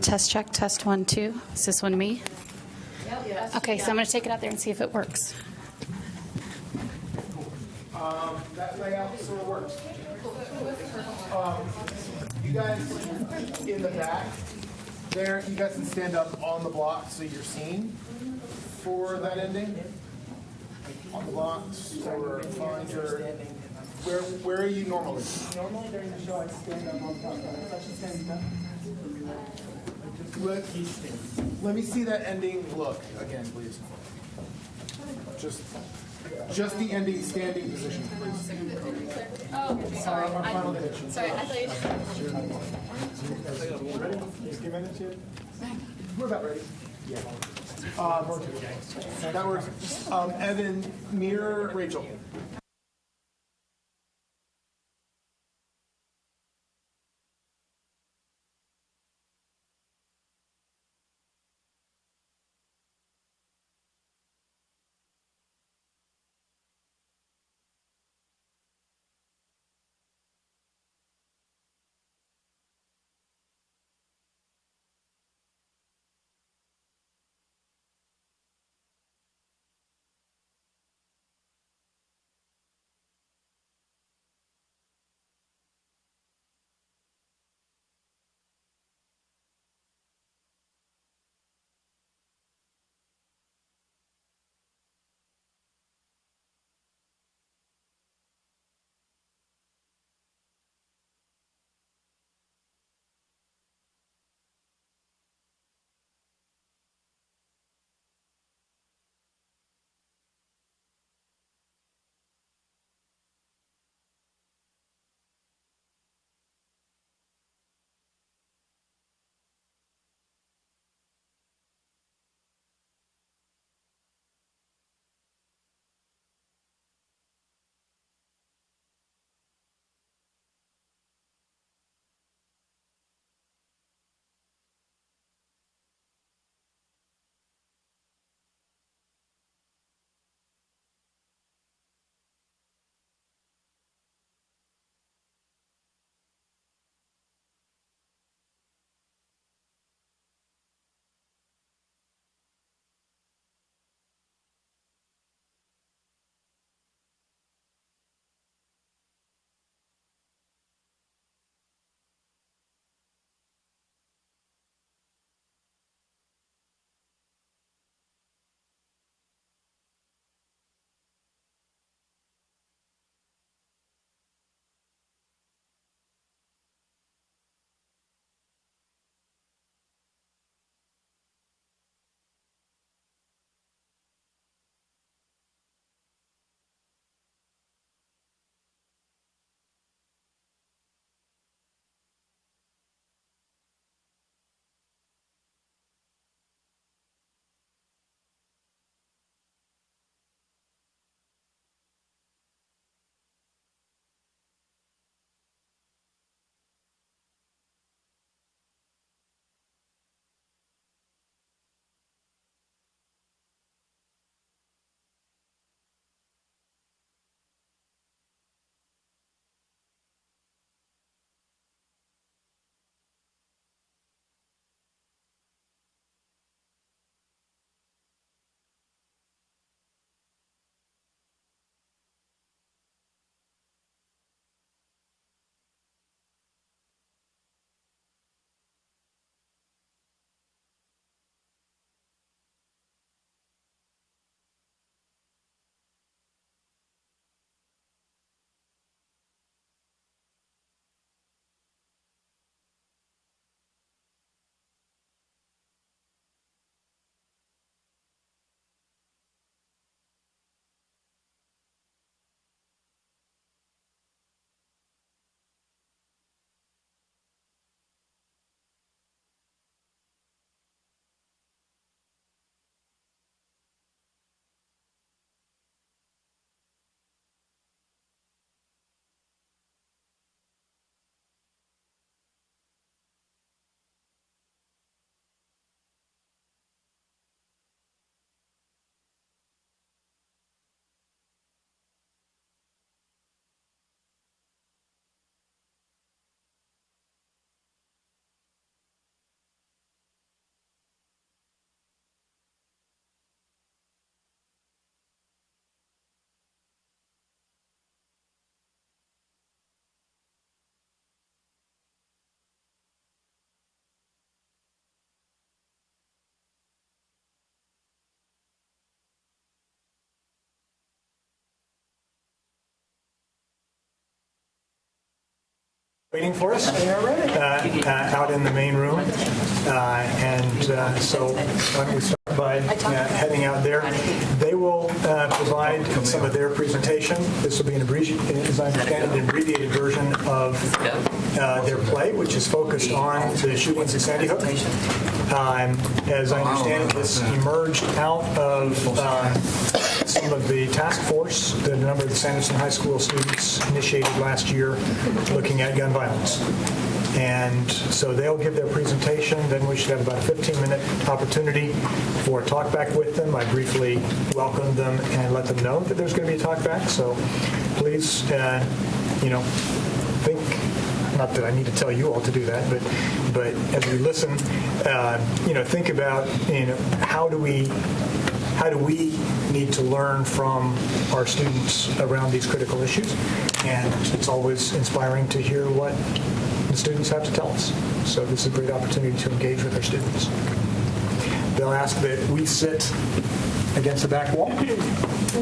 Test check, test 1, 2. Is this one me? Okay, so I'm going to take it out there and see if it works. That layout sort of works. You guys in the back there, you guys can stand up on the block so you're seen for that ending. On the blocks or find your. Where are you normally? Normally during the show I stand up on top. I should stand up. Let me see that ending look again, please. Just the ending standing position, please. Oh, sorry. Our final pitch. Sorry, I thought you. Ready? A few minutes yet? We're about ready. Yeah. That works. Evan, mirror Rachel. waiting for us out in the main room. So why don't we start by heading out there. They will provide some of their presentation. This will be as I understand it, an abbreviated version of their play, which is focused on the shootings at Sandy Hook. As I understand it, this emerged out of some of the task force that a number of the Sanderson High School students initiated last year looking at gun violence. And so they'll give their presentation, then we should have about a 15-minute opportunity for a talk back with them. I briefly welcome them and let them know that there's going to be a talk back. So please, think, not that I need to tell you all to do that, but as we listen, think about, how do we need to learn from our students around these critical issues? And it's always inspiring to hear what the students have to tell us. So this is a great opportunity to engage with our students. They'll ask that we sit against the back wall. Okay.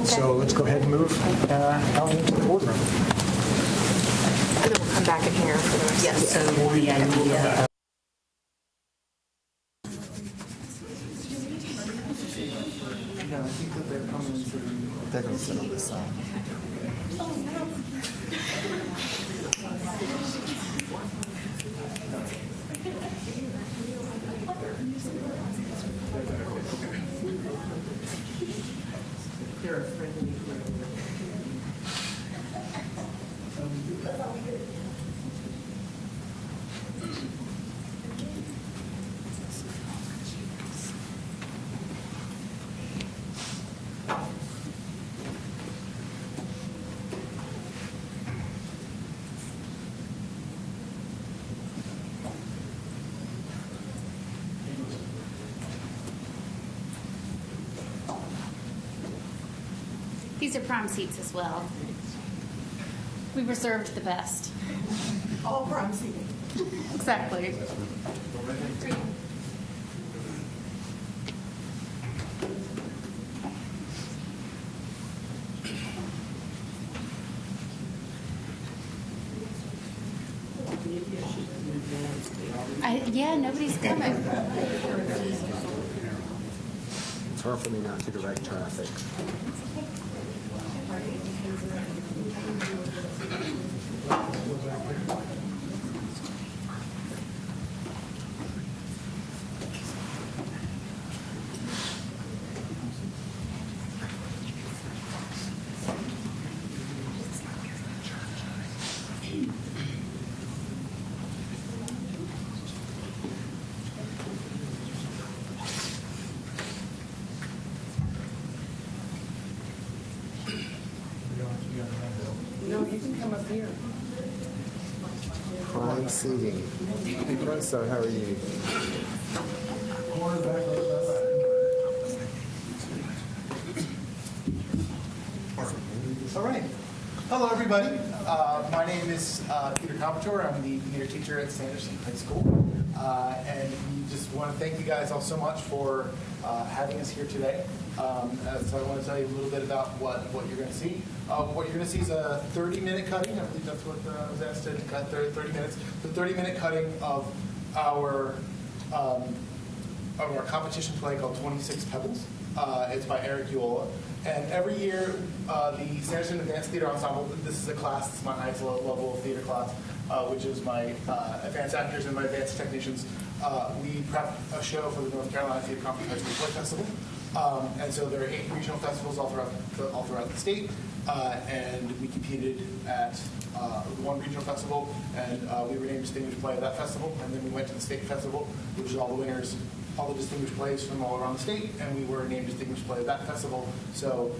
So let's go ahead and move out into the boardroom. And then we'll come back in here for the rest. Yes. I think that they're coming to. They're going to sit on this side. These are prime seats as well. We reserved the best. All prime seating. Exactly. Nobody's coming. It's hard for me not to direct traffic. No, you can come up here. Prime seating. Hey, Presto, how are you? All right. Hello, everybody. My name is Peter Competore. I'm the theater teacher at Sanderson High School. And we just want to thank you guys all so much for having us here today. So I want to tell you a little bit about what you're going to see. What you're going to see is a 30-minute cutting. I believe that's what I was asked to cut, 30 minutes. The 30-minute cutting of our competition play called 26 Pebbles. It's by Eric Uola. And every year, the Sanderson Advanced Theater Ensemble, this is a class, this is my highest level of theater class, which is my advanced actors and my advanced technicians. We prep a show for the North Carolina Theater Conference High School Play Festival. And so there are 8 regional festivals all throughout the state. And we competed at one regional festival, and we were named Distinguished Play of that festival. And then we went to the state festival, which is all the winners, all the distinguished plays from all around the state, and we were named Distinguished Play of that festival. So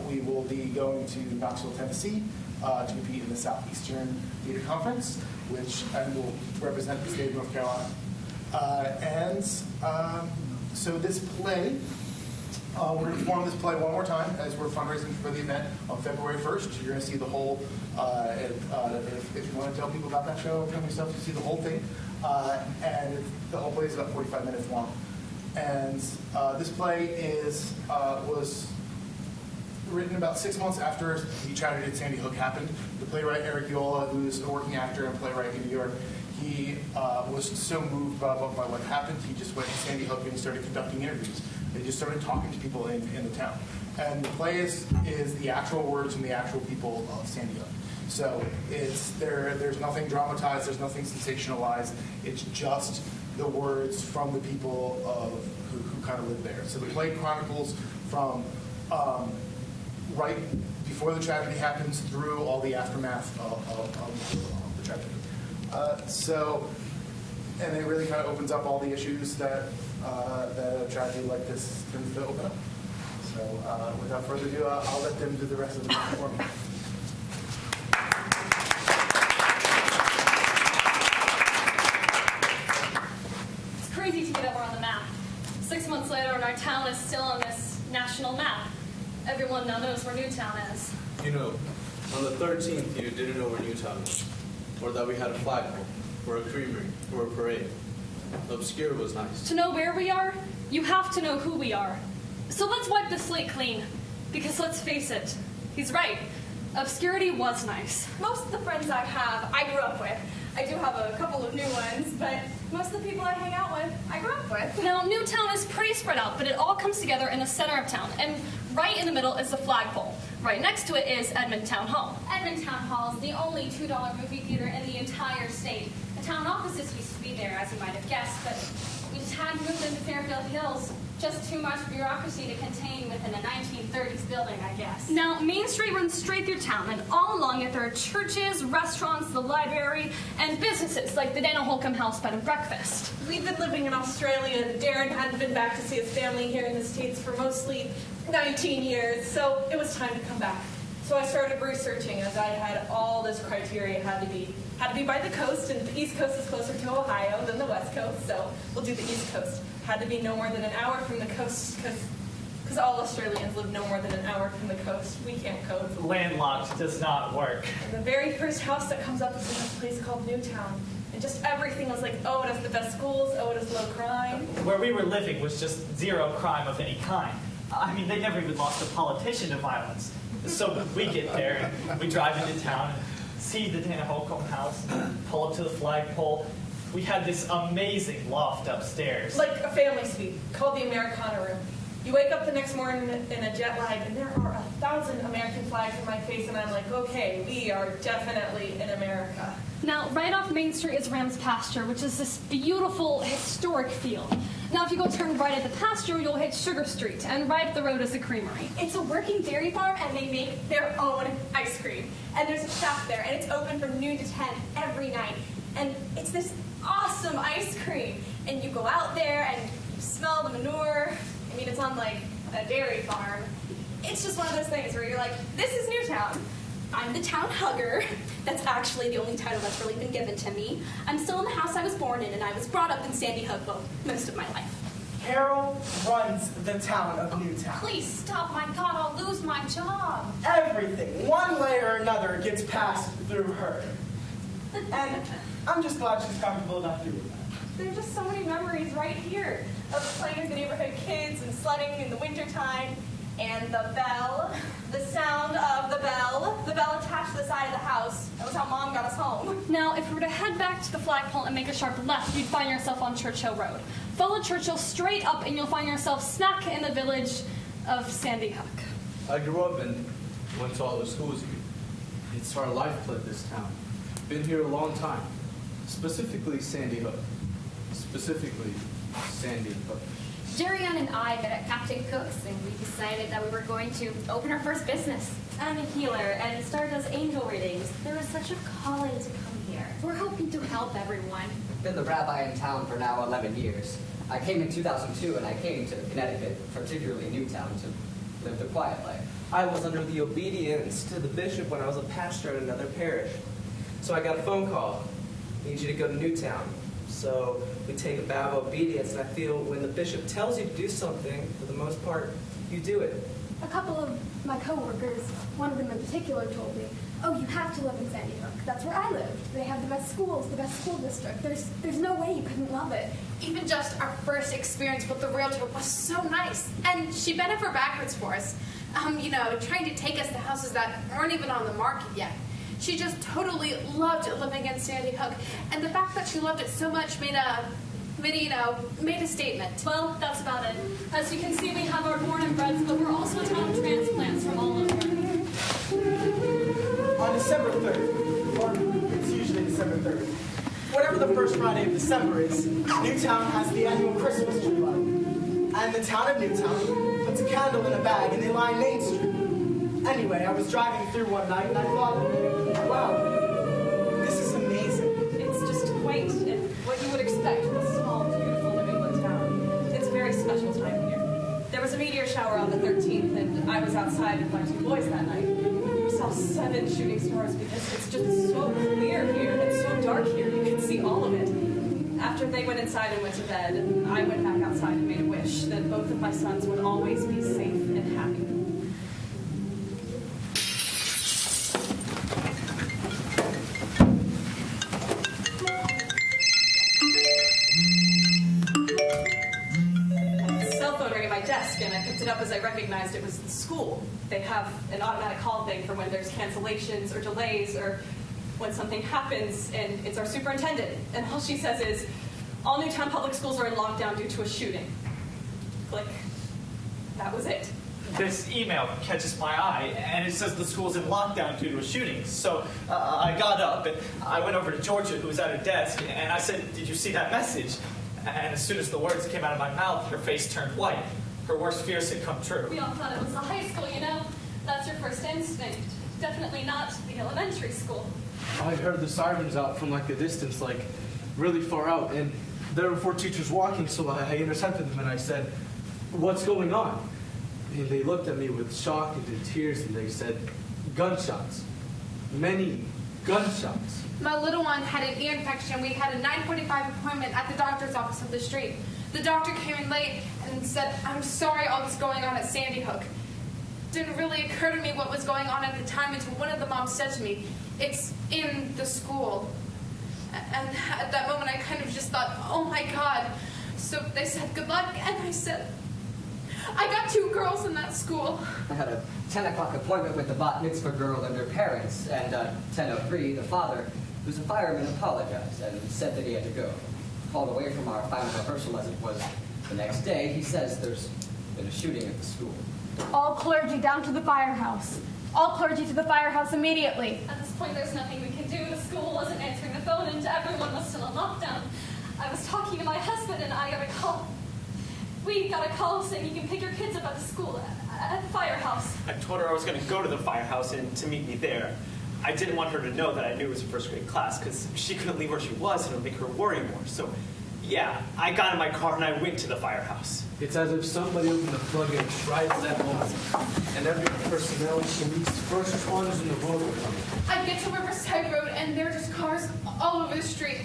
we will be going to Knoxville, Tennessee to compete in the Southeastern Theater Conference, and will represent the state of North Carolina. So this play, we're going to perform this play one more time as we're fundraising for the event on February 1st. You're going to see the whole, if you want to tell people about that show and stuff, you see the whole thing. And the whole play is about 45 minutes long. And this play was written about 6 months after the tragedy at Sandy Hook happened. The playwright Eric Yola, who's a working actor and playwright in New York, he was so moved by what happened, he just went to Sandy Hook and started conducting interviews. They just started talking to people in the town. And the play is the actual words from the actual people of Sandy Hook. So there's nothing dramatized, there's nothing sensationalized. It's just the words from the people who kind of live there. So the play chronicles from right before the tragedy happens through all the aftermath of the tragedy. And it really kind of opens up all the issues that a tragedy like this tends to open up. So without further ado, I'll let them do the rest of the work for me. It's crazy to get that we're on the map. 6 months later, and our town is still on this national map. Everyone now knows where Newtown is. You know, on the 13th, you didn't know where Newtown was, or that we had a flagpole, or a creamery, or a parade. Obscure was nice. To know where we are, you have to know who we are. So let's wipe the slate clean, because let's face it, he's right. Obscurity was nice. Most of the friends I have, I grew up with. I do have a couple of new ones, but most of the people I hang out with, I grew up with. Now, Newtown is pretty spread out, but it all comes together in the center of town. And right in the middle is the flagpole. Right next to it is Edmond Town Hall. Edmond Town Hall is the only $2 movie theater in the entire state. The town offices used to be there, as you might have guessed, but we just had moved into Fairfield Hills. Just too much bureaucracy to contain within a 1930s building, I guess. Now, Main Street runs straight through town, and all along it there are churches, restaurants, the library, and businesses like the Daniel Holcomb House Bed and Breakfast. We've been living in Australia, and Darren hadn't been back to see his family here in the States for mostly 19 years, so it was time to come back. So I started researching, as I had all this criteria. Had to be by the coast, and the East Coast is closer to Ohio than the West Coast, so we'll do the East Coast. Had to be no more than an hour from the coast, because all Australians live no more than an hour from the coast. We can't code. Landlocked does not work. And the very first house that comes up is in this place called Newtown. And just everything was like, oh, it has the best schools, oh, it has low crime. Where we were living was just zero crime of any kind. I mean, they never even lost a politician to violence. So we get there, and we drive into town, and see the Dana Holcomb house, and pull up to the flagpole. We had this amazing loft upstairs. Like a family suite called the Americana Room. You wake up the next morning in a jet lag, and there are 1,000 American flags in my face, and I'm like, okay, we are definitely in America. Now, right off Main Street is Ram's Pasture, which is this beautiful, historic field. Now, if you go turn right at the pasture, you'll hit Sugar Street, and right up the road is the creamery. It's a working dairy farm, and they make their own ice cream. And there's a shop there, and it's open from noon to 10 every night. And it's this awesome ice cream. And you go out there, and you smell the manure. I mean, it's on, like, a dairy farm. It's just one of those things where you're like, this is Newtown. I'm the town hugger. That's actually the only title that's really been given to me. I'm still in the house I was born in, and I was brought up in Sandy Hook most of my life. Carol runs the town of Newtown. Please stop, my God, I'll lose my job. Everything, one way or another, gets passed through her. And I'm just glad she's comfortable enough doing that. There's just so many memories right here of playing with the neighborhood kids and sledding in the wintertime. And the bell, the sound of the bell attached to the side of the house. That was how Mom got us home. Now, if we were to head back to the flagpole and make a sharp left, you'd find yourself on Churchill Road. Follow Churchill straight up, and you'll find yourself smack in the village of Sandy Hook. I grew up and went to all the schools here. It's our lifeblood, this town. Been here a long time. Specifically Sandy Hook. Specifically Sandy Hook. Jerian and I met at Captain Cook's, and we decided that we were going to open our first business. I'm a healer and started as angel readings. There was such a calling to come here. We're hoping to help everyone. I've been the rabbi in town for now 11 years. I came in 2002, and I came to Connecticut, particularly Newtown, to live the quiet life. I was under the obedience to the bishop when I was a pastor in another parish. So I got a phone call. I need you to go to Newtown. So we take a vow of obedience, and I feel when the bishop tells you to do something, for the most part, you do it. A couple of my coworkers, one of them in particular, told me, "Oh, you have to live in Sandy Hook. That's where I lived. They have the best schools, the best school district. There's no way you couldn't love it." Even just our first experience with the realtor was so nice. And she bent over backwards for us. trying to take us to houses that aren't even on the market yet. She just totally loved living in Sandy Hook, and the fact that she loved it so much made a statement. Well, that's about it. As you can see, we have our born and breds, but we're also a town of transplants from all over. On December 3rd, or it's usually December 3rd, whatever the first Friday of December is, Newtown has the annual Christmas tree lighting. And the town of Newtown puts a candle in a bag and they line Main Street. Anyway, I was driving through one night and I thought, wow, this is amazing. It's just quaint and what you would expect from a small, beautiful New England town. It's a very special time here. There was a meteor shower on the 13th, and I was outside with my 2 boys that night. We saw 7 shooting stars because it's just so clear here and it's so dark here. You can see all of it. After they went inside and went to bed, I went back outside and made a wish that both of my sons would always be safe and happy. And I picked it up as I recognized it was the school. They have an automatic call thing for when there's cancellations or delays or when something happens, and it's our superintendent. And all she says is, all Newtown public schools are in lockdown due to a shooting. Click. That was it. This email catches my eye, and it says the school's in lockdown due to a shooting. So I got up, and I went over to Georgia, who was at her desk, and I said, "Did you see that message?" And as soon as the words came out of my mouth, her face turned white. Her worst fears had come true. We all thought it was the high school, That's your first instinct. Definitely not the elementary school. I heard the sirens out from like a distance, like really far out, and there were 4 teachers walking, so I intercepted them and I said, "What's going on?" And they looked at me with shock and tears and they said, "Gunshots. Many gunshots." My little one had an ear infection. We had a 9:45 appointment at the doctor's office up the street. The doctor came in late and said, "I'm sorry all this going on at Sandy Hook." Didn't really occur to me what was going on at the time until one of the moms said to me, "It's in the school." And at that moment I kind of just thought, oh my God. So they said good luck, and I said, I got 2 girls in that school. I had a 10 o'clock appointment with the bat mitzvah girl and her parents, and 10:03, the father, who's a fireman, apologized and said that he had to go. Called away from our final rehearsal as it was the next day, he says there's been a shooting at the school. All clergy down to the firehouse. All clergy to the firehouse immediately. At this point, there's nothing we can do. The school wasn't answering the phone, and everyone was still on lockdown. I was talking to my husband, and I got a call. We got a call saying you can pick your kids up at the school, at the firehouse. I told her I was going to go to the firehouse and to meet me there. I didn't want her to know that I knew it was a first grade class because she couldn't leave where she was and it would make her worry more. So, yeah, I got in my car and I went to the firehouse. It's as if somebody opened the floodgates right at that moment, and every personnel, police, first responders in the world were coming. I get to Riverside Road, and there are just cars all over the street.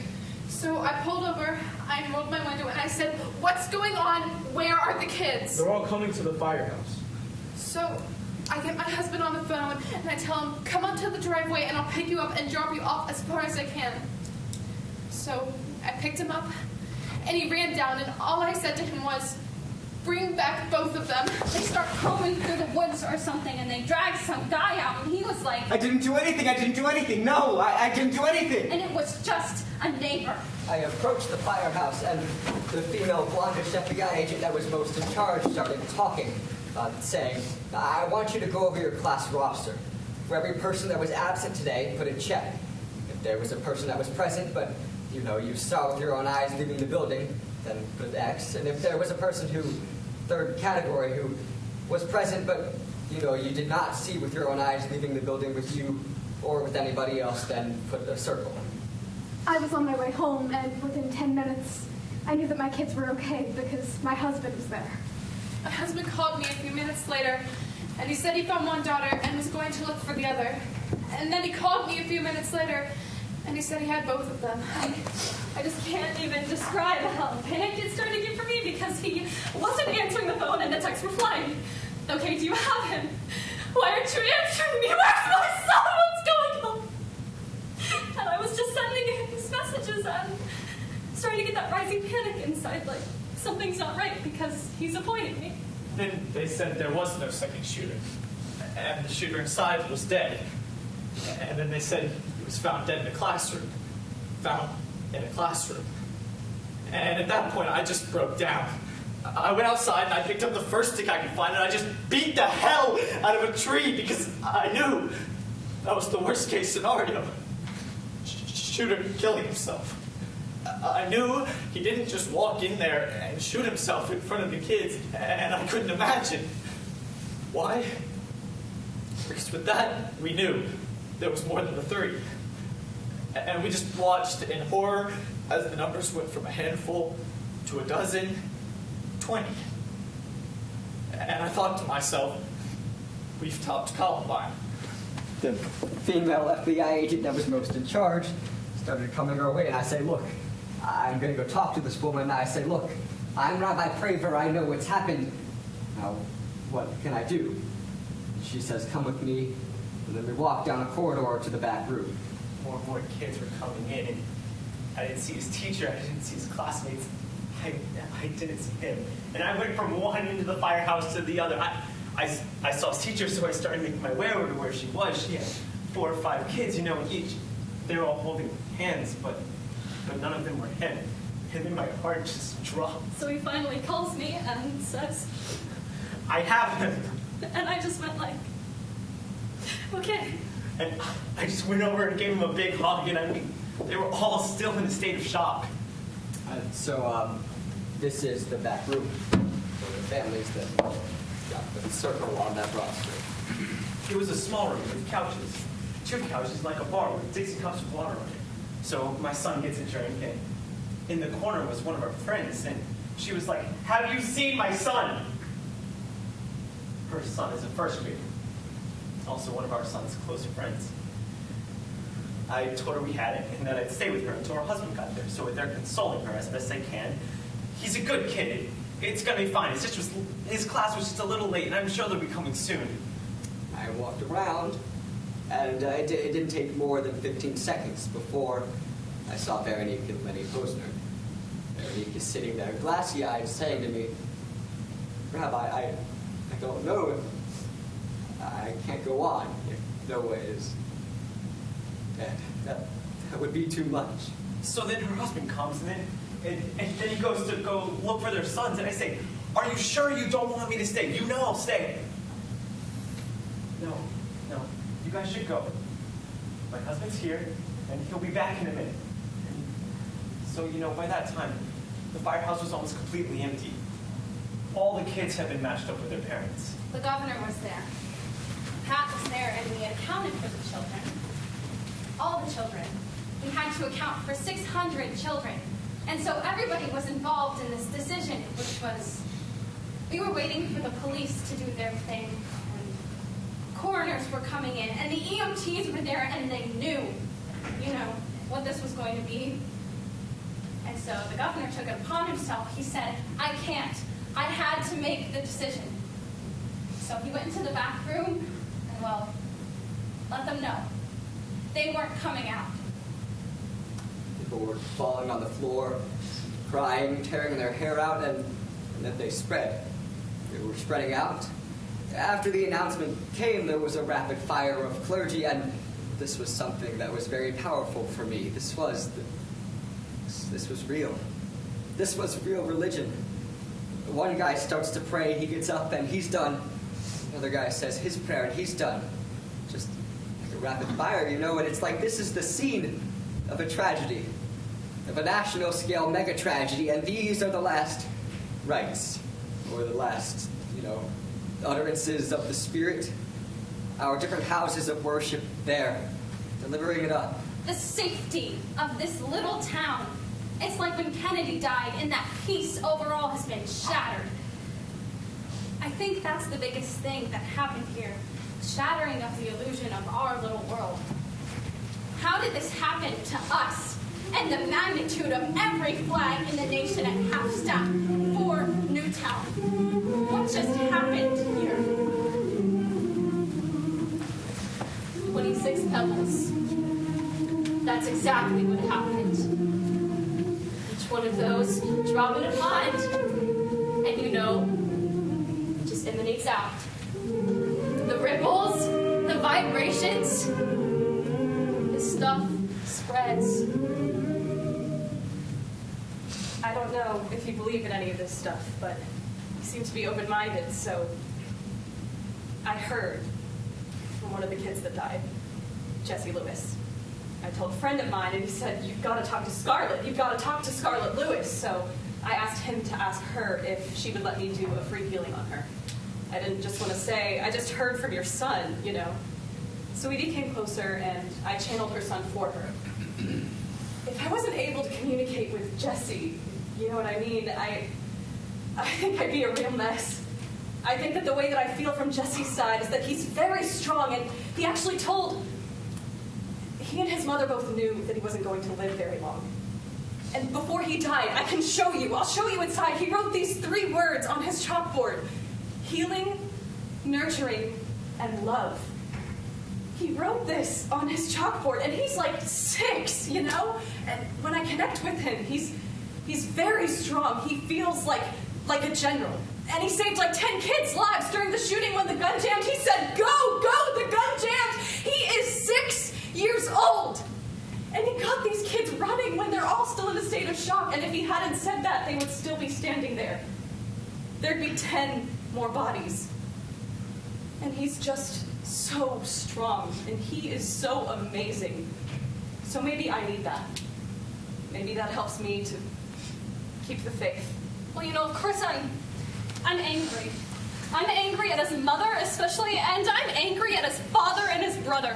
So I pulled over, I rolled my window, and I said, "What's going on? Where are the kids?" They're all coming to the firehouse. So I get my husband on the phone, and I tell him, "Come onto the driveway, and I'll pick you up and drop you off as far as I can." So I picked him up, and he ran down, and all I said to him was, "Bring back both of them." They start combing through the woods or something, and they drag some guy out, and he was like, I didn't do anything, no, I didn't do anything. And it was just a neighbor. I approached the firehouse, and the female blondish FBI agent that was most in charge started talking, saying, "I want you to go over your class roster. For every person that was absent today, put a check. If there was a person that was present, but you saw with your own eyes leaving the building, then put an X. And if there was a person who, third category, who was present, but you did not see with your own eyes leaving the building with you or with anybody else, then put a circle." I was on my way home, and within 10 minutes, I knew that my kids were okay because my husband was there. My husband called me a few minutes later, and he said he found one daughter and was going to look for the other. And then he called me a few minutes later, and he said he had both of them. I just can't even describe how panicked it started to get for me because he wasn't answering the phone and the texts were flying. "Okay, do you have him? Why aren't you answering me? Where's my son? What's going on?" And I was just sending him these messages and starting to get that rising panic inside, like something's not right because he's avoiding me. Then they said there was no second shooter, and the shooter inside was dead. And then they said he was found dead in a classroom. Found in a classroom. And at that point, I just broke down. I went outside and I picked up the first stick I could find, and I just beat the hell out of a tree because I knew that was the worst case scenario. Shooter killing himself. I knew he didn't just walk in there and shoot himself in front of the kids, and I couldn't imagine. Why? Because with that, we knew there was more than the 3. And we just watched in horror as the numbers went from a handful to a dozen, 20. And I thought to myself, we've topped Columbine. The female FBI agent that was most in charge started coming our way, and I say, look, I'm going to go talk to this woman. And I say, look, I'm Rabbi Praver. I know what's happened. Now, what can I do? She says, come with me. And then we walk down a corridor to the back room. More and more kids were coming in, and I didn't see his teacher, I didn't see his classmates, I didn't see him. And I went from one end of the firehouse to the other. I saw his teacher, so I started making my way over to where she was. She had 4 or 5 kids, you know, each. They were all holding hands, but none of them were him. And then my heart just dropped. So he finally calls me and says, I have him. and I just went like, okay. And I just went over and gave him a big hug, and I mean, they were all still in a state of shock. This is the back room for the families that got the circle on that roster. It was a small room with couches. 2 couches like a bar with Dixie cups of water on it. So my son gets a drink, and in the corner was one of our friends, and she was like, have you seen my son? Her son is a first grader. Also one of our son's close friends. I told her we had it, and that I'd stay with her until her husband got there. So they're consoling her as best they can. He's a good kid. It's gonna be fine. It's just his class was just a little late, and I'm sure they'll be coming soon. I walked around, and it didn't take more than 15 seconds before I saw Veronique and Lenny Posner. Veronique is sitting there, glassy-eyed, saying to me, Rabbi, I don't know if I can't go on if Noah is dead. That would be too much. So then her husband comes, and then he goes to go look for their sons, and I say, are you sure you don't want me to stay? You know I'll stay. No, you guys should go. My husband's here, and he'll be back in a minute. And so, you know, by that time, the firehouse was almost completely empty. All the kids had been matched up with their parents. The governor was there. Pat was there, and we had accounted for the children. All the children. We had to account for 600 children. And so everybody was involved in this decision, which was, we were waiting for the police to do their thing. And coroners were coming in, and the EMTs were there, and they knew, you know, what this was going to be. And so the governor took it upon himself. He said, I can't. I had to make the decision. So he went into the back room and, well, let them know. They weren't coming out. People were falling on the floor, crying, tearing their hair out, and then they spread. They were spreading out. After the announcement came, there was a rapid fire of clergy, and this was something that was very powerful for me. This was real. This was real religion. One guy starts to pray, he gets up, and he's done. Another guy says his prayer, and he's done. Just like a rapid fire, you know, and it's like this is the scene of a tragedy, of a national scale mega tragedy, and these are the last rites, or the last, you know, utterances of the Spirit. Our different houses of worship there, delivering it up. The safety of this little town. It's like when Kennedy died, and that peace overall has been shattered. I think that's the biggest thing that happened here. Shattering of the illusion of our little world. How did this happen to us? And the magnitude of every flag in the nation at half-staff for Newtown. What just happened here? 26 Pebbles. That's exactly what happened. Each one of those, drop it in mind. And you know, radiates out. The ripples, the vibrations, the stuff spreads. I don't know if you believe in any of this stuff, but you seem to be open-minded, so I heard from one of the kids that died, Jesse Lewis. I told a friend of mine, and he said, you've got to talk to Scarlett. You've got to talk to Scarlett Lewis. So I asked him to ask her if she would let me do a free healing on her. I didn't just want to say, I just heard from your son, you know. So we became closer, and I channeled her son for her. If I wasn't able to communicate with Jesse, you know what I mean, I think I'd be a real mess. I think that the way that I feel from Jesse's side is that he's very strong, and he actually told... He and his mother both knew that he wasn't going to live very long. And before he died, I can show you, I'll show you inside, he wrote these 3 words on his chalkboard: healing, nurturing, and love. He wrote this on his chalkboard, and he's like 6, you know? And when I connect with him, he's very strong. He feels like a general. And he saved like 10 kids' lives during the shooting when the gun jammed. He said, go, the gun jammed. He is 6 years old. And he got these kids running when they're all still in a state of shock. And if he hadn't said that, they would still be standing there. There'd be 10 more bodies. And he's just so strong. And he is so amazing. So maybe I need that. Maybe that helps me to keep the faith. Well, you know, of course I'm angry. I'm angry at his mother, especially, and I'm angry at his father and his brother.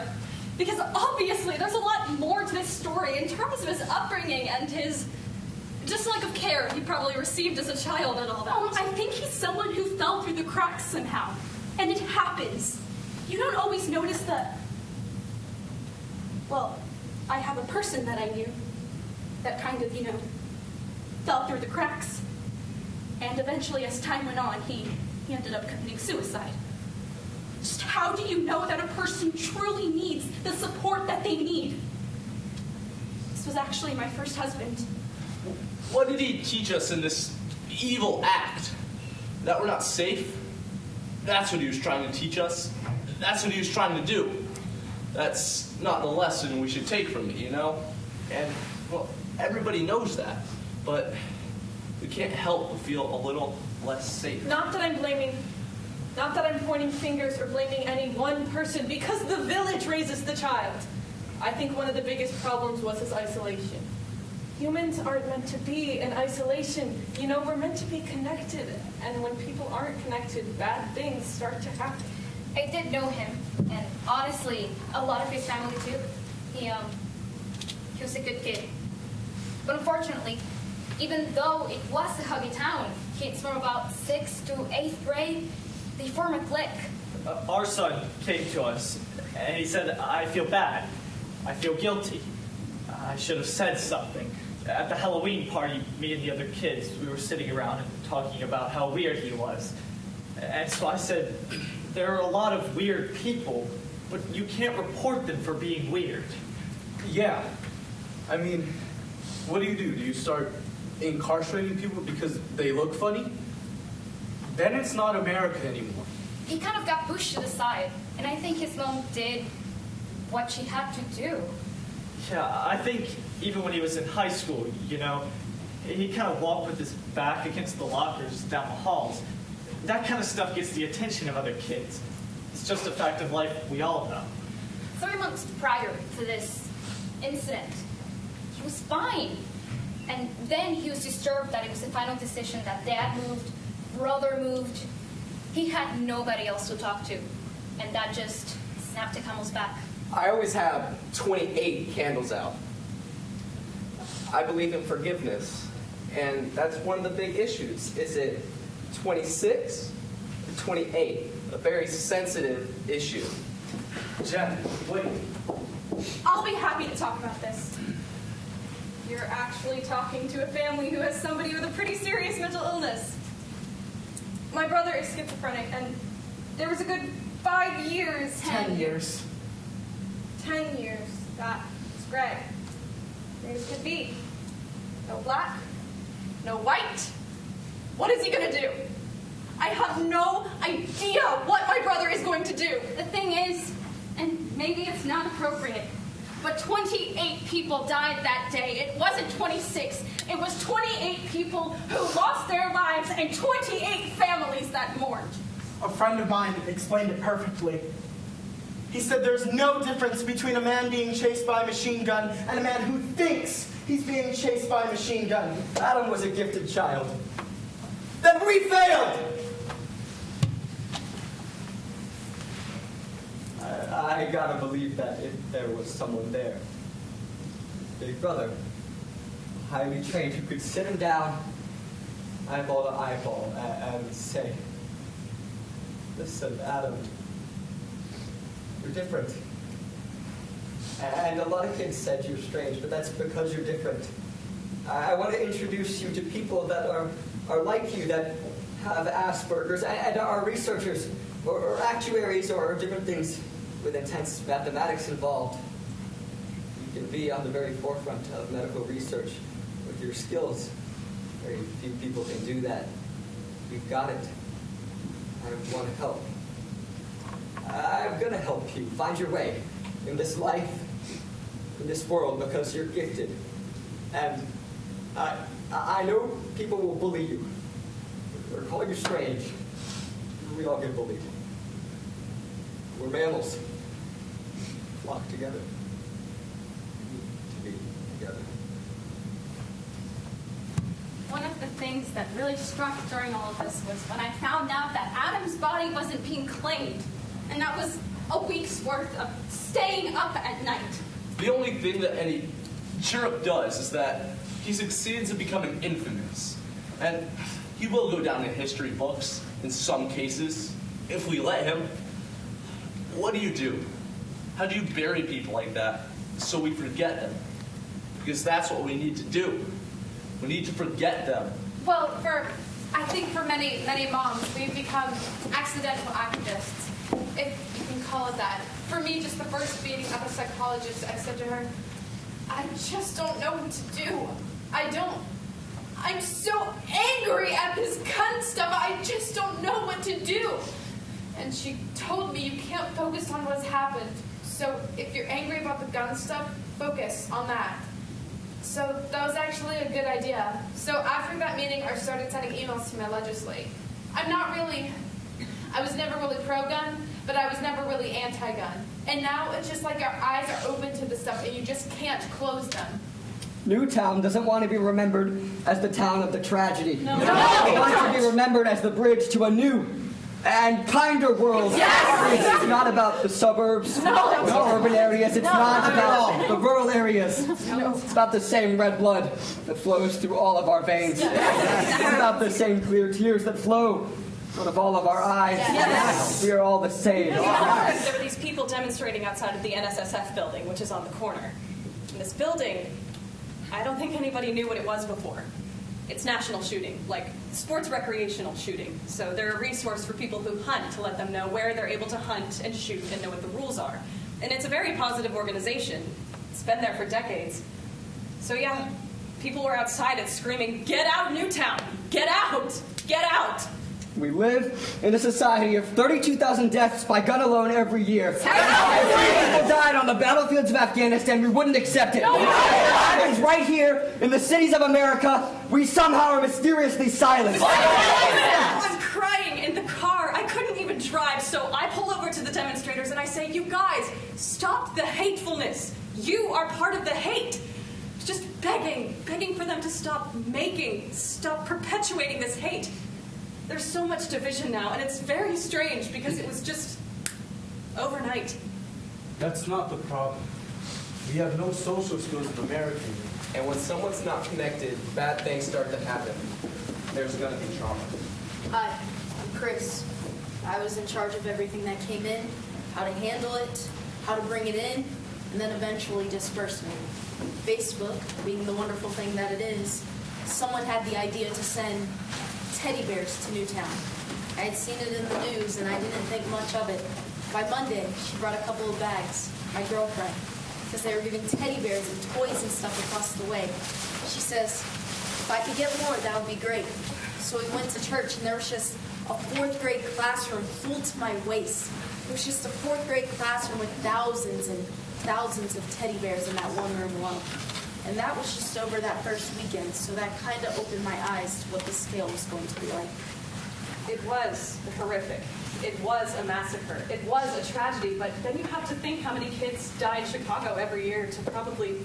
Because obviously there's a lot more to this story in terms of his upbringing and his lack of care he probably received as a child and all that. I think he's someone who fell through the cracks somehow. And it happens. You don't always notice that. Well, I have a person that I knew that kind of, fell through the cracks. And eventually, as time went on, he ended up committing suicide. Just how do you know that a person truly needs the support that they need? This was actually my first husband. What did he teach us in this evil act? That we're not safe? That's what he was trying to teach us. That's what he was trying to do. That's not the lesson we should take from it, you know? And, well, everybody knows that. But we can't help but feel a little less safe. Not that I'm pointing fingers or blaming any one person, because the village raises the child. I think one of the biggest problems was his isolation. Humans aren't meant to be in isolation. You know, we're meant to be connected. And when people aren't connected, bad things start to happen. I did know him, and honestly, a lot of his family too. He was a good kid. But unfortunately, even though it was a huggy town, kids from about 6th to 8th grade, they form a clique. Our son came to us, and he said, I feel bad. I feel guilty. I should have said something. At the Halloween party, me and the other kids, we were sitting around and talking about how weird he was. And so I said, there are a lot of weird people, but you can't report them for being weird. Yeah. I mean, what do? Do you start incarcerating people because they look funny? Then it's not America anymore. He kind of got pushed to the side, and I think his mom did what she had to do. Yeah, I think even when he was in high school, he kind of walked with his back against the lockers down the halls. That kind of stuff gets the attention of other kids. It's just a fact of life we all know. 3 months prior to this incident, he was fine. And then he was disturbed that it was the final decision that dad moved, brother moved. He had nobody else to talk to. And that just snapped the camel's back. I always have 28 candles out. I believe in forgiveness, and that's one of the big issues. Is it 26 or 28? A very sensitive issue. Jen, wait. I'll be happy to talk about this. You're actually talking to a family who has somebody with a pretty serious mental illness. My brother is schizophrenic, and there was a good 5 years. 10 years. 10 years. That is gray. Gray as could be. No black. No white. What is he gonna do? I have no idea what my brother is going to do. The thing is, and maybe it's not appropriate, but 28 people died that day. It wasn't 26. It was 28 people who lost their lives and 28 families that mourned. A friend of mine explained it perfectly. He said there's no difference between a man being chased by a machine gun and a man who thinks he's being chased by a machine gun. Adam was a gifted child. Then we failed! I gotta believe that if there was someone there, Big Brother, highly trained, who could sit him down, eyeball to eyeball, and say, listen, Adam, you're different. And a lot of kids said you're strange, but that's because you're different. I want to introduce you to people that are like you, that have Asperger's, and are researchers, or actuaries, or different things with intense mathematics involved. You can be on the very forefront of medical research with your skills. Very few people can do that. You've got it. I want to help. I'm going to help you find your way in this life, in this world, because you're gifted. And I know people will bully you, or call you strange. We all get bullied. We're mammals. Flock together. To be together. One of the things that really struck during all of this was when I found out that Adam's body wasn't being claimed. And that was a week's worth of staying up at night. The only thing that any chirp does is that he succeeds in becoming infamous. And he will go down in history books in some cases, if we let him. What do? How do you bury people like that so we forget them? Because that's what we need to do. We need to forget them. Well, I think for many moms, we've become accidental activists, if you can call it that. For me, just the first meeting of a psychologist, I said to her, I just don't know what to do. I'm so angry at this gun stuff, I just don't know what to do. And she told me you can't focus on what's happened. So if you're angry about the gun stuff, focus on that. So that was actually a good idea. So after that meeting, I started sending emails to my legislate. I was never really pro-gun, but I was never really anti-gun. And now it's just like our eyes are open to this stuff and you just can't close them. Newtown doesn't want to be remembered as the town of the tragedy. No. It wants to be remembered as the bridge to a new and kinder world. Yes! It's not about the suburbs, the urban areas. It's not about the rural areas. It's about the same red blood that flows through all of our veins. It's about the same clear tears that flow out of all of our eyes. Yes. We are all the same. There were these people demonstrating outside of the NSSF building, which is on the corner. And this building, I don't think anybody knew what it was before. It's national shooting, like sports recreational shooting. So they're a resource for people who hunt to let them know where they're able to hunt and shoot and know what the rules are. And it's a very positive organization. It's been there for decades. So yeah, people were outside and screaming, "Get out, Newtown! Get out! Get out!" We live in a society of 32,000 deaths by gun alone every year. If people died on the battlefields of Afghanistan, we wouldn't accept it. If it happens right here in the cities of America, we somehow are mysteriously silent. I'm crying in the car. I couldn't even drive, so I pull over to the demonstrators and I say, "You guys, stop the hatefulness. You are part of the hate." Just begging for them to stop perpetuating this hate. There's so much division now, and it's very strange because it was just overnight. That's not the problem. We have no social skills in America. And when someone's not connected, bad things start to happen. There's going to be trauma. Hi, I'm Chris. I was in charge of everything that came in, how to handle it, how to bring it in, and then eventually disbursement. Facebook, being the wonderful thing that it is, someone had the idea to send teddy bears to Newtown. I had seen it in the news and I didn't think much of it. By Monday, she brought a couple of bags, my girlfriend, because they were giving teddy bears and toys and stuff across the way. She says, if I could get more, that would be great. So we went to church and there was just a fourth grade classroom full to my waist. It was just a fourth grade classroom with thousands and thousands of teddy bears in that one room alone. And that was just over that first weekend, so that kind of opened my eyes to what the scale was going to be like. It was horrific. It was a massacre. It was a tragedy, but then you have to think how many kids die in Chicago every year to probably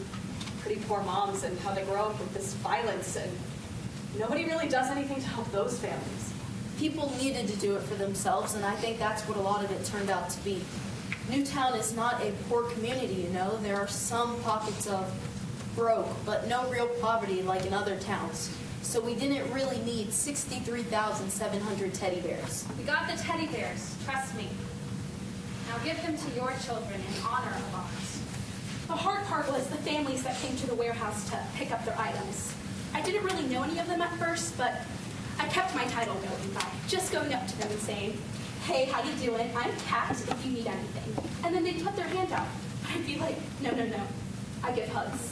pretty poor moms and how they grow up with this violence, and nobody really does anything to help those families. People needed to do it for themselves, and I think that's what a lot of it turned out to be. Newtown is not a poor community, you know. There are some pockets of broke, but no real poverty like in other towns. So we didn't really need 63,700 teddy bears. We got the teddy bears, trust me. Now give them to your children in honor of ours. The hard part was the families that came to the warehouse to pick up their items. I didn't really know any of them at first, but I kept my title going by just going up to them and saying, "Hey, how you doing? I'm Kat if you need anything." And then they'd put their hand out. I'd be like, "No, no, no. I give hugs."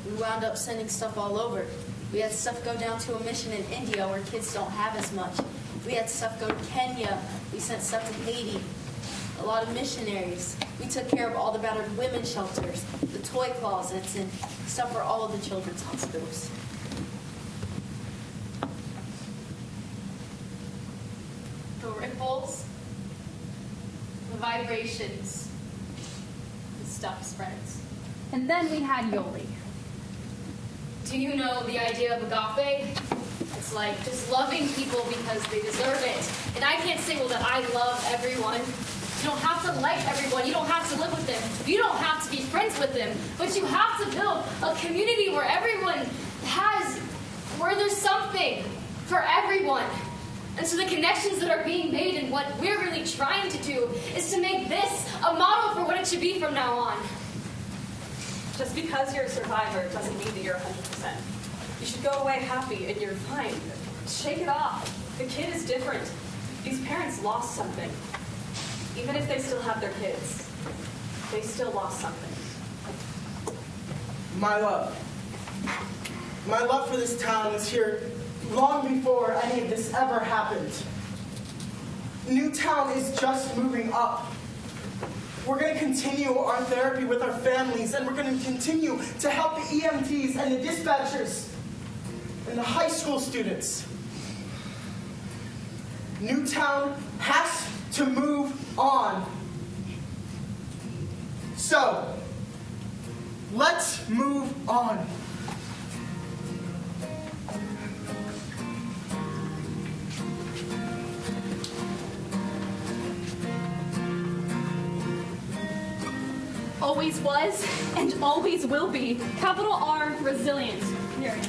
We wound up sending stuff all over. We had stuff go down to a mission in India where kids don't have as much. We had stuff go to Kenya. We sent stuff to Haiti. A lot of missionaries. We took care of all the battered women's shelters, the toy closets, and stuff for all of the children's hospitals. The ripples, the vibrations, the stuff spreads. And then we had Yoli. Do you know the idea of agape? It's like just loving people because they deserve it. And I can't say, well, that I love everyone. You don't have to like everyone. You don't have to live with them. You don't have to be friends with them. But you have to build a community where where there's something for everyone. And so the connections that are being made and what we're really trying to do is to make this a model for what it should be from now on. Just because you're a survivor doesn't mean that you're 100%. You should go away happy and you're fine. Shake it off. The kid is different. These parents lost something. Even if they still have their kids, they still lost something. My love. My love for this town was here long before any of this ever happened. Newtown is just moving up. We're going to continue our therapy with our families, and we're going to continue to help the EMTs and the dispatchers and the high school students. Newtown has to move on. So, let's move on. Always was and always will be. Capital R, resilient. Period.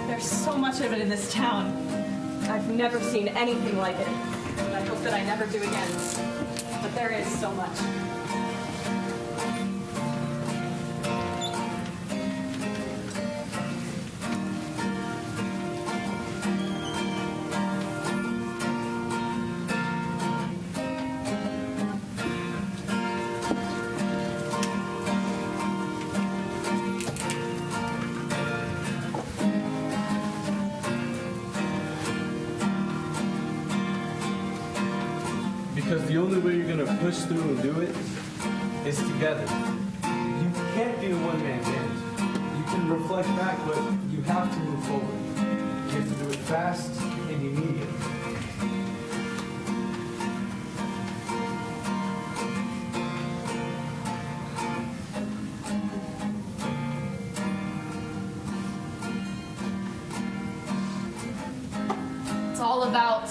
There's so much of it in this town. I've never seen anything like it. And I hope that I never do again. But there is so much. Because the only way you're going to push through and do it is together. You can't be a one-man band. You can reflect back, but you have to move forward. You have to do it fast and immediately. It's all about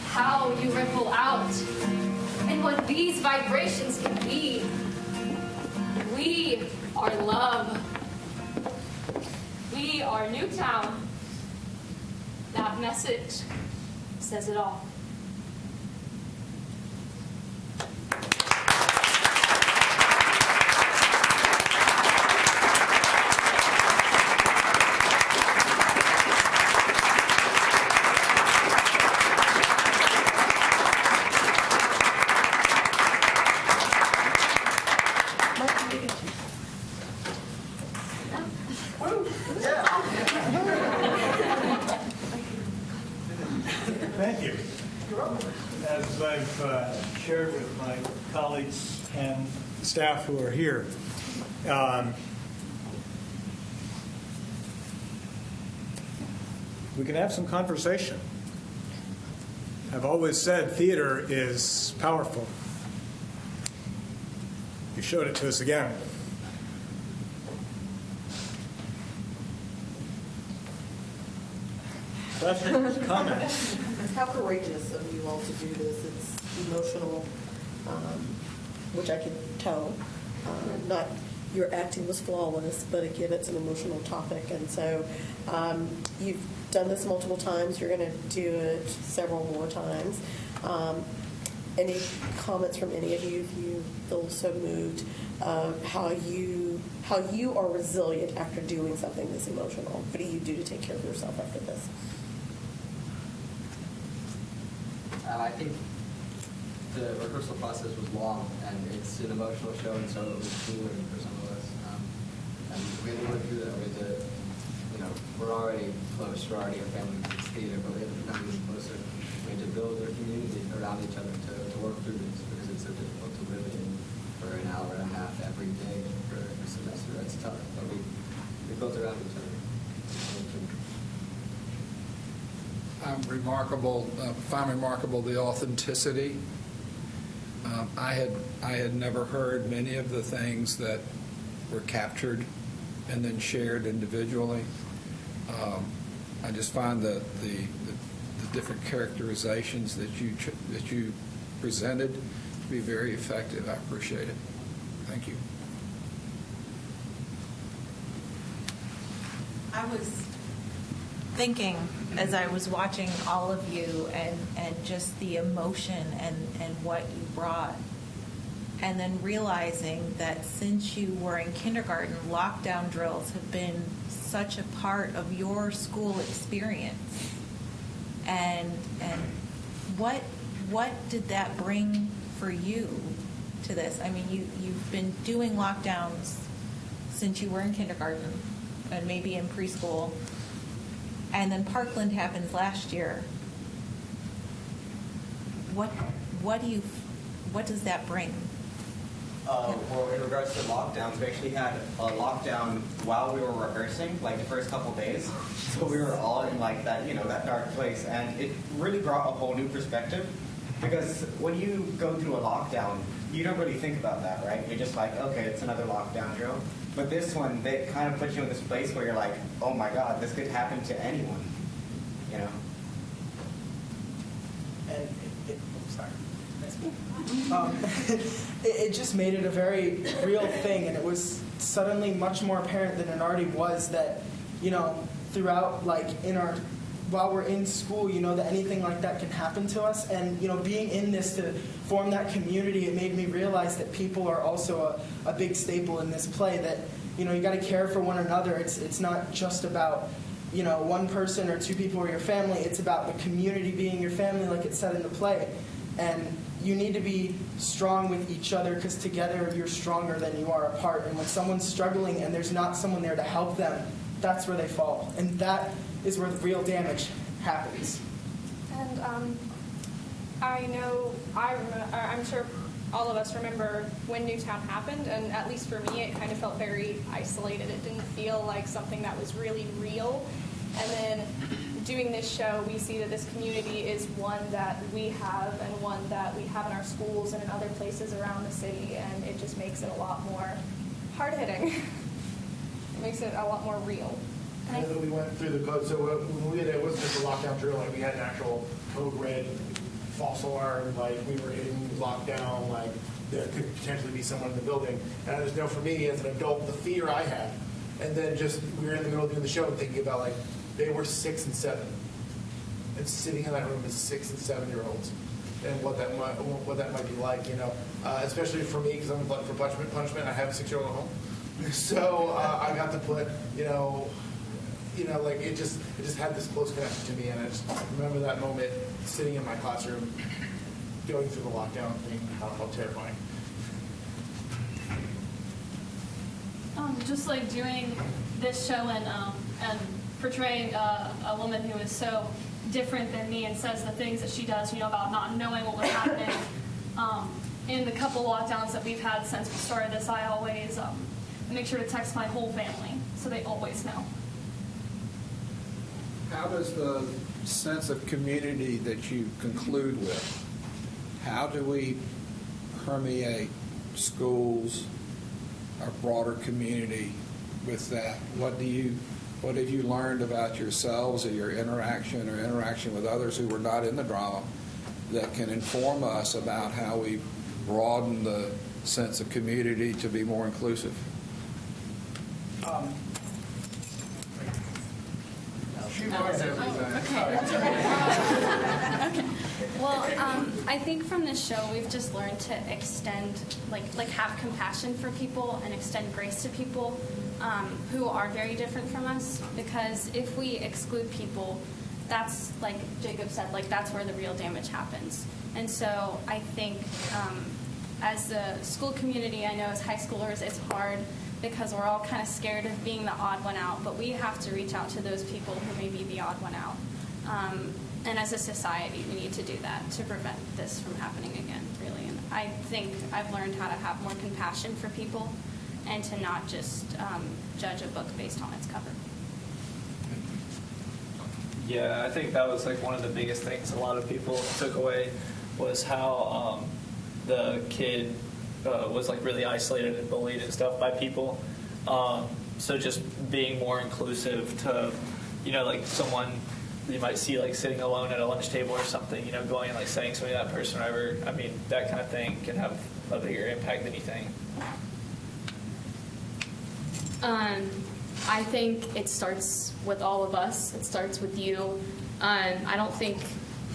how you ripple out and what these vibrations can be. We are love. We are Newtown. That message says it all. Thank you. As I've shared with my colleagues and staff who are here, we can have some conversation. I've always said theater is powerful. You showed it to us again. Questions, comments? How courageous of you all to do this. It's emotional, which I can tell. Not your acting was flawless, but again, it's an emotional topic. And so you've done this multiple times. You're going to do it several more times. Any comments from any of you if you feel so moved how you are resilient after doing something this emotional? What do you do to take care of yourself after this? I think the rehearsal process was long, and it's an emotional show, and so it was fluid for some of us. And we had to work through that. We had to, we're already close. We're already a family in this theater, but we had to become even closer. We had to build a community around each other to work through this, because it's so difficult to live in for an hour and a half every day for a semester. That's tough, but we built around each other. Find remarkable the authenticity. I had never heard many of the things that were captured and then shared individually. I just find that the different characterizations that you presented to be very effective. I appreciate it. Thank you. I was thinking as I was watching all of you and just the emotion and what you brought, and then realizing that since you were in kindergarten, lockdown drills have been such a part of your school experience. And what did that bring for you to this? I mean, you've been doing lockdowns since you were in kindergarten and maybe in preschool. And then Parkland happens last year. What does that bring? Well, in regards to lockdowns, we actually had a lockdown while we were rehearsing, like the first couple days. So we were all in like that, that dark place, and it really brought a whole new perspective. Because when you go through a lockdown, you don't really think about that, right? You're just like, okay, it's another lockdown drill. But this one, they kind of put you in this place where you're like, oh my God, this could happen to anyone, And it just made it a very real thing, and it was suddenly much more apparent than it already was that, throughout, while we're in school, that anything like that can happen to us. And, being in this to form that community, it made me realize that people are also a big staple in this play, that, you got to care for one another. It's not just about, one person or two people or your family. It's about the community being your family, like it said in the play. And you need to be strong with each other, because together you're stronger than you are apart. And when someone's struggling and there's not someone there to help them, that's where they fall. And that is where the real damage happens. And I'm sure all of us remember when Newtown happened, and at least for me, it kind of felt very isolated. It didn't feel like something that was really real. And then doing this show, we see that this community is one that we have, and one that we have in our schools and in other places around the city, and it just makes it a lot more hard-hitting. It makes it a lot more real. And then we went through the code, so when we had, it wasn't just a lockdown drill, we had an actual code red, false alarm, we were in lockdown, there could potentially be someone in the building. And I just know for me as an adult, the fear I had, and then just we were in the middle of doing the show and thinking about they were 6 and 7, and sitting in that room as 6 and 7-year-olds, and what that might be like, especially for me, because I'm glutton for punishment. I have a 6-year-old at home, so I got to put it just had this close connection to me, and I just remember that moment sitting in my classroom, going through the lockdown thing, how terrifying. Just doing this show and portraying a woman who is so different than me and says the things that she does, about not knowing what was happening. In the couple lockdowns that we've had since we started this, I always make sure to text my whole family so they always know. How does the sense of community that you conclude with, how do we permeate schools, our broader community with that? What have you learned about yourselves or your interaction with others who were not in the drama that can inform us about how we broaden the sense of community to be more inclusive? Well, I think from this show we've just learned to extend, have compassion for people and extend grace to people who are very different from us. Because if we exclude people, that's, like Jacob said, that's where the real damage happens. And so I think as the school community, I know as high schoolers, it's hard because we're all kind of scared of being the odd one out, but we have to reach out to those people who may be the odd one out. And as a society, we need to do that to prevent this from happening again, really. And I think I've learned how to have more compassion for people and to not just judge a book based on its cover. Yeah, I think that was one of the biggest things a lot of people took away was how the kid was really isolated and bullied and stuff by people. So just being more inclusive to, someone you might see sitting alone at a lunch table or something, going and saying something to that person or whatever. I mean, that kind of thing can have a bigger impact than you think. I think it starts with all of us. It starts with you. I don't think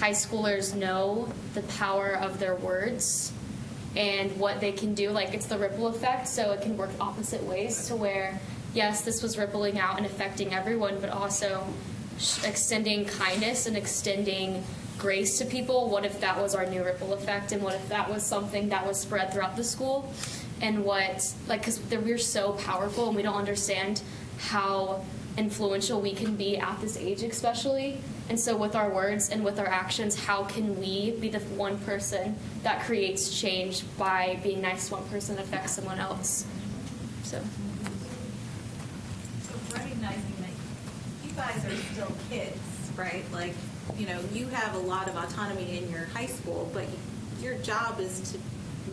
high schoolers know the power of their words and what they can do. It's the ripple effect, so it can work opposite ways to where, yes, this was rippling out and affecting everyone, but also extending kindness and extending grace to people. What if that was our new ripple effect, and what if that was something that was spread throughout the school? And because we're so powerful and we don't understand how influential we can be at this age especially. And so with our words and with our actions, how can we be the one person that creates change by being nice to one person that affects someone else? So recognizing that you guys are still kids, right? You have a lot of autonomy in your high school, but your job is to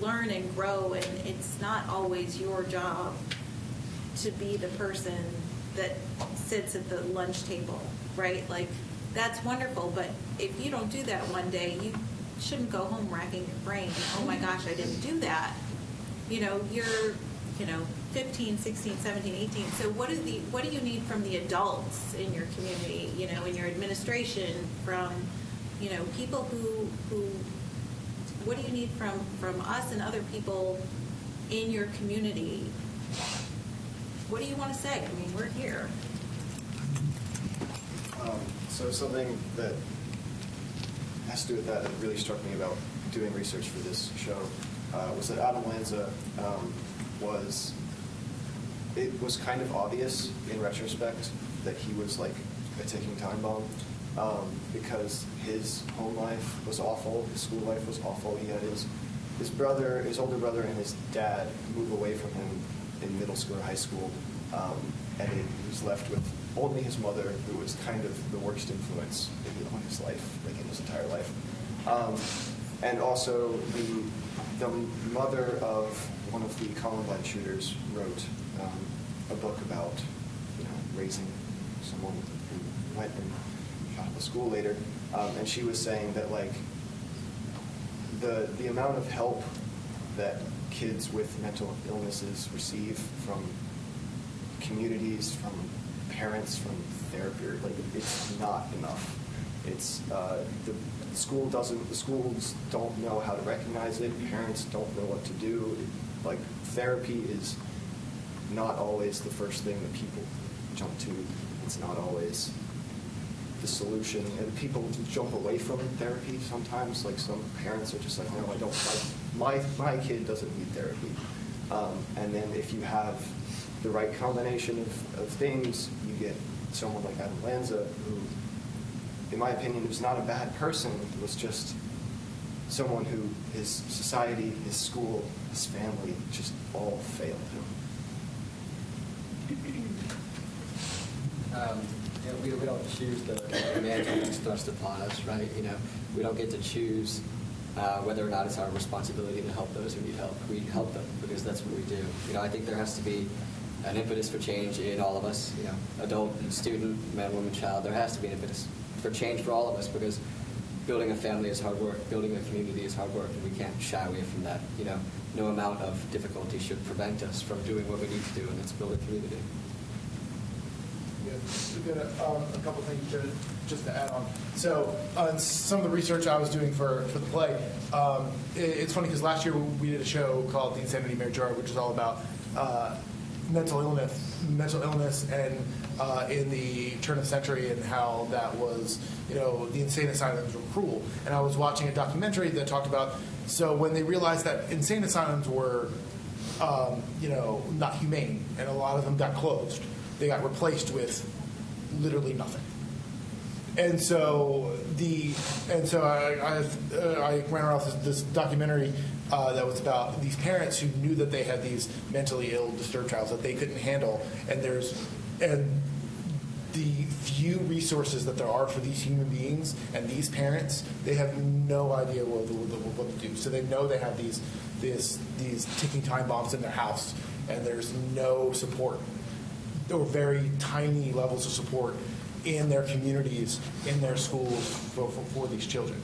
learn and grow, and it's not always your job to be the person that sits at the lunch table, right? That's wonderful, but if you don't do that one day, you shouldn't go home racking your brain. Oh my gosh, I didn't do that. You're 15, 16, 17, 18. So what do you need from the adults in your community, in your administration, from, people who what do you need from us and other people in your community? What do you want to say? I mean, we're here. So something that has to do with that really struck me about doing research for this show was that Adam Lanza it was kind of obvious in retrospect that he was a ticking time bomb because his home life was awful, his school life was awful. He had his older brother and his dad move away from him in middle school or high school, and he was left with only his mother, who was kind of the worst influence in his life, in his entire life. And also the mother of one of the Columbine shooters wrote a book about raising someone who went and shot up a school later, and she was saying that the amount of help that kids with mental illnesses receive from communities, from parents, from therapy, it's not enough. It's the schools don't know how to recognize it. Parents don't know what to do. Therapy is not always the first thing that people jump to. It's not always the solution, and people jump away from therapy sometimes. Some parents are just no, I don't. My kid doesn't need therapy. And then if you have the right combination of things, you get someone like Adam Lanza, who in my opinion, was not a bad person. It was just someone who his society, his school, his family just all failed him. We don't choose the mantle that's thrust upon us, right? We don't get to choose whether or not it's our responsibility to help those who need help. We help them because that's what we do. I think there has to be an impetus for change in all of us. Adult, student, man, woman, child. There has to be an impetus for change for all of us because building a family is hard work. Building a community is hard work, and we can't shy away from that. No amount of difficulty should prevent us from doing what we need to do, and it's build a community. We've got a couple things just to add on. So on some of the research I was doing for the play, it's funny because last year we did a show called The Insanity Major, which is all about mental illness and in the turn of the century and how that was, the insane asylums were cruel. And I was watching a documentary that talked about, so when they realized that insane asylums were, not humane and a lot of them got closed, they got replaced with literally nothing. And so I ran around this documentary that was about these parents who knew that they had these mentally ill, disturbed child that they couldn't handle, and the few resources that there are for these human beings and these parents, they have no idea what to do. So they know they have these ticking time bombs in their house, and there's no support or very tiny levels of support in their communities, in their schools for these children.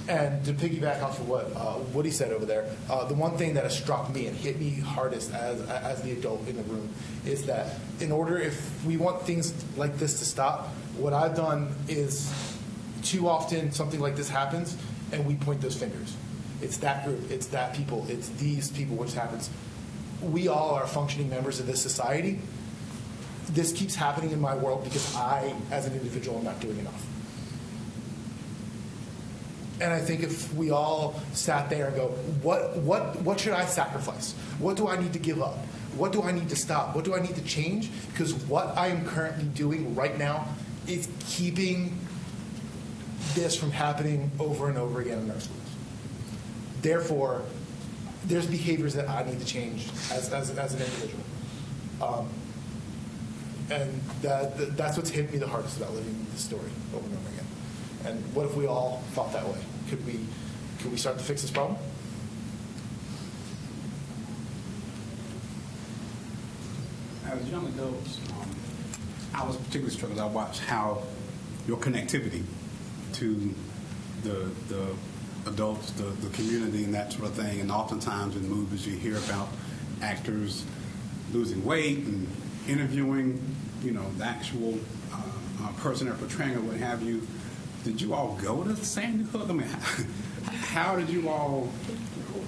And to piggyback off of what Woody said over there, the one thing that has struck me and hit me hardest as the adult in the room is that if we want things like this to stop, what I've done is too often something like this happens and we point those fingers. It's that group, it's that people, it's these people which happens. We all are functioning members of this society. This keeps happening in my world because I, as an individual, am not doing enough. And I think if we all sat there and go, what should I sacrifice? What do I need to give up? What do I need to stop? What do I need to change? Because what I am currently doing right now is keeping this from happening over and over again in our schools. Therefore, there's behaviors that I need to change as an individual. And that's what's hit me the hardest about living this story over and over again. And what if we all felt that way? Could we start to fix this problem? As young adults, I was particularly struck as I watched how your connectivity to the adults, the community, and that sort of thing. And oftentimes in movies you hear about actors losing weight and interviewing, the actual person they're portraying or what have you. Did you all go to Sandy Hook? I mean, how did you all,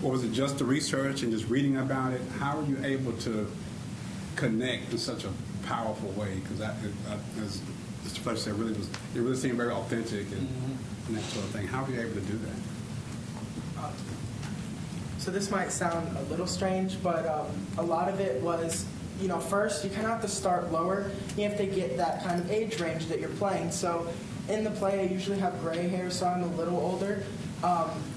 or was it just the research and just reading about it? How were you able to connect in such a powerful way? Because as Mr. Fletcher said, it really seemed very authentic and that sort of thing. How were you able to do that? So this might sound a little strange, but a lot of it was, first you kind of have to start lower. You have to get that kind of age range that you're playing. So in the play, I usually have gray hair, so I'm a little older.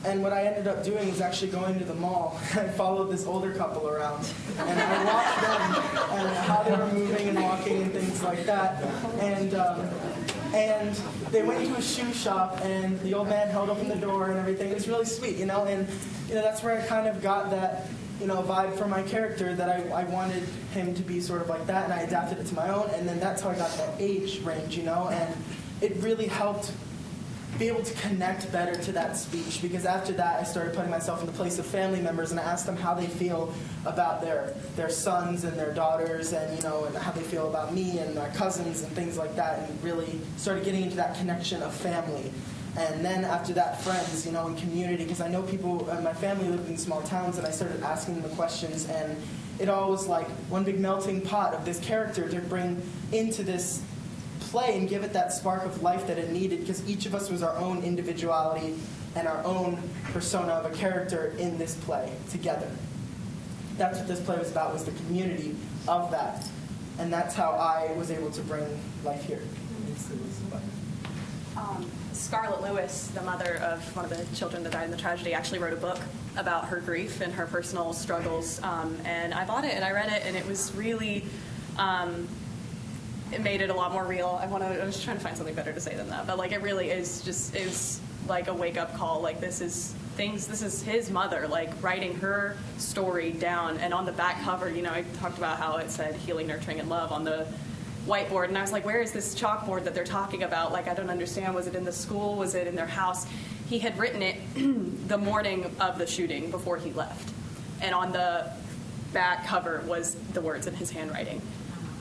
And what I ended up doing was actually going to the mall. I followed this older couple around, and I watched them and how they were moving and walking and things like that. And they went to a shoe shop, and the old man held open the door and everything. It was really sweet, And that's where I kind of got that, vibe for my character that I wanted him to be sort of like that, and I adapted it to my own. And then that's how I got that age range, And it really helped be able to connect better to that speech, because after that I started putting myself in the place of family members, and I asked them how they feel about their sons and their daughters, and and how they feel about me and their cousins and things like that, and really started getting into that connection of family. And then after that, friends, and community, because I know people, my family lived in small towns, and I started asking them the questions, and it all was like one big melting pot of this character to bring into this play and give it that spark of life that it needed, because each of us was our own individuality and our own persona of a character in this play together. That's what this play was about, was the community of that. And that's how I was able to bring life here. Scarlett Lewis, the mother of one of the children that died in the tragedy, actually wrote a book about her grief and her personal struggles. And I bought it and I read it, and it was really, it made it a lot more real. I was trying to find something better to say than that, but like it really is like a wake up call. Like this is his mother, like writing her story down. And on the back cover, I talked about how it said healing, nurturing, and love on the whiteboard, and I was like, where is this chalkboard that they're talking about? Like, I don't understand. Was it in the school? Was it in their house? He had written it the morning of the shooting before he left. And on the back cover was the words in his handwriting.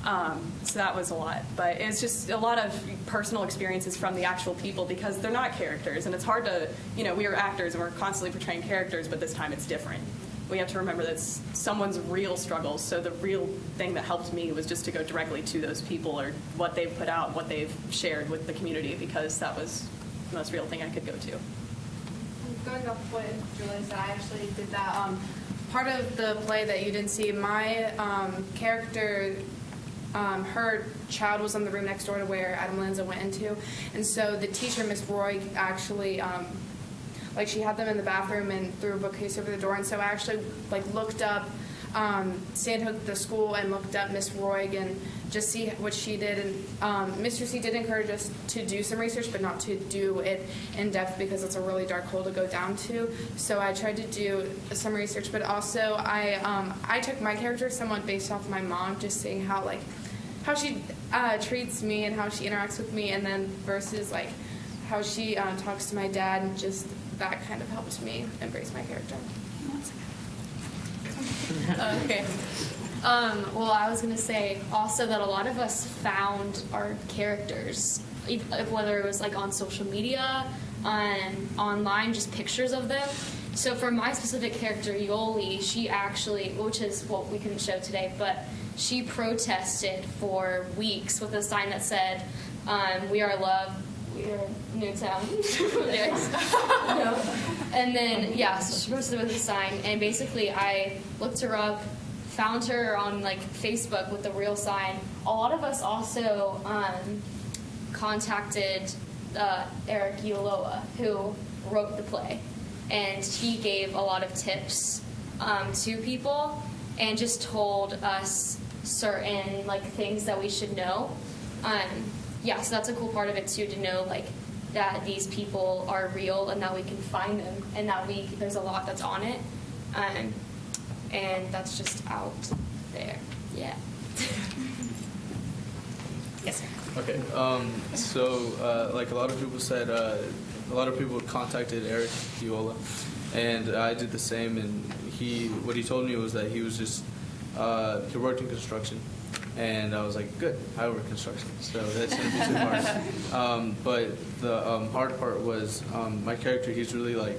So that was a lot. But it's just a lot of personal experiences from the actual people, because they're not characters. And it's hard to, we are actors and we're constantly portraying characters, but this time it's different. We have to remember that it's someone's real struggles. So the real thing that helped me was just to go directly to those people, or what they've put out, what they've shared with the community, because that was the most real thing I could go to. Going off what Julie said, I actually did that. Part of the play that you didn't see, my character, her child was in the room next door to where Adam Lanza went into. And so the teacher, Miss Roy, actually... she had them in the bathroom and threw a bookcase over the door, and so I actually looked up Sandhook, the school, and looked up Miss Roig and just see what she did. And Mr. C did encourage us to do some research, but not to do it in depth because it's a really dark hole to go down to. So I tried to do some research, but also I took my character somewhat based off my mom, just seeing how she treats me and how she interacts with me, and then versus how she talks to my dad, and just that kind of helped me embrace my character. Okay. Well, I was going to say also that a lot of us found our characters, whether it was on social media, online, just pictures of them. So for my specific character, Yoli, she actually, which is what we couldn't show today, but she protested for weeks with a sign that said, "We are love, we are Newtown." And then, so she posted with a sign, and basically I looked her up, found her on Facebook with the real sign. A lot of us also contacted Eric Uloa, who wrote the play, and he gave a lot of tips to people and just told us certain things that we should know. So that's a cool part of it too, to know that these people are real and that we can find them, and that there's a lot that's on it, and that's just out there. Yeah. Yes, sir. Okay. So a lot of people said, a lot of people contacted Eric Uola, and I did the same. And what he told me was that he was just he worked in construction. And I was like, good, I work construction, so that shouldn't be too hard. But the hard part was my character, he's really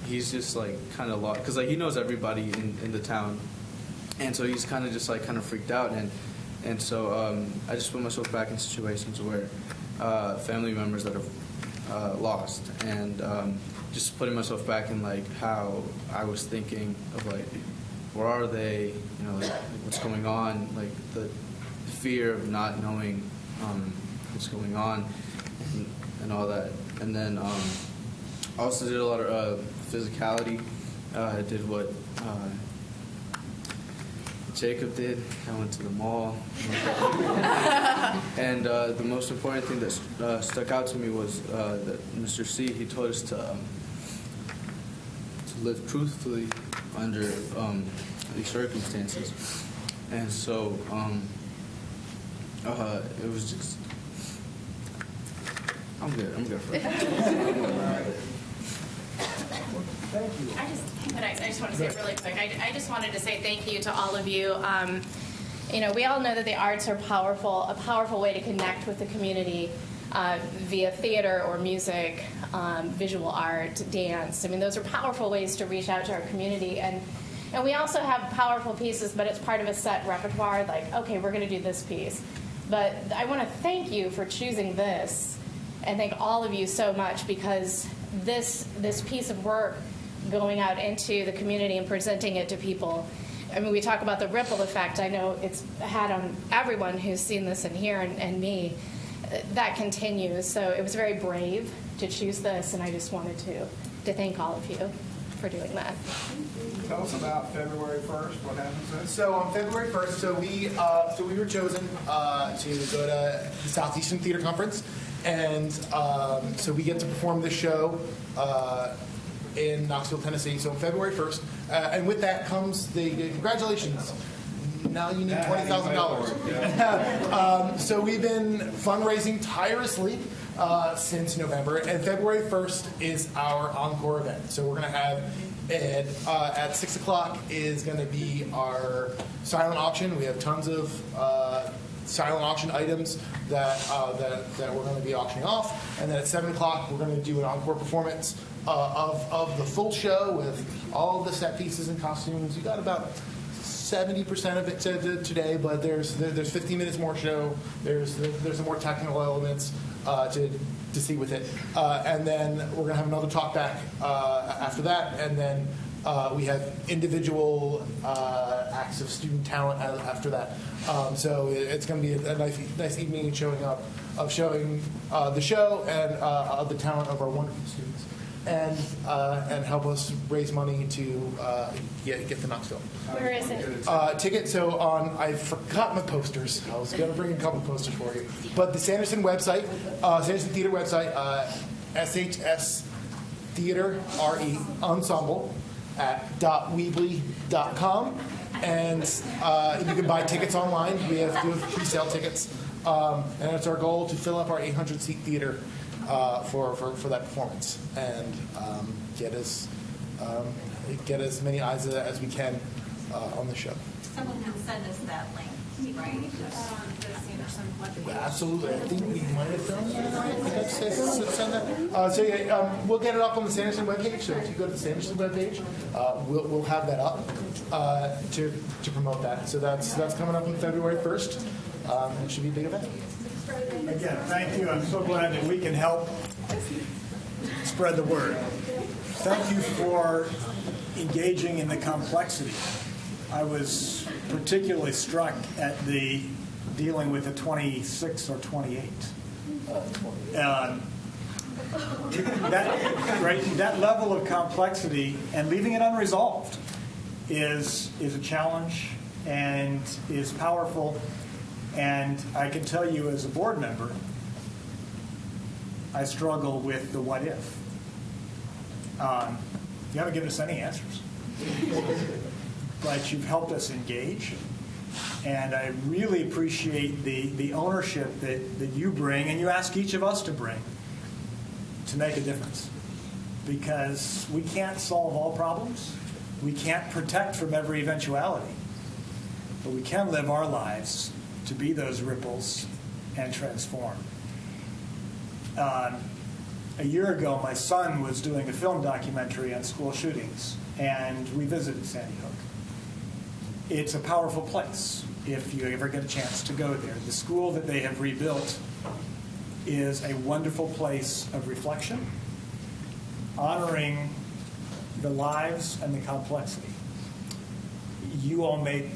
he's just kind of lost, because he knows everybody in the town. And so he's kind of just kind of freaked out. And so I just put myself back in situations where family members that have lost, and just putting myself back in how I was thinking of where are they? What's going on? The fear of not knowing what's going on, and all that. And then I also did a lot of physicality. I did what Jacob did. I went to the mall. And the most important thing that stuck out to me was that Mr. C, he told us to live truthfully under these circumstances. And so it was just, I'm good for it. Thank you. I just want to say really quick, I just wanted to say thank you to all of you. We all know that the arts are a powerful way to connect with the community via theater or music, visual art, dance. I mean, those are powerful ways to reach out to our community. And we also have powerful pieces, but it's part of a set repertoire, okay, we're going to do this piece. But I want to thank you for choosing this, and thank all of you so much, because this piece of work going out into the community and presenting it to people, I mean, we talk about the ripple effect. I know it's had on everyone who's seen this in here, and me. that continues. So it was very brave to choose this, and I just wanted to thank all of you for doing that. Tell us about February 1st. What happens then? So on February 1st, we were chosen to go to the Southeastern Theater Conference, and so we get to perform this show in Knoxville, Tennessee. So on February 1st, and with that comes the congratulations. Now you need $20,000. So we've been fundraising tirelessly since November, and February 1st is our encore event. So we're going to have at 6 o'clock is going to be our silent auction. We have tons of silent auction items that we're going to be auctioning off, and then at 7 o'clock we're going to do an encore performance of the full show with all the set pieces and costumes. You got about 70% of it today, but there's 15 minutes more show. There's some more technical elements to see with it, and then we're gonna have another talk back after that, and then we have individual acts of student talent after that. So it's going to be a nice evening showing the show and of the talent of our wonderful students, and help us raise money to get to Knoxville. Where is it? Ticket. So I forgot my posters. I was going to bring a couple posters for you, but the Sanderson website, Sanderson Theater website, SHS Theater RE Ensemble at .weebly.com, and you can buy tickets online. We have pre-sale tickets, and it's our goal to fill up our 800-seat theater for that performance, and get as many eyes as we can on the show. Someone can send us that link, right? Yeah, absolutely. I think we might have done that. I think I've send that. We'll get it up on the Sanderson webpage. So if you go to the Sanderson webpage, we'll have that up to promote that. So that's coming up on February 1st. It should be a big event. Again, thank you. I'm so glad that we can help spread the word. Thank you for engaging in the complexity. I was particularly struck at the dealing with the 26 or 28. That level of complexity and leaving it unresolved is a challenge and is powerful. And I can tell you as a board member, I struggle with the what if. You haven't given us any answers. But you've helped us engage. And I really appreciate the ownership that you bring, and you ask each of us to bring, to make a difference. Because we can't solve all problems. We can't protect from every eventuality. But we can live our lives to be those ripples and transform. A year ago, my son was doing a film documentary on school shootings, and we visited Sandy Hook. It's a powerful place if you ever get a chance to go there. The school that they have rebuilt is a wonderful place of reflection, honoring the lives and the complexity. You all make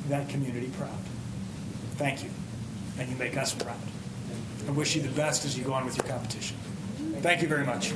that community proud. Thank you. And you make us proud. I wish you the best as you go on with your competition. Thank you very much.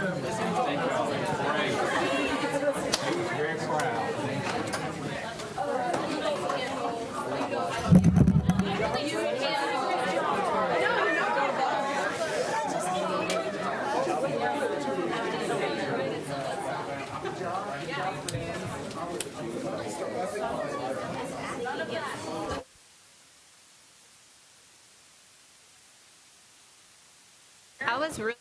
Very proud. I was really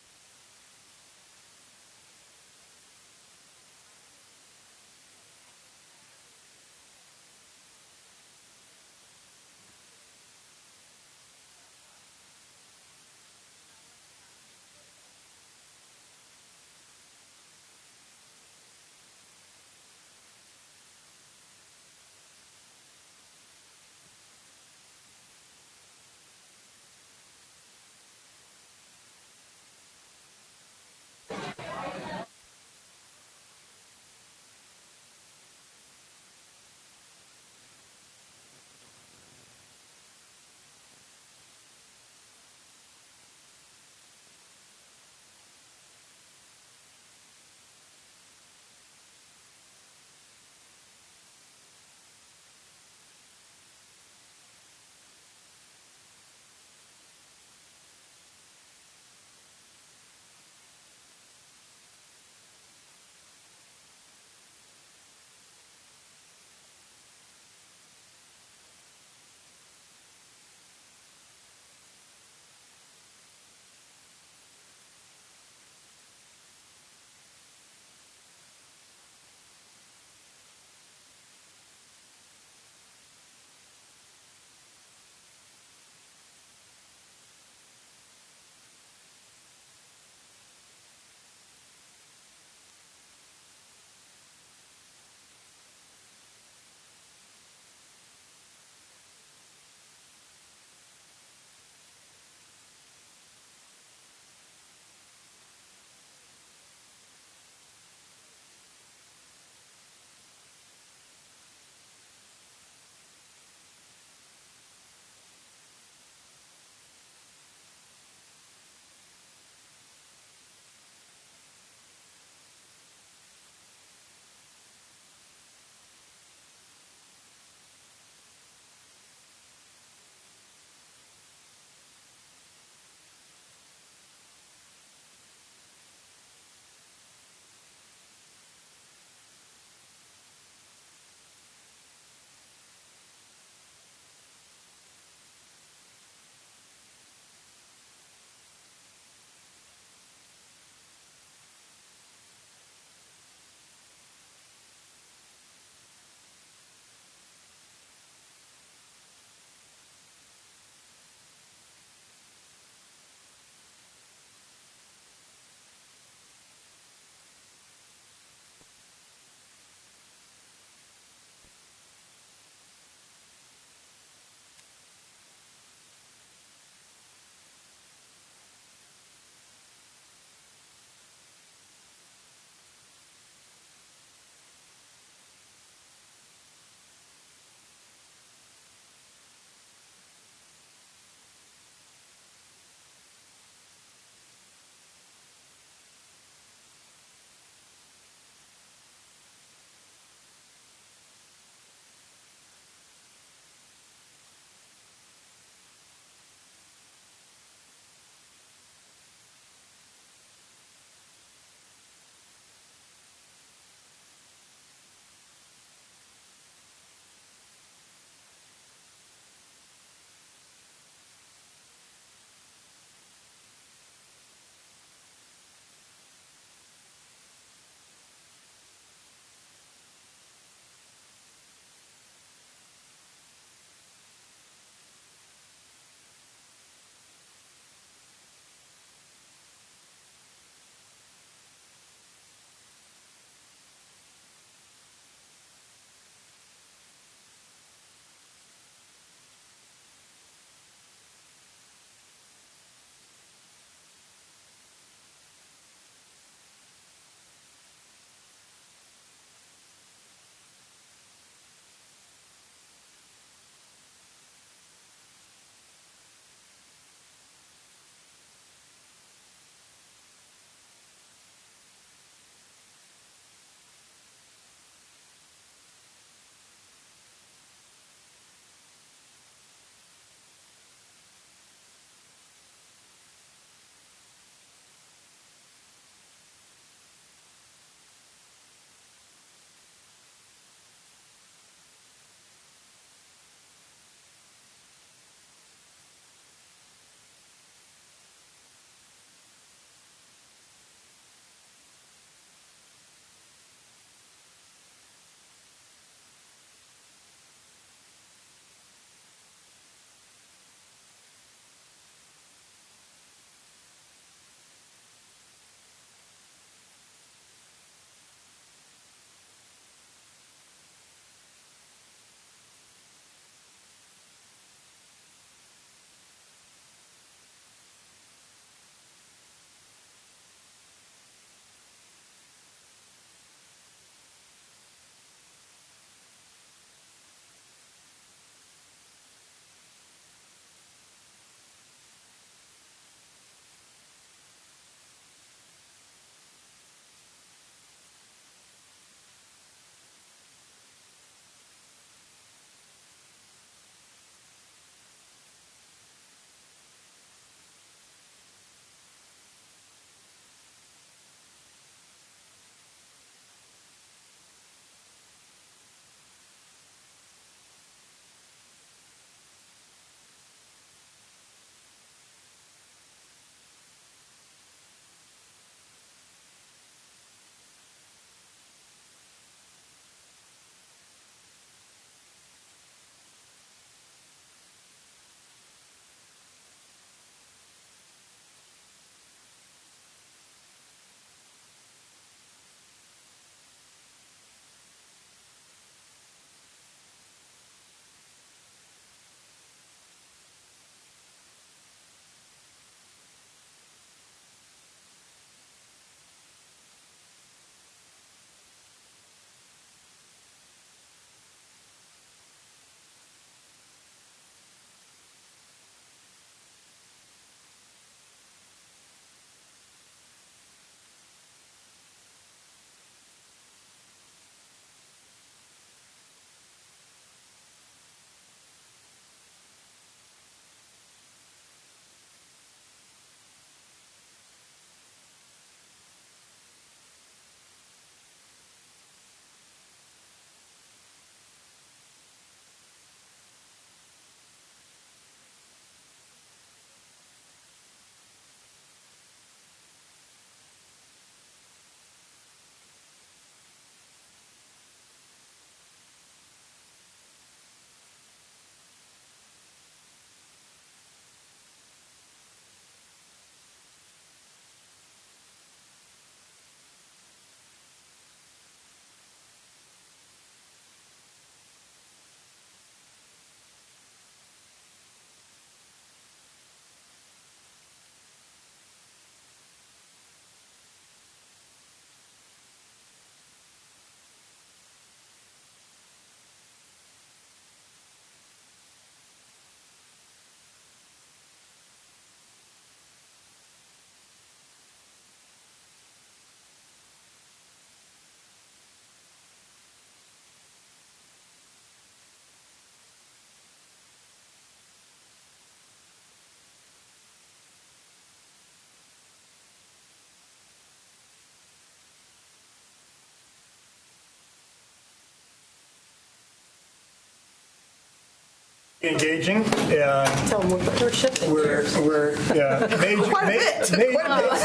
Engaging. Tell them we're shifting gears. We're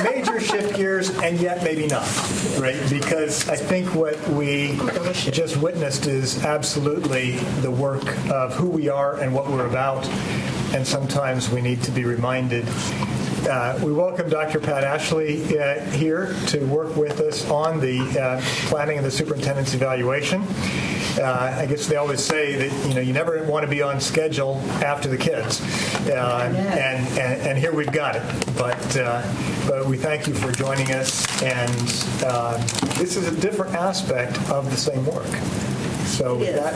major shift gears, and yet maybe not, right? Because I think what we just witnessed is absolutely the work of who we are and what we're about, and sometimes we need to be reminded. We welcome Dr. Pat Ashley here to work with us on the planning of the superintendent's evaluation. I guess they always say that you never want to be on schedule after the kids, and here we've got it. But we thank you for joining us, and this is a different aspect of the same work. So with that,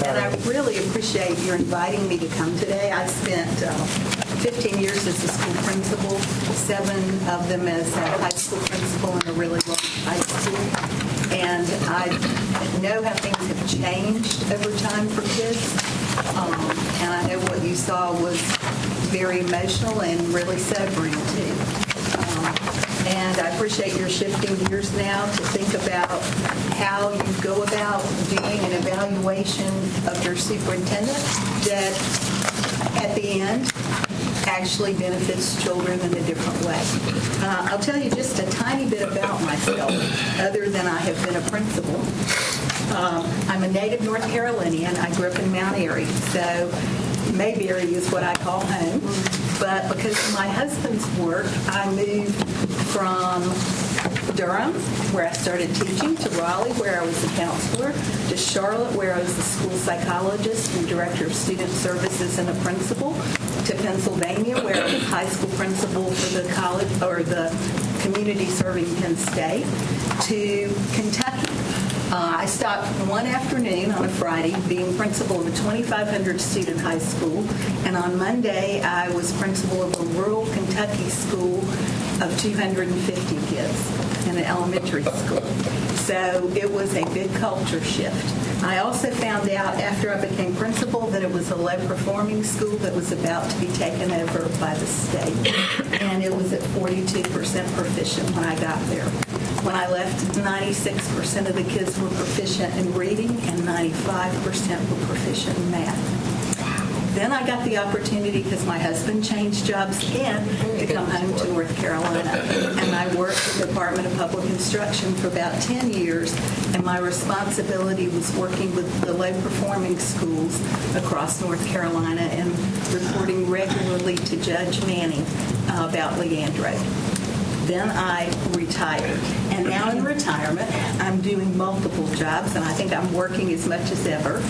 and I really appreciate your inviting me to come today. I spent 15 years as a school principal, 7 of them as a high school principal in a really large high school. And I know how things have changed over time for kids. And I know what you saw was very emotional and really sobering too. And I appreciate your shifting gears now to think about how you go about doing an evaluation of your superintendent that at the end actually benefits children in a different way. I'll tell you just a tiny bit about myself, other than I have been a principal. I'm a native North Carolinian. I grew up in Mount Airy, so Mayberry is what I call home. But because of my husband's work, I moved from Durham, where I started teaching, to Raleigh, where I was a counselor, to Charlotte, where I was the school psychologist and director of student services and a principal, to Pennsylvania, where I was high school principal for the college or the community serving Penn State, to Kentucky. I stopped one afternoon on a Friday being principal of a 2,500 student high school, and on Monday I was principal of a rural Kentucky school of 250 kids in an elementary school. So it was a big culture shift. I also found out after I became principal that it was a low-performing school that was about to be taken over by the state. And it was at 42% proficient when I got there. When I left, 96% of the kids were proficient in reading and 95% were proficient in math. Then I got the opportunity, because my husband changed jobs again, to come home to North Carolina. And I worked at the Department of Public Instruction for about 10 years, and my responsibility was working with the low-performing schools across North Carolina and reporting regularly to Judge Manning about Leandro. Then I retired. And now in retirement, I'm doing multiple jobs, and I think I'm working as much as ever.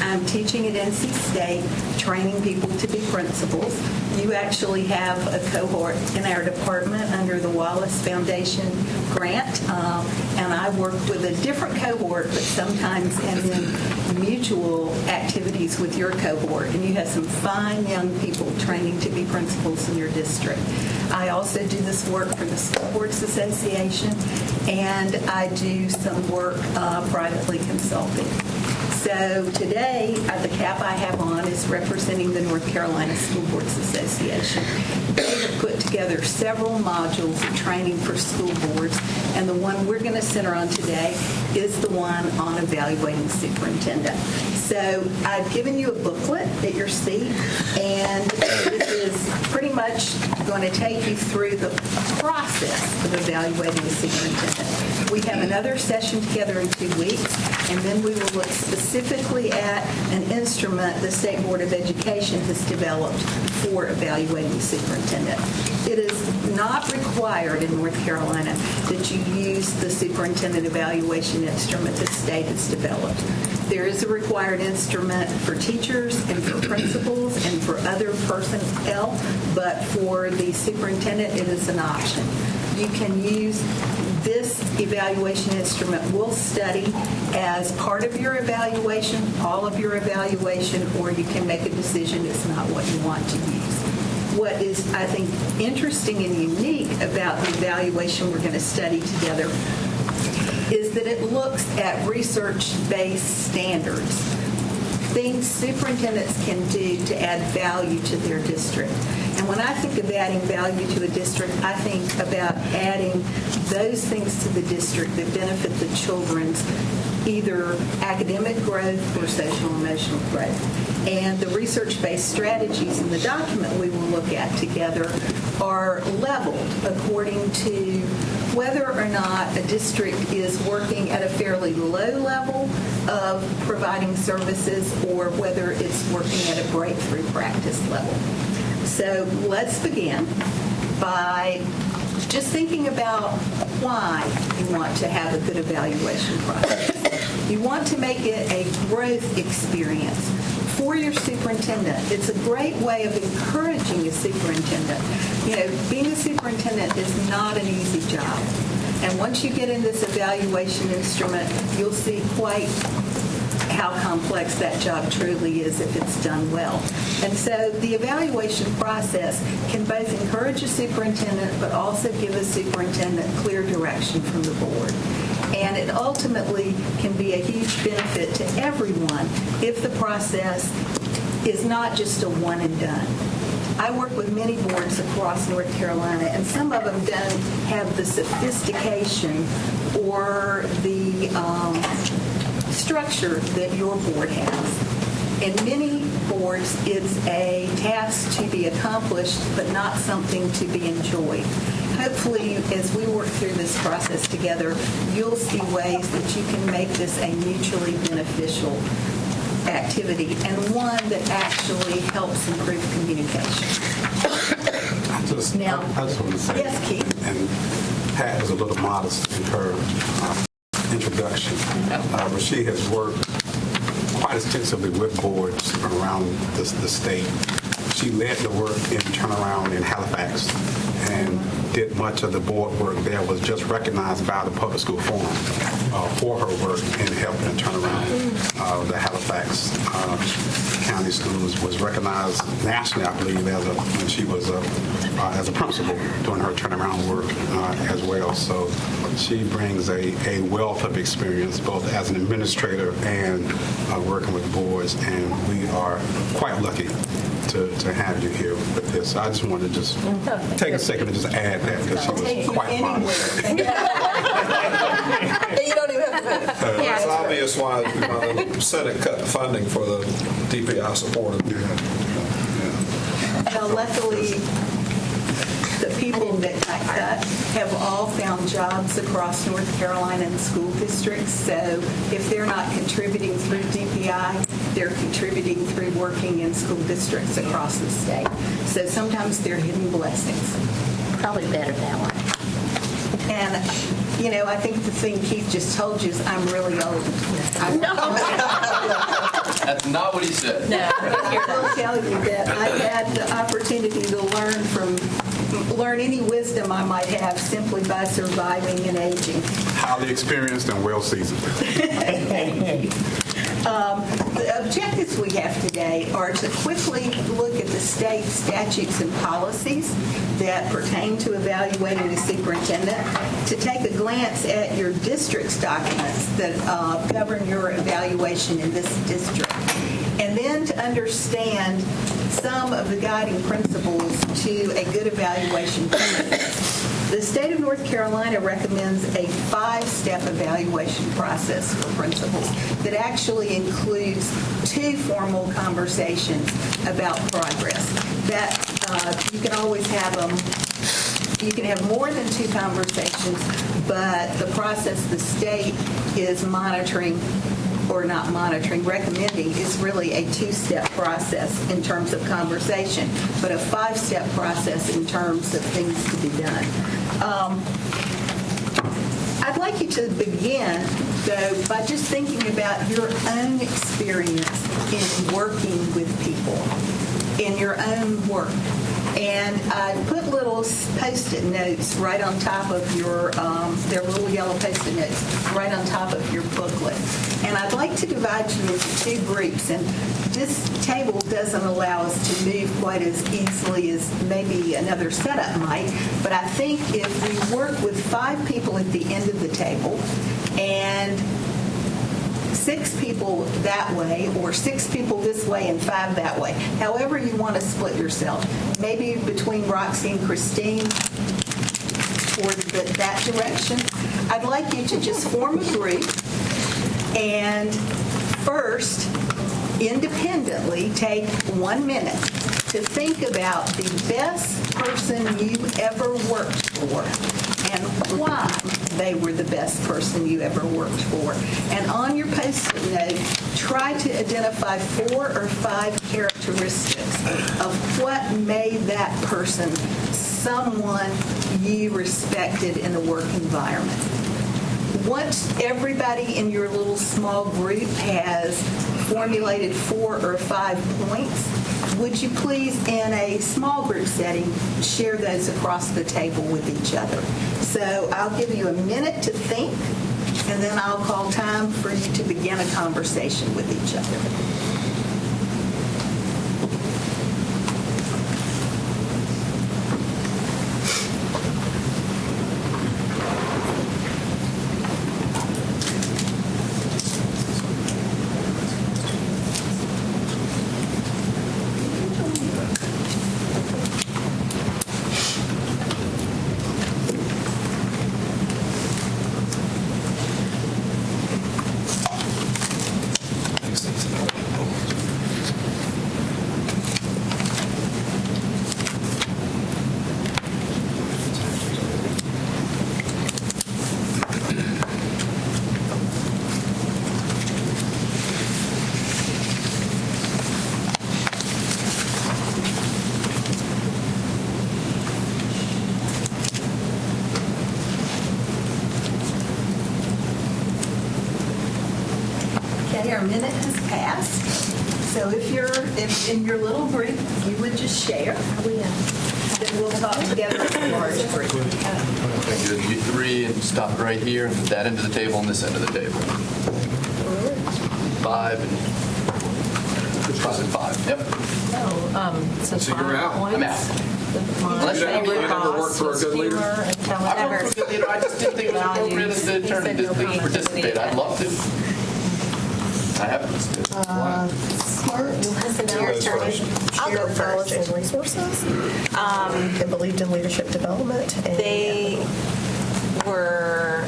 I'm teaching at NC State, training people to be principals. You actually have a cohort in our department under the Wallace Foundation grant, and I work with a different cohort, but sometimes in mutual activities with your cohort, and you have some fine young people training to be principals in your district. I also do this work for the School Boards Association, and I do some work privately consulting. So today, the cap I have on is representing the North Carolina School Boards Association. They have put together several modules of training for school boards, and the one we're going to center on today is the one on evaluating superintendent. So I've given you a booklet at your seat, and this is pretty much going to take you through the process of evaluating a superintendent. We have another session together in 2 weeks, and then we will look specifically at an instrument the State Board of Education has developed for evaluating the superintendent. It is not required in North Carolina that you use the superintendent evaluation instrument the state has developed. There is a required instrument for teachers and for principals and for other personnel, but for the superintendent, it is an option. You can use this evaluation instrument. We'll study as part of your evaluation, all of your evaluation, or you can make a decision it's not what you want to use. What is, I think, interesting and unique about the evaluation we're going to study together is that it looks at research-based standards, things superintendents can do to add value to their district. And when I think of adding value to a district, I think about adding those things to the district that benefit the children's either academic growth or social emotional growth. and the research-based strategies in the document we will look at together are leveled according to whether or not a district is working at a fairly low level of providing services or whether it's working at a breakthrough practice level. So let's begin by just thinking about why you want to have a good evaluation process. You want to make it a growth experience for your superintendent. It's a great way of encouraging a superintendent. You know, being a superintendent is not an easy job. And once you get in this evaluation instrument, you'll see quite how complex that job truly is if it's done well. And so the evaluation process can both encourage a superintendent but also give a superintendent clear direction from the board. And it ultimately can be a huge benefit to everyone if the process is not just a one and done. I work with many boards across North Carolina, and some of them don't have the sophistication or the structure that your board has. In many boards, it's a task to be accomplished, but not something to be enjoyed. Hopefully, as we work through this process together, you'll see ways that you can make this a mutually beneficial activity and one that actually helps improve communication. I just want to say, yes, Keith. And Pat was a little modest in her introduction, but she has worked quite extensively with boards around the state. She led the work in turnaround in Halifax and did much of the board work there, was just recognized by the Public School Forum for her work in helping to turn around the Halifax County Schools. Was recognized nationally, I believe, when she was as a principal doing her turnaround work as well. So she brings a wealth of experience both as an administrator and working with boards, and we are quite lucky to have you here with this. I just wanted to just take a second to just add that because she was quite modest. You don't even have to put it. It's obvious why the Senate cut the funding for the DPI supported. Well, luckily, the people that got cut have all found jobs across North Carolina and school districts. So if they're not contributing through DPI, they're contributing through working in school districts across the state. So sometimes they're hidden blessings. Probably better that way. And, you know, I think the thing Keith just told you is I'm really old. That's not what he said. No. I will tell you that I had the opportunity to learn any wisdom I might have simply by surviving and aging. Highly experienced and well seasoned. The objectives we have today are to quickly look at the state statutes and policies that pertain to evaluating the superintendent, to take a glance at your district's documents that govern your evaluation in this district, and then to understand some of the guiding principles to a good evaluation process. The state of North Carolina recommends a 5-step evaluation process for principals that actually includes 2 formal conversations about progress. That you can always have them. You can have more than 2 conversations, but the process the state is monitoring or not monitoring, recommending is really a 2-step process in terms of conversation, but a 5-step process in terms of things to be done. I'd like you to begin, though, by just thinking about your own experience in working with people, in your own work. And I put little Post-it notes right on top of your, they're little yellow Post-it notes, right on top of your booklet. And I'd like to divide you into 2 groups. And this table doesn't allow us to move quite as easily as maybe another setup might. But I think if we work with 5 people at the end of the table and 6 people that way, or 6 people this way and 5 that way, however you want to split yourself. Maybe between Roxy and Christine or that direction. I'd like you to just form a group and first independently take 1 minute to think about the best person you ever worked for and why they were the best person you ever worked for. And on your Post-it note, try to identify 4 or 5 characteristics of what made that person someone you respected in the work environment. Once everybody in your little small group has formulated 4 or 5 points, would you please, in a small group setting, share those across the table with each other? So I'll give you a minute to think, and then I'll call time for you to begin a conversation with each other. Our minute has passed. So if in your little group, you would just share. Then we'll talk together as a large group. Good. You 3 and stop right here, and that end of the table and this end of the table. 5 and 5. Yep. So you're out. I'm out. Unless you never worked for a good leader? I worked for a good leader. I just didn't think it was appropriate as the attorney to participate. I'd love to. I haven't listened to it. Smart. You listen to your attorney. I'll go first. And resources. And believed in leadership development. And they were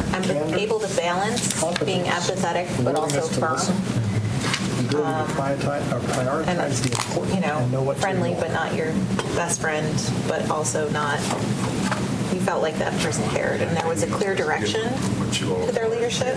able to balance being empathetic but also firm. Prioritize the important and know what friendly but not your best friend, but also not. You felt like that person cared, and there was a clear direction to their leadership.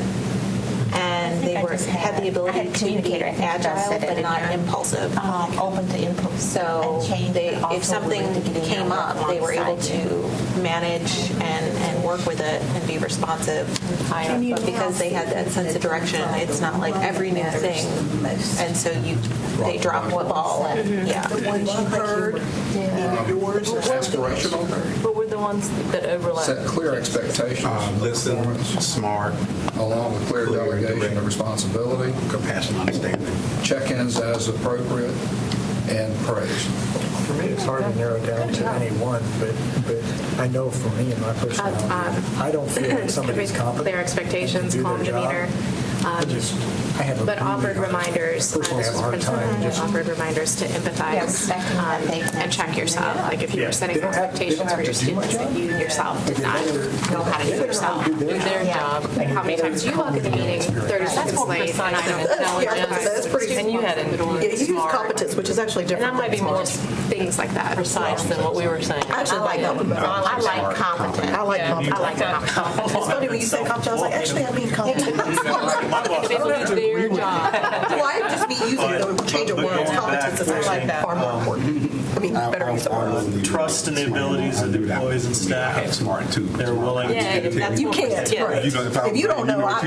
And they had the ability to be agile but not impulsive. Open to input. So if something came up, they were able to manage and work with it and be responsive. But because they had that sense of direction, it's not like every new thing. And so they dropped the ball. And, yeah. The ones you heard, yours. Aspirational. What were the ones that overlapped? Set clear expectations. Listen, smart. Along with clear delegation of responsibility. Compassion, understanding. Check-ins as appropriate, and praise. For me, it's hard to narrow down to any one, but I know for me and my personality, I don't feel like somebody's competent. Clear expectations, calm demeanor. But offered reminders, offered reminders to empathize and check yourself. Like if you were setting expectations for your students that you yourself did not know how to do yourself. Their job. Like how many times do you walk in the meeting 30 seconds late and I don't know That's pretty. And you had it. Yeah, you use competence, which is actually different. And that might be more things like that. Precise than what we were saying. I actually like that. I like competent. I like competent. It's funny when you said competent, I was like, actually, I mean competent. Their job. Well, I just be using the change of words. Competence is actually far more important. I mean, better use of words. Trust in the abilities of the employees and staff. Smart too. They're willing to You can't. Right. If you don't know, I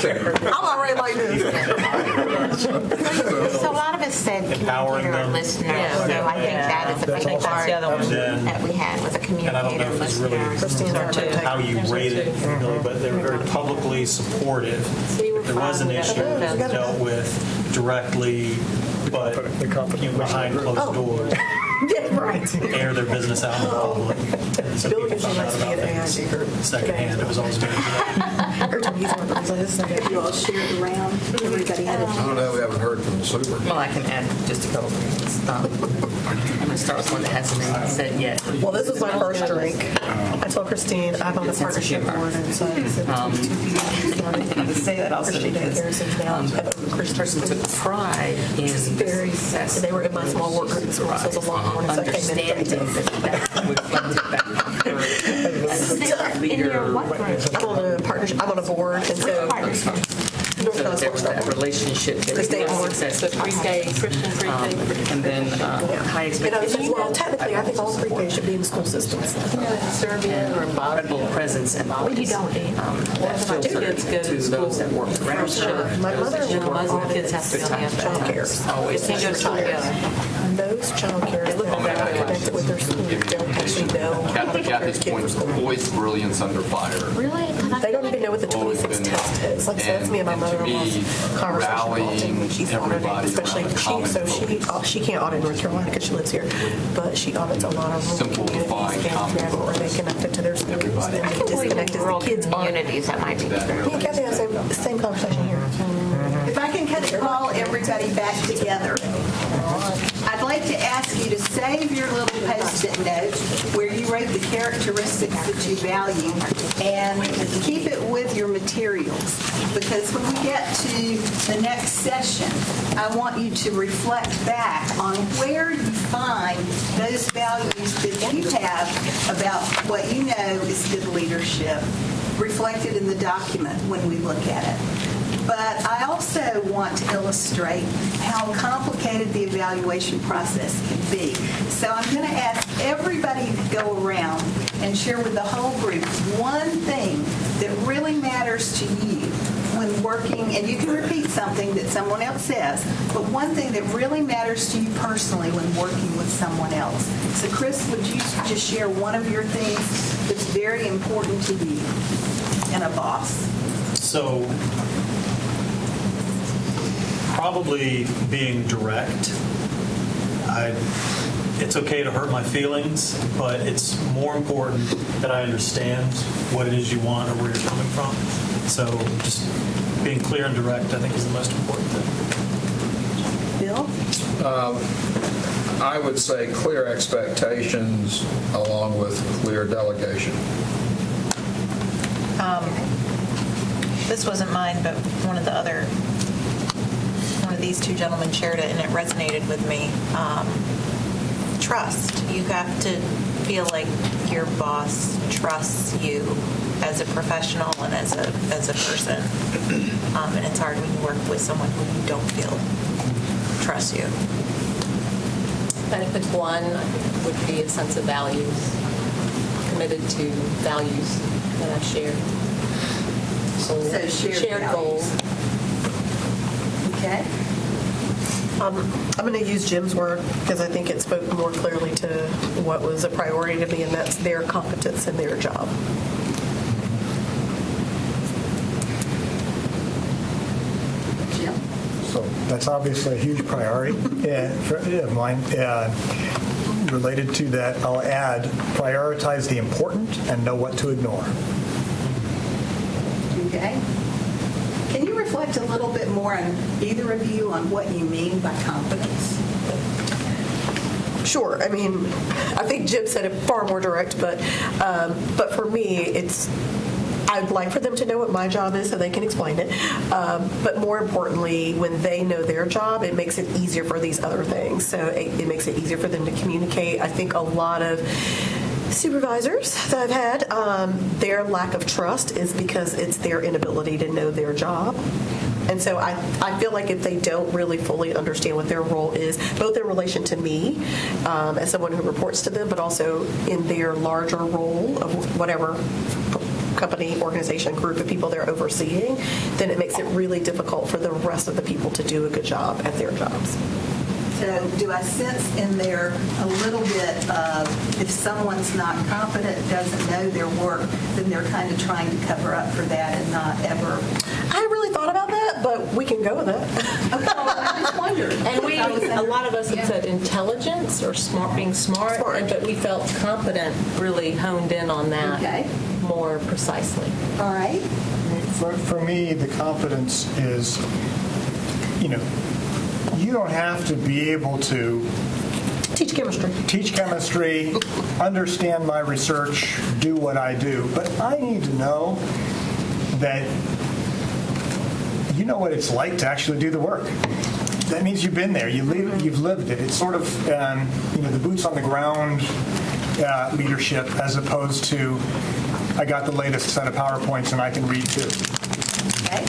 care. I'm already like this. So a lot of us said communicator listener. So I think that is a big part that we had was a communicator and I don't know if it's really how you rate it, really, but they were very publicly supportive. If there was an issue that was dealt with directly, but behind closed doors. Yeah, right. Air their business out in the public. So people found out about things secondhand. It was always very good. You all shared around. Everybody had I don't know, we haven't heard from the super. Well, I can add just a couple things. I'm going to start with one that hasn't been said yet. Well, this was my first drink. I told Christine I'm on the partnership board, and so I said to say that also because Christine took pride in very success. They were in my small work group, so it was a long morning, so I came in and drank I'm on a partnership. I'm on a board, and so there was that relationship that was successful. And then high expectations. Well, technically, I think all pre-K should be in school systems. Serbia or incredible presence and knowledge. That filters to those that work around her. My mother-in-law kids have to be on child care. Always. Those child care that are connected with their school don't actually know. Kathy's point, boys' brilliance under fire. Really? They don't even know what the 26 test is. Like, so that's me and my mother-in-law's conversation often when she's auditing, especially she can't audit North Carolina because she lives here, but she audits a lot of rural communities and wherever are they connected to their schools and they disconnected the kids communities that might be true. Me and Kathy have the same conversation here. If I can kind of call everybody back together, I'd like to ask you to save your little Post-it note where you write the characteristics that you value and keep it with your materials, because when we get to the next session, I want you to reflect back on where you find those values that you have about what you know is good leadership reflected in the document when we look at it. But I also want to illustrate how complicated the evaluation process can be. So I'm going to ask everybody to go around and share with the whole group one thing that really matters to you when working, and you can repeat something that someone else says, but one thing that really matters to you personally when working with someone else. So Chris, would you just share one of your things that's very important to you in a boss? So probably being direct. It's okay to hurt my feelings, but it's more important that I understand what it is you want or where you're coming from. So just being clear and direct, I think, is the most important thing. Bill? I would say clear expectations along with clear delegation. This wasn't mine, but one of these two gentlemen shared it, and it resonated with me. Trust. You have to feel like your boss trusts you as a professional and as a person. And it's hard when you work with someone who you don't feel trusts you. I think one would be a sense of values, committed to values that I share. So shared goals. Okay. I'm going to use Jim's word because I think it spoke more clearly to what was a priority to me, and that's their competence in their job. Jim? So that's obviously a huge priority of mine. Related to that, I'll add prioritize the important and know what to ignore. Okay. Can you reflect a little bit more on either of you on what you mean by competence? Sure. I mean, I think Jim said it far more direct, but for me, I'd like for them to know what my job is so they can explain it. But more importantly, when they know their job, it makes it easier for these other things. So it makes it easier for them to communicate. I think a lot of supervisors that I've had, their lack of trust is because it's their inability to know their job. And so I feel like if they don't really fully understand what their role is, both in relation to me as someone who reports to them, but also in their larger role of whatever company, organization, group of people they're overseeing, then it makes it really difficult for the rest of the people to do a good job at their jobs. So do I sense in there a little bit of if someone's not competent, doesn't know their work, then they're kind of trying to cover up for that and not ever? I really thought about that, but we can go with that. Okay, well, I just wondered. And a lot of us have said intelligence or being smart, but we felt competent really honed in on that more precisely. All right. For me, the confidence is, you don't have to be able to teach chemistry, understand my research, do what I do, but I need to know that you know what it's like to actually do the work. That means you've been there, you've lived it. It's sort of the boots on the ground leadership, as opposed to I got the latest set of PowerPoints and I can read too. Okay.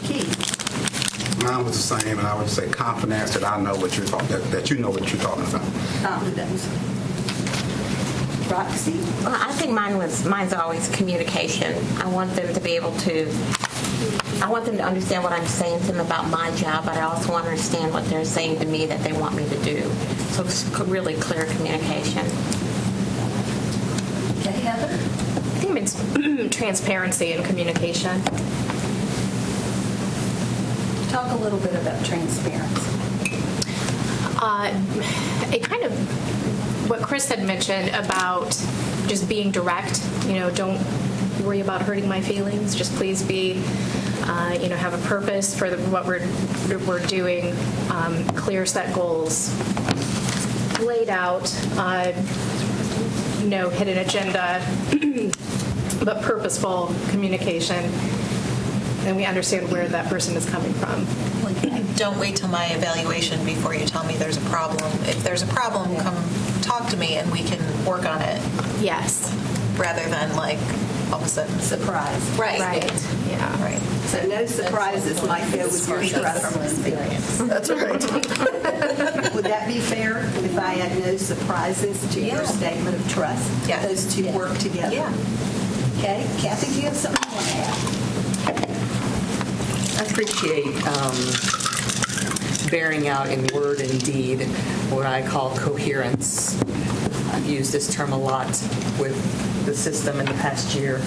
Keith. Mine was the same, and I would say confidence that I know what you're talking, that you know what you're talking about. Confidence. Roxy? Well, I think mine's always communication. I want them to be able to, I want them to understand what I'm saying to them about my job, but I also want to understand what they're saying to me that they want me to do. So it's really clear communication. Okay, Heather? I think it's transparency and communication. Talk a little bit about transparency. It kind of, what Chris had mentioned about just being direct, don't worry about hurting my feelings, just please be, have a purpose for what we're doing, clear set goals, laid out, hit an agenda, but purposeful communication. And we understand where that person is coming from. Don't wait till my evaluation before you tell me there's a problem. If there's a problem, come talk to me and we can work on it. Yes. Rather than all of a sudden. Surprise. Right. Yeah. Right. So no surprises might go with your trust experience. That's right. Would that be fair if I had no surprises to your statement of trust? Yeah. Those two work together? Yeah. Okay. Kathy, do you have something you want to add? I appreciate bearing out in word and deed what I call coherence. I've used this term a lot with the system in the past year,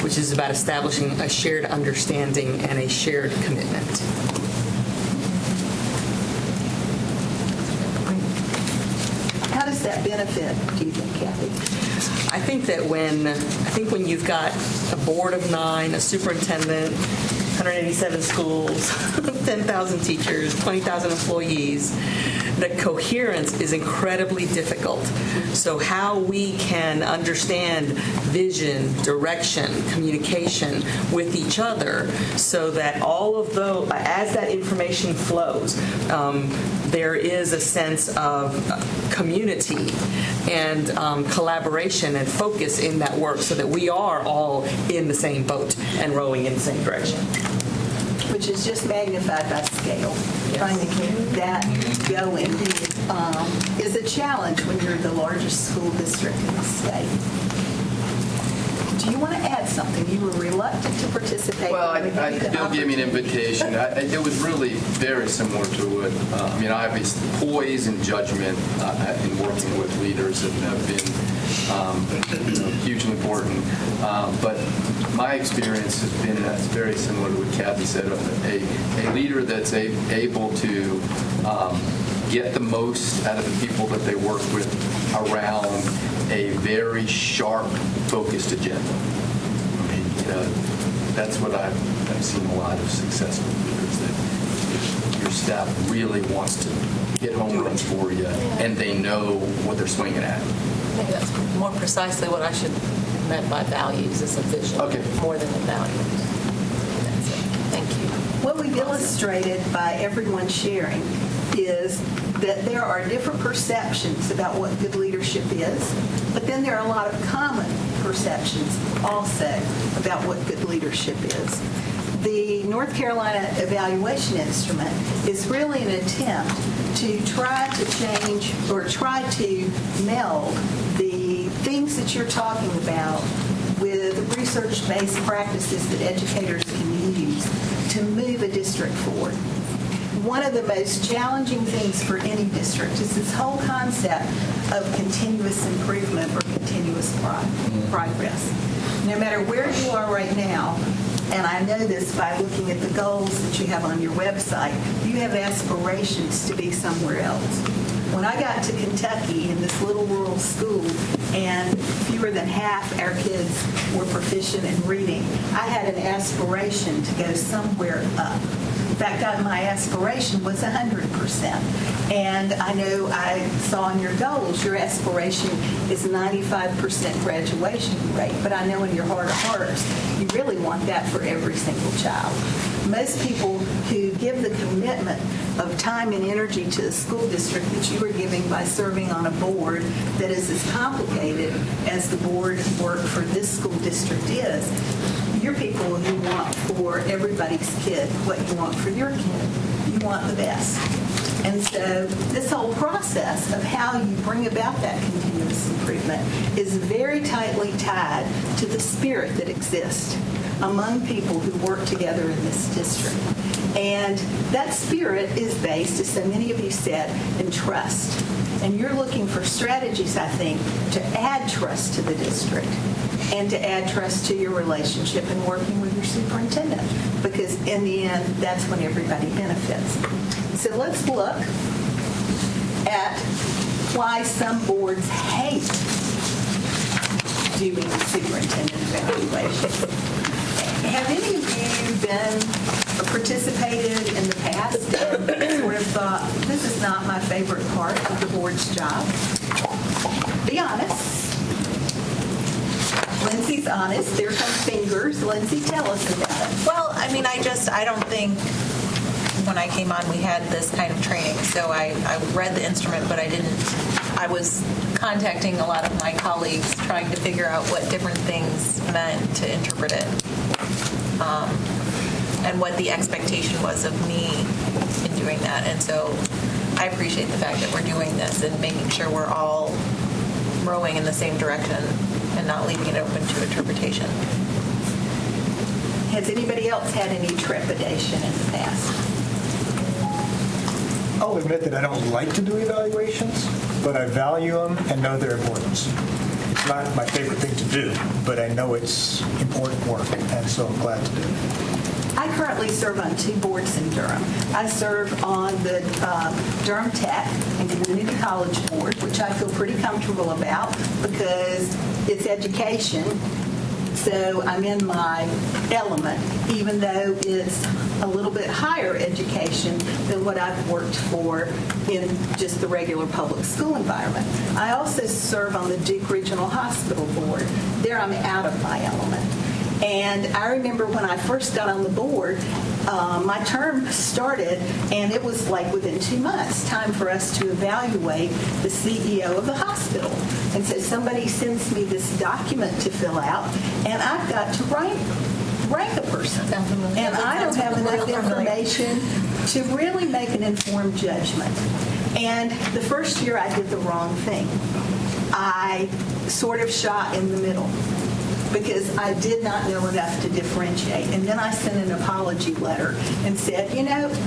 which is about establishing a shared understanding and a shared commitment. How does that benefit, do you think, Kathy? I think when you've got a board of 9, a superintendent, 187 schools, 10,000 teachers, 20,000 employees, that coherence is incredibly difficult. So how we can understand vision, direction, communication with each other so that all of those, as that information flows, there is a sense of community and collaboration and focus in that work so that we are all in the same boat and rowing in the same direction. Which is just magnified by scale. Yes. Trying to keep that going is a challenge when you're the largest school district in the state. Do you want to add something? You were reluctant to participate. Well, Bill gave me an invitation. It was really very similar to it. Obviously, poise and judgment in working with leaders have been hugely important. But my experience has been very similar to what Kathy said. A leader that's able to get the most out of the people that they work with around a very sharp, focused agenda. That's what I've seen a lot of successful leaders, that your staff really wants to get home runs for you, and they know what they're swinging at. Maybe that's more precisely what I should have meant by values is a vision, more than the values. That's it. Thank you. What we've illustrated by everyone sharing is that there are different perceptions about what good leadership is, but then there are a lot of common perceptions also about what good leadership is. The North Carolina evaluation instrument is really an attempt to try to change or try to meld the things that you're talking about with research-based practices that educators can use to move a district forward. One of the most challenging things for any district is this whole concept of continuous improvement or continuous progress. No matter where you are right now, and I know this by looking at the goals that you have on your website, you have aspirations to be somewhere else. When I got to Kentucky in this little rural school and fewer than half our kids were proficient in reading, I had an aspiration to go somewhere up. In fact, my aspiration was 100%. And I know I saw in your goals, your aspiration is 95% graduation rate, but I know in your heart of hearts, you really want that for every single child. Most people who give the commitment of time and energy to the school district that you are giving by serving on a board that is as complicated as the board work for this school district is, you're people who want for everybody's kid what you want for your kid. You want the best. And so this whole process of how you bring about that continuous improvement is very tightly tied to the spirit that exists among people who work together in this district. And that spirit is based, as so many of you said, in trust. And you're looking for strategies, I think, to add trust to the district and to add trust to your relationship in working with your superintendent. Because in the end, that's when everybody benefits. So let's look at why some boards hate doing superintendent evaluations. Have any of you been participated in the past and sort of thought, this is not my favorite part of the board's job? Be honest. Lindsay's honest. There come fingers. Lindsay, tell us about it. Well, I mean, I don't think when I came on we had this kind of training. So I read the instrument, but I was contacting a lot of my colleagues trying to figure out what different things meant to interpret it. And what the expectation was of me in doing that. And so I appreciate the fact that we're doing this and making sure we're all rowing in the same direction and not leaving it open to interpretation. Has anybody else had any trepidation in the past? I'll admit that I don't like to do evaluations, but I value them and know their importance. It's not my favorite thing to do, but I know it's important work, and so I'm glad to do it. I currently serve on 2 boards in Durham. I serve on the Durham Tech and Community College Board, which I feel pretty comfortable about because it's education. So I'm in my element, even though it's a little bit higher education than what I've worked for in just the regular public school environment. I also serve on the Duke Regional Hospital Board. There I'm out of my element. And I remember when I first got on the board, my term started, and it was like within 2 months, time for us to evaluate the CEO of the hospital. And so somebody sends me this document to fill out, and I've got to rank a person. And I don't have enough information to really make an informed judgment. And the first year I did the wrong thing. I sort of shot in the middle, because I did not know enough to differentiate. And then I sent an apology letter and said,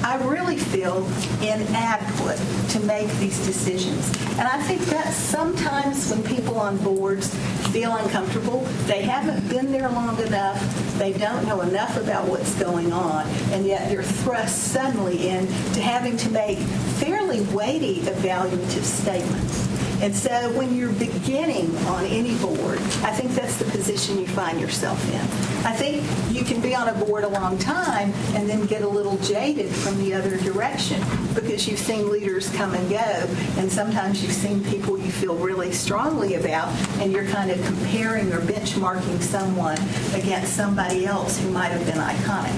I really feel inadequate to make these decisions. And I think that sometimes when people on boards feel uncomfortable, they haven't been there long enough, they don't know enough about what's going on, and yet they're thrust suddenly into having to make fairly weighty evaluative statements. And so when you're beginning on any board, I think that's the position you find yourself in. I think you can be on a board a long time and then get a little jaded from the other direction because you've seen leaders come and go, and sometimes you've seen people you feel really strongly about, and you're kind of comparing or benchmarking someone against somebody else who might have been iconic.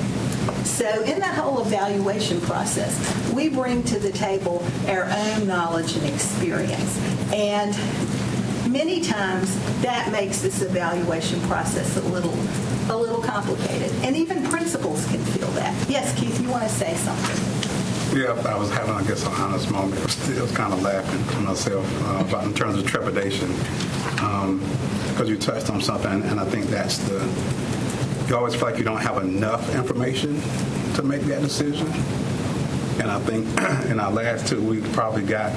So in that whole evaluation process, we bring to the table our own knowledge and experience. And many times that makes this evaluation process a little complicated. And even principals can feel that. Yes, Keith, you want to say something? Yeah, I was having, I guess, an honest moment. I was kind of laughing to myself about in terms of trepidation because you touched on something, and I think that's you always feel like you don't have enough information to make that decision. And I think in our last 2, we probably got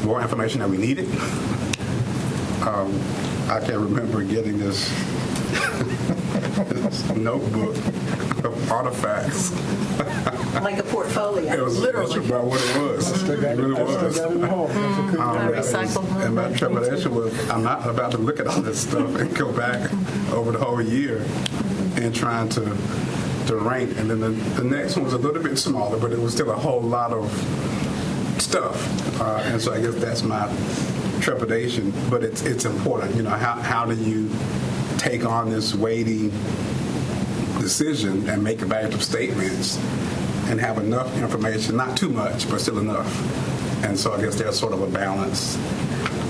more information than we needed. I can remember getting this, this notebook of artifacts. Like a portfolio, It was literally. That's about what it was. It really was. And my trepidation was, I'm not about to look at all this stuff and go back over the whole year and trying to rank. And then the next one was a little bit smaller, but it was still a whole lot of stuff. And so I guess that's my trepidation, but it's important. You know, how do you take on this weighty decision and make evaluative statements and have enough information, not too much, but still enough. And so I guess there's sort of a balance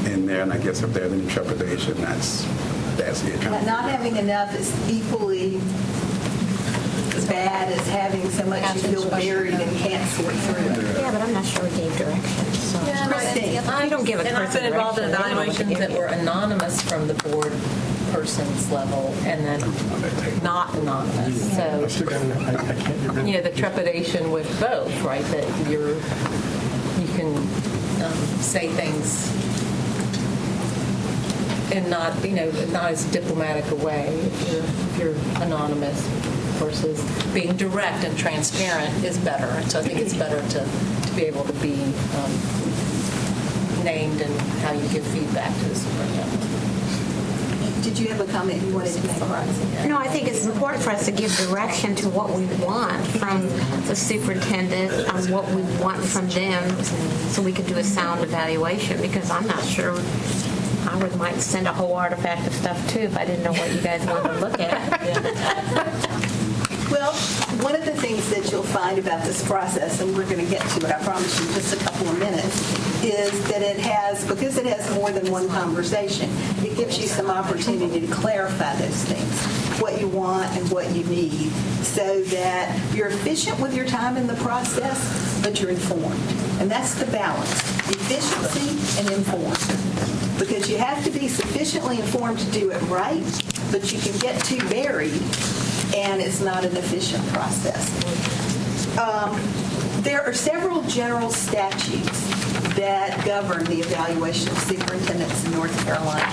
in there, and I guess if there's any trepidation, that's it. Not having enough is equally as bad as having so much you feel buried and can't sort through it. Yeah, but I'm not sure we gave direction. So. Christine. You don't give a And I've been involved in evaluations that were anonymous from the board person's level and then not anonymous. So, you know, the trepidation with both, right? That you can say things in not as diplomatic a way if you're anonymous versus being direct and transparent is better. And so I think it's better to be able to be named and how you give feedback to the superintendent. Did you have a comment you wanted to make? No, I think it's important for us to give direction to what we want from the superintendent and what we want from them so we can do a sound evaluation, because I'm not sure. I might send a whole artifact of stuff too if I didn't know what you guys wanted to look at. Well, one of the things that you'll find about this process, and we're going to get to it, I promise you, in just a couple of minutes, is that because it has more than one conversation, it gives you some opportunity to clarify those things, what you want and what you need, so that you're efficient with your time in the process, but you're informed. And that's the balance, efficiency and informed. Because you have to be sufficiently informed to do it right, but you can get too buried and it's not an efficient process. There are several general statutes that govern the evaluation of superintendents in North Carolina.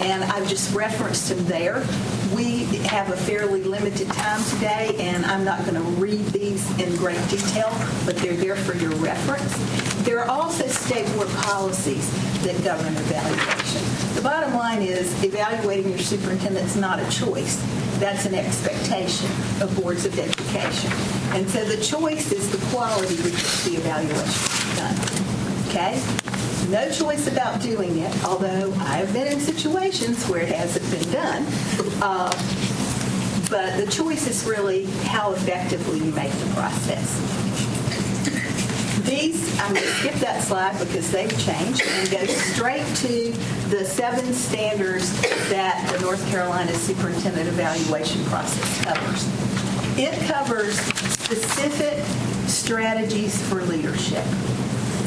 And I've just referenced them there. We have a fairly limited time today, and I'm not going to read these in great detail, but they're there for your reference. There are also state board policies that govern evaluation. The bottom line is evaluating your superintendent is not a choice. That's an expectation of boards of education. And so the choice is the quality with which the evaluation is done. Okay? No choice about doing it, although I have been in situations where it hasn't been done. But the choice is really how effectively you make the process. These, I'm going to skip that slide because they've changed and go straight to the 7 standards that the North Carolina Superintendent Evaluation process covers. It covers specific strategies for leadership.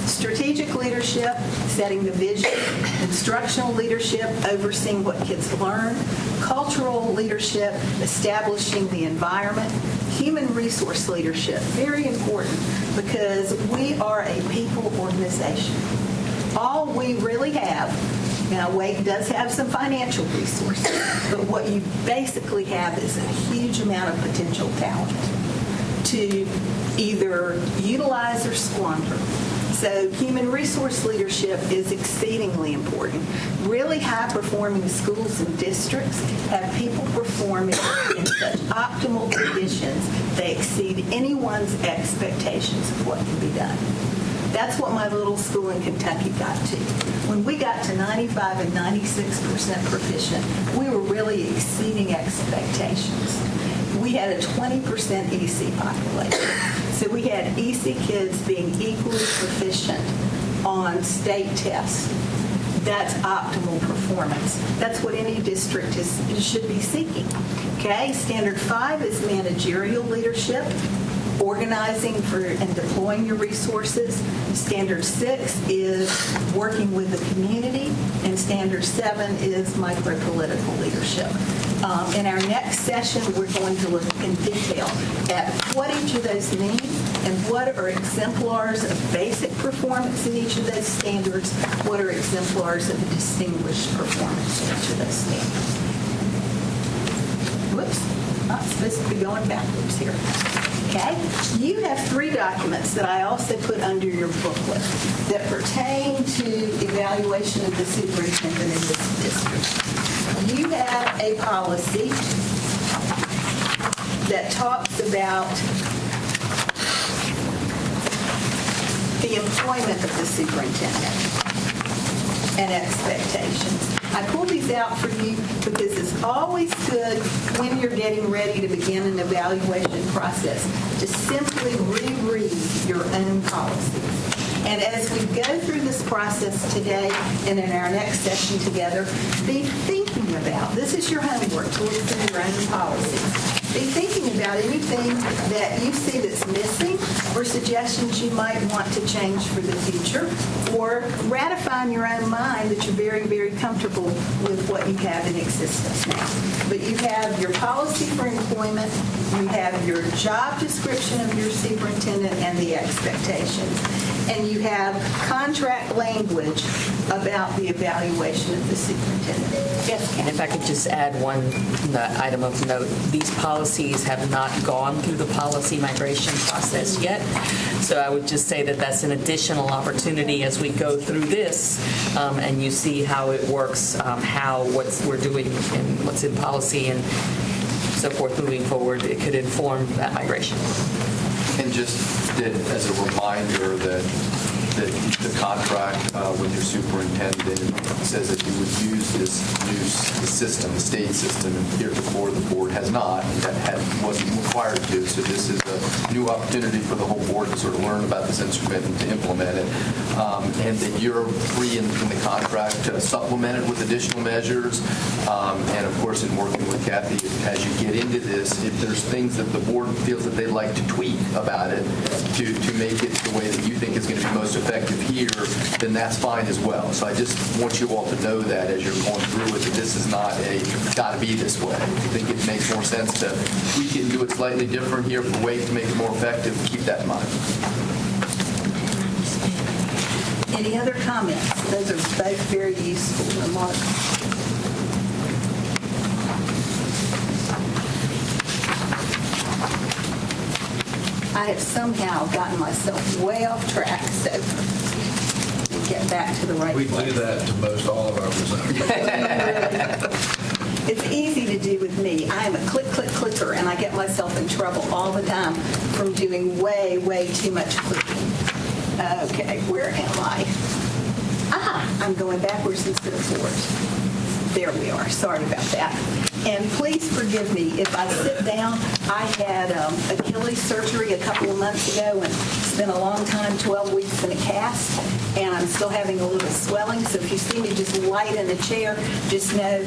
Strategic leadership, setting the vision. Instructional leadership, overseeing what kids learn. Cultural leadership, establishing the environment. Human resource leadership, very important because we are a people organization. All we really have, now Wake does have some financial resources, but what you basically have is a huge amount of potential talent to either utilize or squander. So human resource leadership is exceedingly important. Really high-performing schools and districts have people performing in such optimal conditions they exceed anyone's expectations of what can be done. That's what my little school in Kentucky got to. When we got to 95 and 96% proficient, we were really exceeding expectations. We had a 20% EC population. So we had EC kids being equally proficient on state tests. That's optimal performance. That's what any district should be seeking. Okay, Standard 5 is managerial leadership, organizing for and deploying your resources. Standard 6 is working with the community, and Standard 7 is micro-political leadership. In our next session, we're going to look in detail at what each of those mean and what are exemplars of basic performance in each of those standards, what are exemplars of distinguished performance in each of those standards. Whoops, not supposed to be going backwards here. Okay? You have 3 documents that I also put under your booklet that pertain to evaluation of the superintendent in this district. You have a policy that talks about the employment of the superintendent and expectations. I pulled these out for you because it's always good when you're getting ready to begin an evaluation process to simply reread your own policies. And as we go through this process today and in our next session together, be thinking about, this is your homework to look through your own policies. Be thinking about anything that you see that's missing or suggestions you might want to change for the future, or ratify in your own mind that you're very, very comfortable with what you have in existence now. But you have your policy for employment, you have your job description of your superintendent and the expectations, and you have contract language about the evaluation of the superintendent. Yes, Ken? And if I could just add one item of note, these policies have not gone through the policy migration process yet. So I would just say that that's an additional opportunity as we go through this and you see how it works, what we're doing and what's in policy and so forth moving forward. It could inform that migration. And just as a reminder that the contract with your superintendent says that you would use this new system, the state system, and heretofore the board has not, and wasn't required to. So this is a new opportunity for the whole board to sort of learn about this instrument and to implement it. And that you're free in the contract to supplement it with additional measures. And of course, in working with Kathy, as you get into this, if there's things that the board feels that they'd like to tweak about it to make it the way that you think is going to be most effective here, then that's fine as well. So I just want you all to know that as you're going through it, that this is not got to be this way. I think it makes more sense to tweak it and do it slightly different here for ways to make it more effective. Keep that in mind. Any other comments? Those are both very useful remarks. I have somehow gotten myself way off track, so get back to the right place. We do that to most all of our presenters. It's easy to do with me. I am a clicker, and I get myself in trouble all the time from doing way, way too much clicking. Okay, where am I? I'm going backwards instead of forwards. There we are. Sorry about that. And please forgive me if I sit down. I had Achilles surgery a couple of months ago and spent a long time, 12 weeks in a cast, and I'm still having a little swelling. So if you see me just light in a chair, just know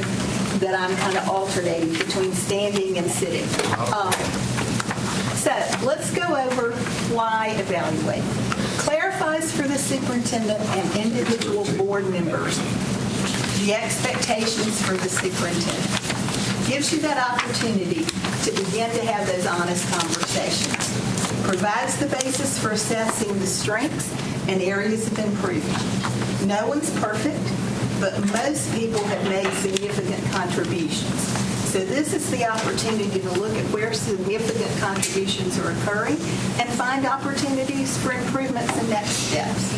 that I'm kind of alternating between standing and sitting. So let's go over why evaluate. Clarifies for the superintendent and individual board members the expectations for the superintendent. Gives you that opportunity to begin to have those honest conversations. Provides the basis for assessing the strengths and areas of improvement. No one's perfect, but most people have made significant contributions. So this is the opportunity to look at where significant contributions are occurring and find opportunities for improvements and next steps.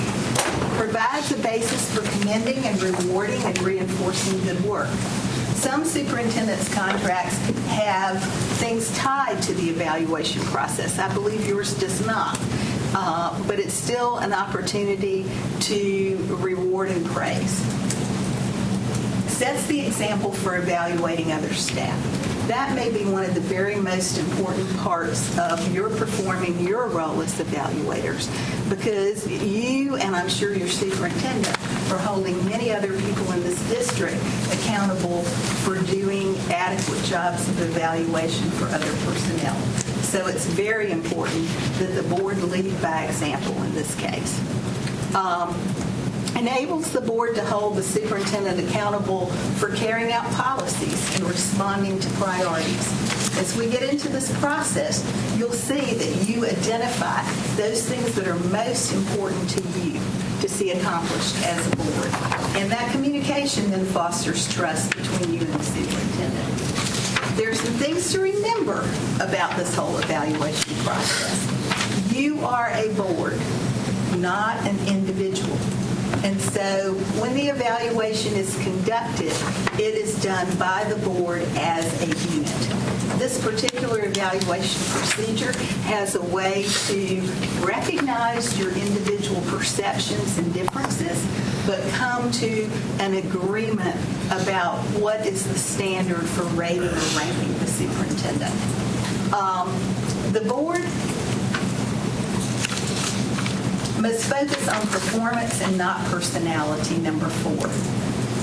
Provides a basis for commending and rewarding and reinforcing good work. Some superintendents' contracts have things tied to the evaluation process. I believe yours does not. But it's still an opportunity to reward and praise. Sets the example for evaluating other staff. That may be one of the very most important parts of your performing your role as evaluators, because you, and I'm sure your superintendent, are holding many other people in this district accountable for doing adequate jobs of evaluation for other personnel. So it's very important that the board lead by example in this case. Enables the board to hold the superintendent accountable for carrying out policies and responding to priorities. As we get into this process, you'll see that you identify those things that are most important to you to see accomplished as a board. And that communication then fosters trust between you and the superintendent. There's some things to remember about this whole evaluation process. You are a board, not an individual. And so when the evaluation is conducted, it is done by the board as a unit. This particular evaluation procedure has a way to recognize your individual perceptions and differences, but come to an agreement about what is the standard for rating or ranking the superintendent. The board must focus on performance and not personality, number 4.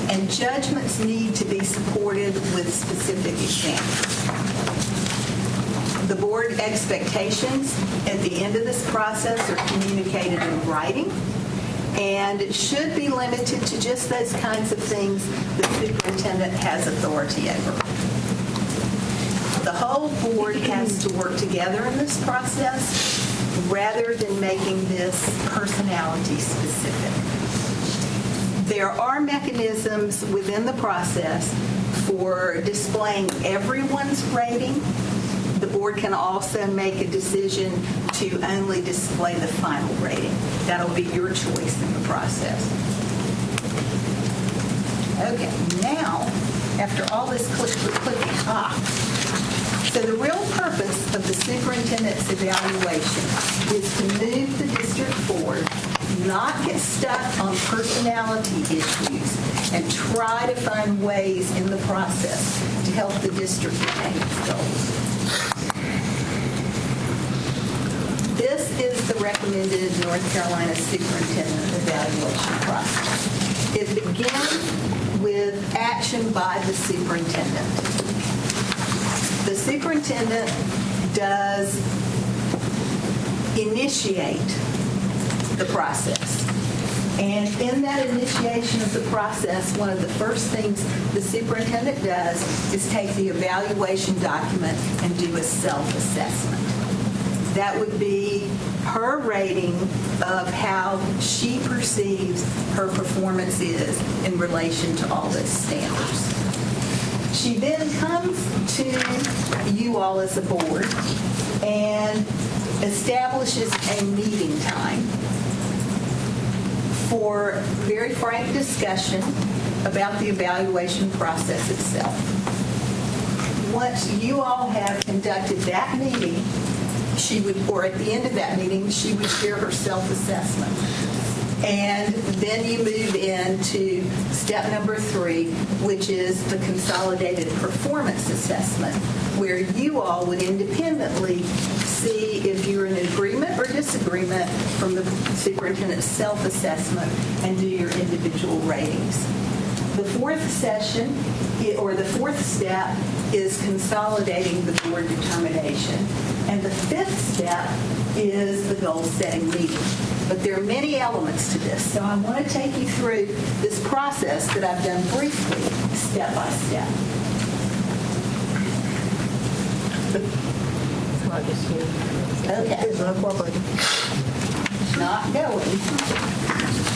And judgments need to be supported with specific examples. The board expectations at the end of this process are communicated in writing, and it should be limited to just those kinds of things the superintendent has authority over. The whole board has to work together in this process rather than making this personality specific. There are mechanisms within the process for displaying everyone's rating. The board can also make a decision to only display the final rating. That'll be your choice in the process. Okay, now, after all this so the real purpose of the superintendent's evaluation is to move the district forward, not get stuck on personality issues, and try to find ways in the process to help the district attain its goals. This is the recommended North Carolina superintendent evaluation process. It begins with action by the superintendent. The superintendent does initiate the process. And in that initiation of the process, one of the first things the superintendent does is take the evaluation document and do a self-assessment. That would be her rating of how she perceives her performance is in relation to all those standards. She then comes to you all as a board and establishes a meeting time for very frank discussion about the evaluation process itself. Once you all have conducted that meeting, or at the end of that meeting, she would share her self-assessment. And then you move into step number 3, which is the consolidated performance assessment, where you all would independently see if you're in agreement or disagreement from the superintendent's self-assessment and do your individual ratings. The fourth session, or the fourth step, is consolidating the board determination. And the fifth step is the goal-setting meeting. But there are many elements to this, so I want to take you through this process that I've done briefly, step by step. It's not just you. Okay. It's not cooperating. Not going.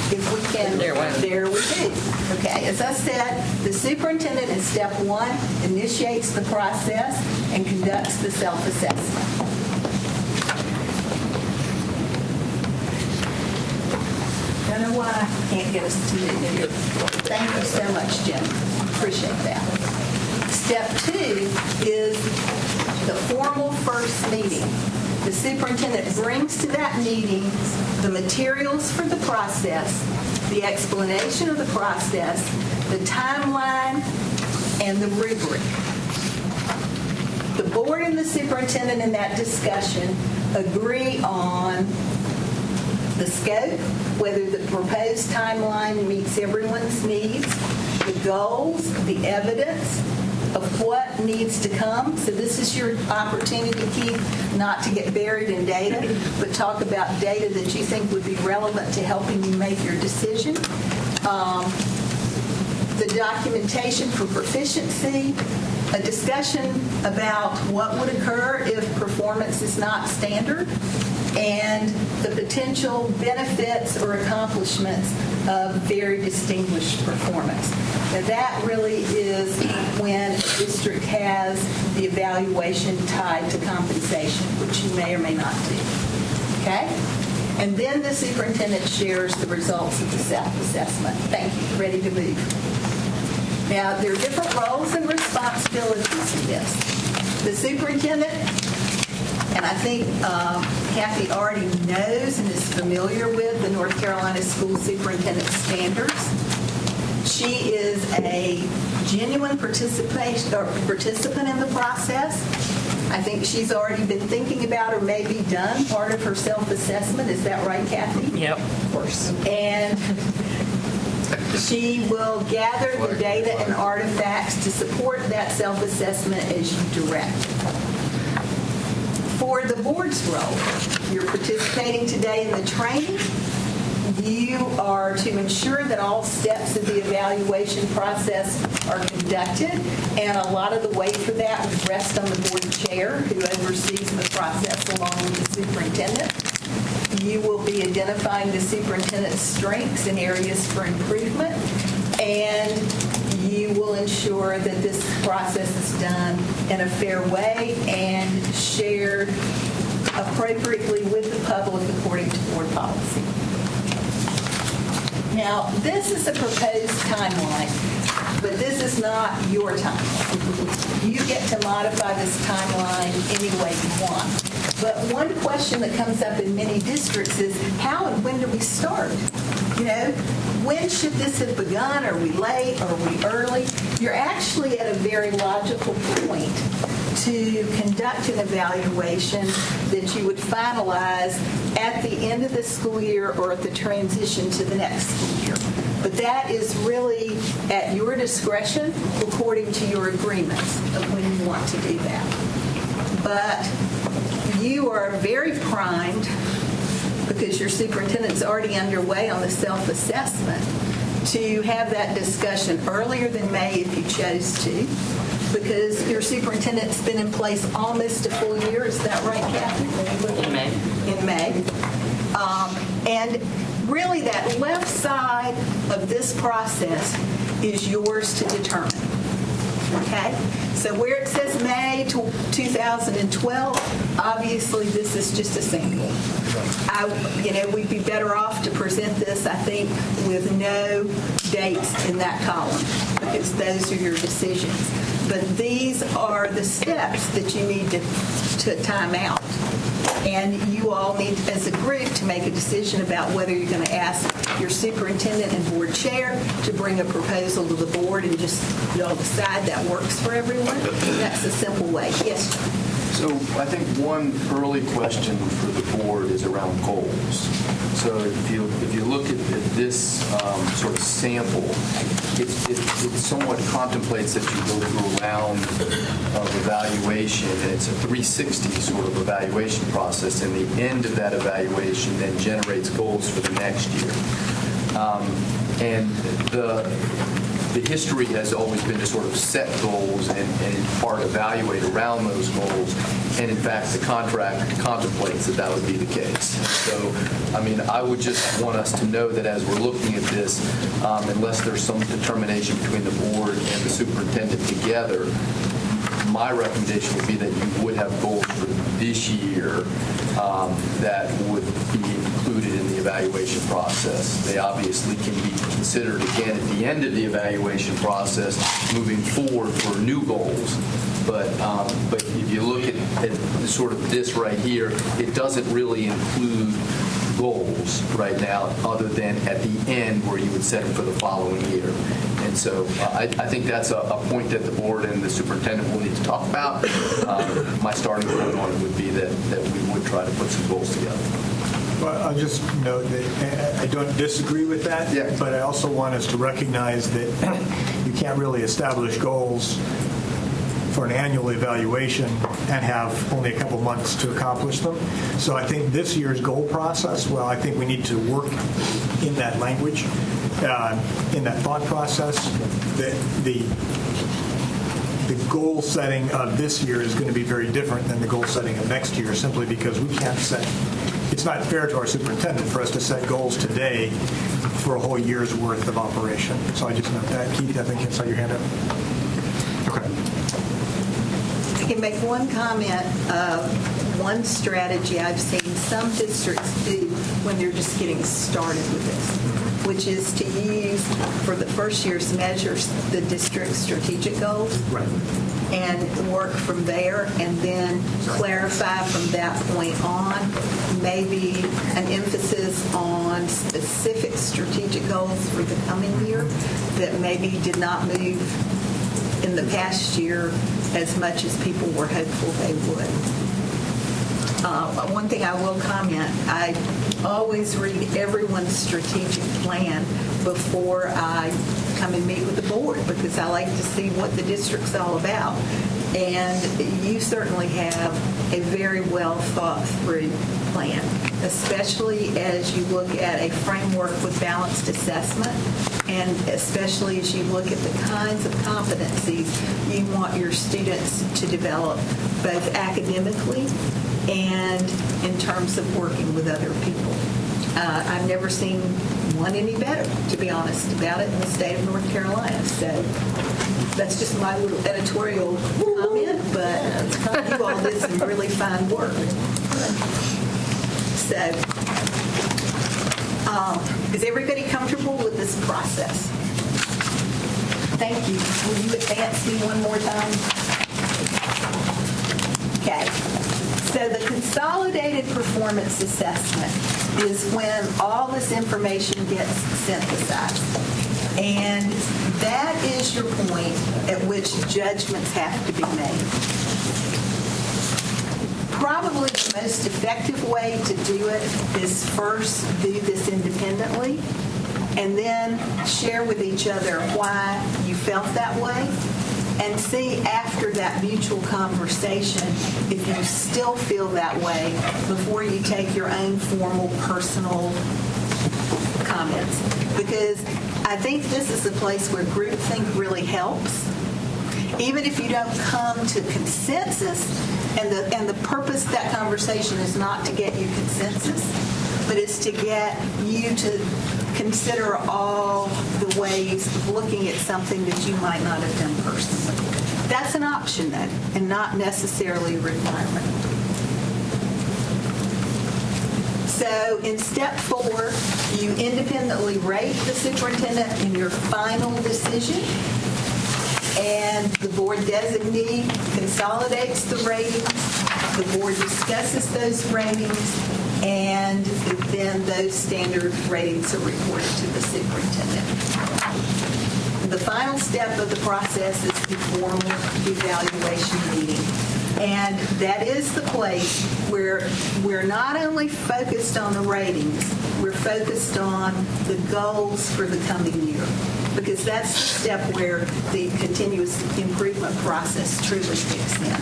If we can, there we do. Okay, as I said, the superintendent in step 1 initiates the process and conducts the self-assessment. I don't know why I can't get us to move here. Thank you so much, Jim. Appreciate that. Step 2 is the formal first meeting. The superintendent brings to that meeting the materials for the process, the explanation of the process, the timeline, and the rubric. The board and the superintendent in that discussion agree on the scope, whether the proposed timeline meets everyone's needs, the goals, the evidence of what needs to come. So this is your opportunity, Keith, not to get buried in data, but talk about data that you think would be relevant to helping you make your decision. The documentation for proficiency, a discussion about what would occur if performance is not standard, and the potential benefits or accomplishments of very distinguished performance. Now, that really is when a district has the evaluation tied to compensation, which you may or may not do. Okay? And then the superintendent shares the results of the self-assessment. Thank you. Ready to move. Now, there are different roles and responsibilities in this. The superintendent, and I think Kathy already knows and is familiar with the North Carolina School Superintendent Standards. She is a genuine participant in the process. I think she's already been thinking about or maybe done part of her self-assessment. Is that right, Kathy? Yep, of course. And she will gather the data and artifacts to support that self-assessment as you direct. For the board's role, you're participating today in the training. You are to ensure that all steps of the evaluation process are conducted, and a lot of the weight for that would rest on the board chair, who oversees the process along with the superintendent. You will be identifying the superintendent's strengths and areas for improvement, and you will ensure that this process is done in a fair way and shared appropriately with the public according to board policy. Now, this is a proposed timeline, but this is not your timeline. You get to modify this timeline any way you want. But one question that comes up in many districts is, how and when do we start? You know, when should this have begun? Are we late? Are we early? You're actually at a very logical point to conduct an evaluation that you would finalize at the end of the school year or at the transition to the next school year. But that is really at your discretion according to your agreements of when you want to do that. But you are very primed, because your superintendent's already underway on the self-assessment, to have that discussion earlier than May if you chose to, because your superintendent's been in place almost a full year. Is that right, Kathy? In May. In May. And really that left side of this process is yours to determine. Okay? So where it says May 2012, obviously this is just a sample. We'd be better off to present this, I think, with no dates in that column, because those are your decisions. But these are the steps that you need to time out. And you all need, as a group, to make a decision about whether you're going to ask your superintendent and board chair to bring a proposal to the board and just y'all decide that works for everyone. That's a simple way. Yes, John? So I think one early question for the board is around goals. So if you look at this sort of sample, it somewhat contemplates that you go through a round of evaluation, and it's a 360 sort of evaluation process, and the end of that evaluation then generates goals for the next year. And the history has always been to sort of set goals and in part evaluate around those goals. And in fact, the contract contemplates that would be the case. So, I mean, I would just want us to know that as we're looking at this, unless there's some determination between the board and the superintendent together, my recommendation would be that you would have goals for this year that would be included in the evaluation process. They obviously can be considered again at the end of the evaluation process moving forward for new goals. But if you look at sort of this right here, it doesn't really include goals right now other than at the end where you would set them for the following year. And so I think that's a point that the board and the superintendent will need to talk about. My starting point on it would be that we would try to put some goals together. Well, I'll just note that I don't disagree with that, but I also want us to recognize that you can't really establish goals for an annual evaluation and have only a couple months to accomplish them. So I think this year's goal process, well, I think we need to work in that language, in that thought process. the goal setting of this year is going to be very different than the goal setting of next year, simply because we can't set, it's not fair to our superintendent for us to set goals today for a whole year's worth of operation. So I just note that. Keith, I think you saw your hand up. Okay. I can make one comment of one strategy I've seen some districts do when they're just getting started with this, which is to use, for the first year's measures, the district's strategic goals. Right. And work from there, and then clarify from that point on, maybe an emphasis on specific strategic goals for the coming year that maybe did not move in the past year as much as people were hopeful they would. One thing I will comment, I always read everyone's strategic plan before I come and meet with the board, because I like to see what the district's all about. And you certainly have a very well thought through plan, especially as you look at a framework with balanced assessment, and especially as you look at the kinds of competencies you want your students to develop, both academically and in terms of working with other people. I've never seen one any better, to be honest about it, in the state of North Carolina. So that's just my little editorial comment, but you all did some really fine work. So, is everybody comfortable with this process? Thank you. Will you advance me one more time? Okay. So the consolidated performance assessment is when all this information gets synthesized. And that is your point at which judgments have to be made. Probably the most effective way to do it is first do this independently, and then share with each other why you felt that way, and see after that mutual conversation if you still feel that way before you take your own formal personal comments. Because I think this is a place where groupthink really helps. Even if you don't come to consensus, and the purpose of that conversation is not to get you consensus, but it's to get you to consider all the ways of looking at something that you might not have done personally. That's an option then, and not necessarily a requirement. So in step 4, you independently rate the superintendent in your final decision, and the board designee consolidates the ratings, the board discusses those ratings, and then those standard ratings are reported to the superintendent. The final step of the process is the formal evaluation meeting. And that is the place where we're not only focused on the ratings, we're focused on the goals for the coming year. Because that's the step where the continuous improvement process truly kicks in.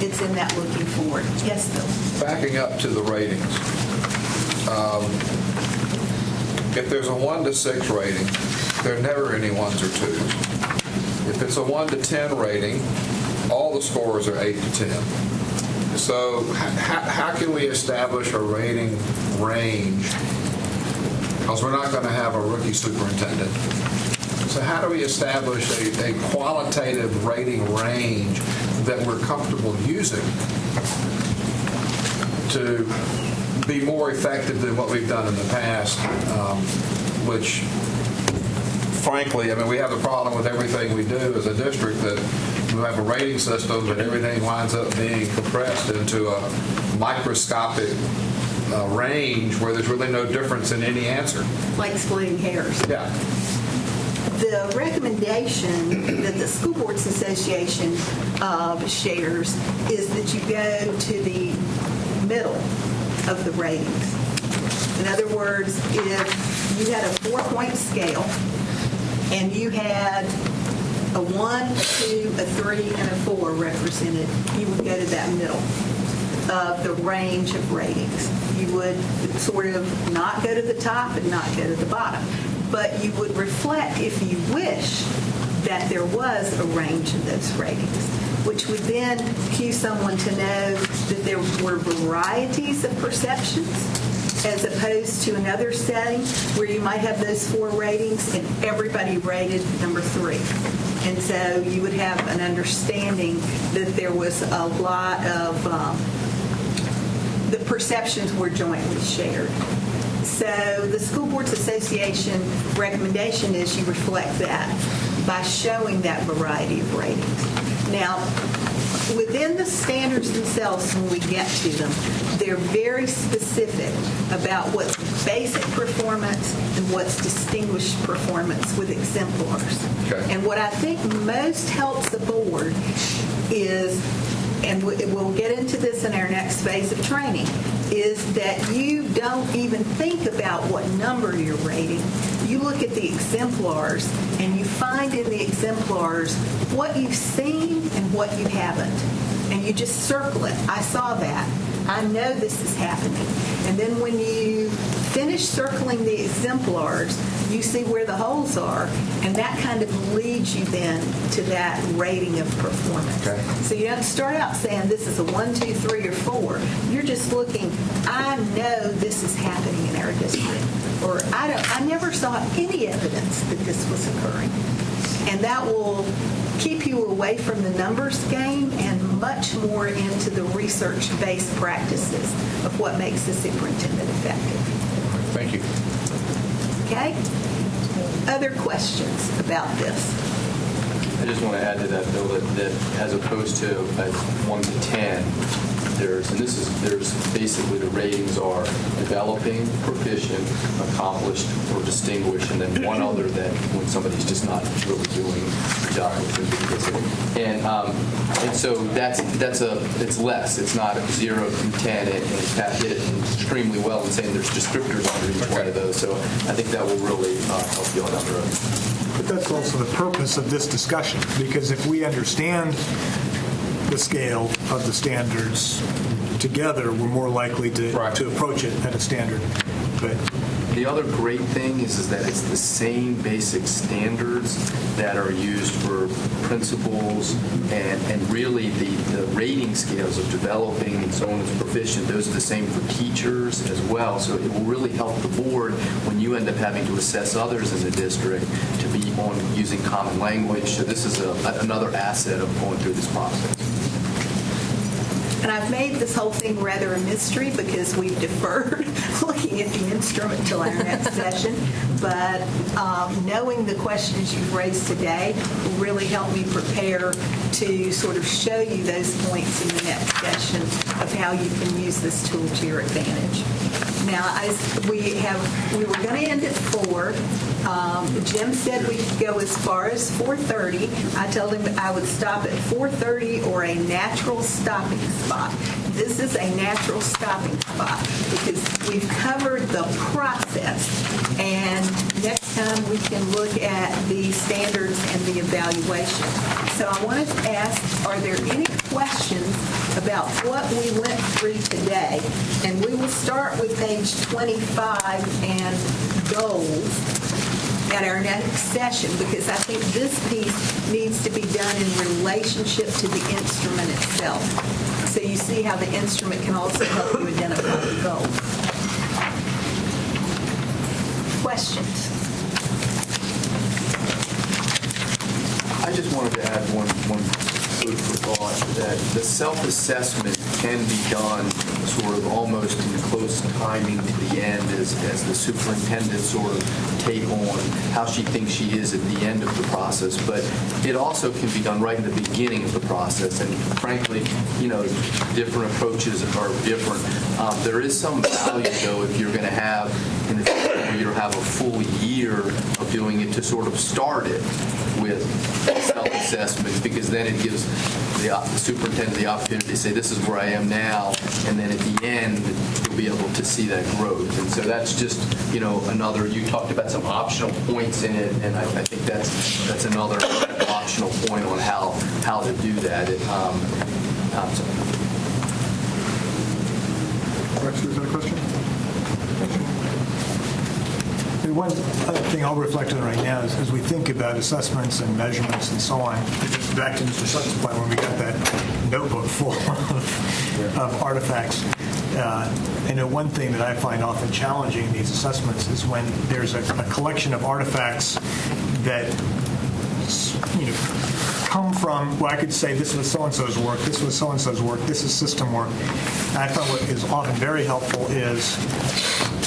It's in that looking forward. Yes, Bill? Backing up to the ratings, if there's a 1 to 6 rating, there are never any 1s or 2s. If it's a 1 to 10 rating, all the scores are 8 to 10. So how can we establish a rating range? Because we're not going to have a rookie superintendent. So how do we establish a qualitative rating range that we're comfortable using to be more effective than what we've done in the past, which, frankly, I mean, we have the problem with everything we do as a district that we have a rating system, but everything winds up being compressed into a microscopic range where there's really no difference in any answer. Like splitting hairs. Yeah. The recommendation that the School Boards Association shares is that you go to the middle of the ratings. In other words, if you had a 4-point scale and you had a 1, a 2, a 3, and a 4 represented, you would go to that middle of the range of ratings. You would sort of not go to the top and not go to the bottom. But you would reflect, if you wish, that there was a range in those ratings, which would then cue someone to know that there were varieties of perceptions, as opposed to another setting where you might have those 4 ratings and everybody rated number 3. And so you would have an understanding that there was a lot of, the perceptions were jointly shared. So the School Boards Association recommendation is you reflect that by showing that variety of ratings. Now, within the standards themselves, when we get to them, they're very specific about what's basic performance and what's distinguished performance with exemplars. Okay. And what I think most helps the board is, and we'll get into this in our next phase of training, is that you don't even think about what number you're rating. You look at the exemplars and you find in the exemplars what you've seen and what you haven't. And you just circle it. I saw that. I know this is happening. And then when you finish circling the exemplars, you see where the holes are, and that kind of leads you then to that rating of performance. Okay. So you don't start out saying this is a 1, 2, 3, or 4. You're just looking, I know this is happening in our district, or I never saw any evidence that this was occurring. And that will keep you away from the numbers game and much more into the research-based practices of what makes the superintendent effective. Thank you. Okay? Other questions about this? I just want to add to that, though, that as opposed to a 1 to 10, there's basically the ratings are developing, proficient, accomplished, or distinguished, and then one other that when somebody's just not really doing the job. And so it's less. It's not 0 through 10, and Pat did it extremely well in saying there's descriptors under each one of those. So I think that will really help you on that road. But that's also the purpose of this discussion, because if we understand the scale of the standards together, we're more likely to approach it at a standard. But the other great thing is that it's the same basic standards that are used for principals and really the rating scales of developing and so on is proficient. Those are the same for teachers as well. So it will really help the board when you end up having to assess others in the district to be on using common language. So this is another asset of going through this process. And I've made this whole thing rather a mystery because we've deferred looking at the instrument until our next session. But knowing the questions you've raised today will really help me prepare to sort of show you those points in the next session of how you can use this tool to your advantage. Now, we were going to end at 4. Jim said we could go as far as 4:30. I told him I would stop at 4:30 or a natural stopping spot. This is a natural stopping spot because we've covered the process. And next time we can look at the standards and the evaluation. So I wanted to ask, are there any questions about what we went through today? And we will start with page 25 and goals at our next session, because I think this piece needs to be done in relationship to the instrument itself. So you see how the instrument can also help you identify the goals. Questions? I just wanted to add one food for thought, that the self-assessment can be done sort of almost in close timing to the end as the superintendent sort of take on how she thinks she is at the end of the process. But it also can be done right in the beginning of the process. And frankly, different approaches are different. There is some value, though, if you're going to have in the future, you'll have a full year of doing it to sort of start it with self-assessment, because then it gives the superintendent the opportunity to say, this is where I am now, and then at the end, you'll be able to see that growth. And so that's just, another, you talked about some optional points in it, and I think that's another optional point on how to do that. Rex, is there a question? one other thing I'll reflect on right now is as we think about assessments and measurements and so on, back to Mr. Sutton's point when we got that notebook full of artifacts. I know one thing that I find often challenging in these assessments is when there's a collection of artifacts that come from, well, I could say this was so-and-so's work, this was so-and-so's work, this is system work. And I find what is often very helpful is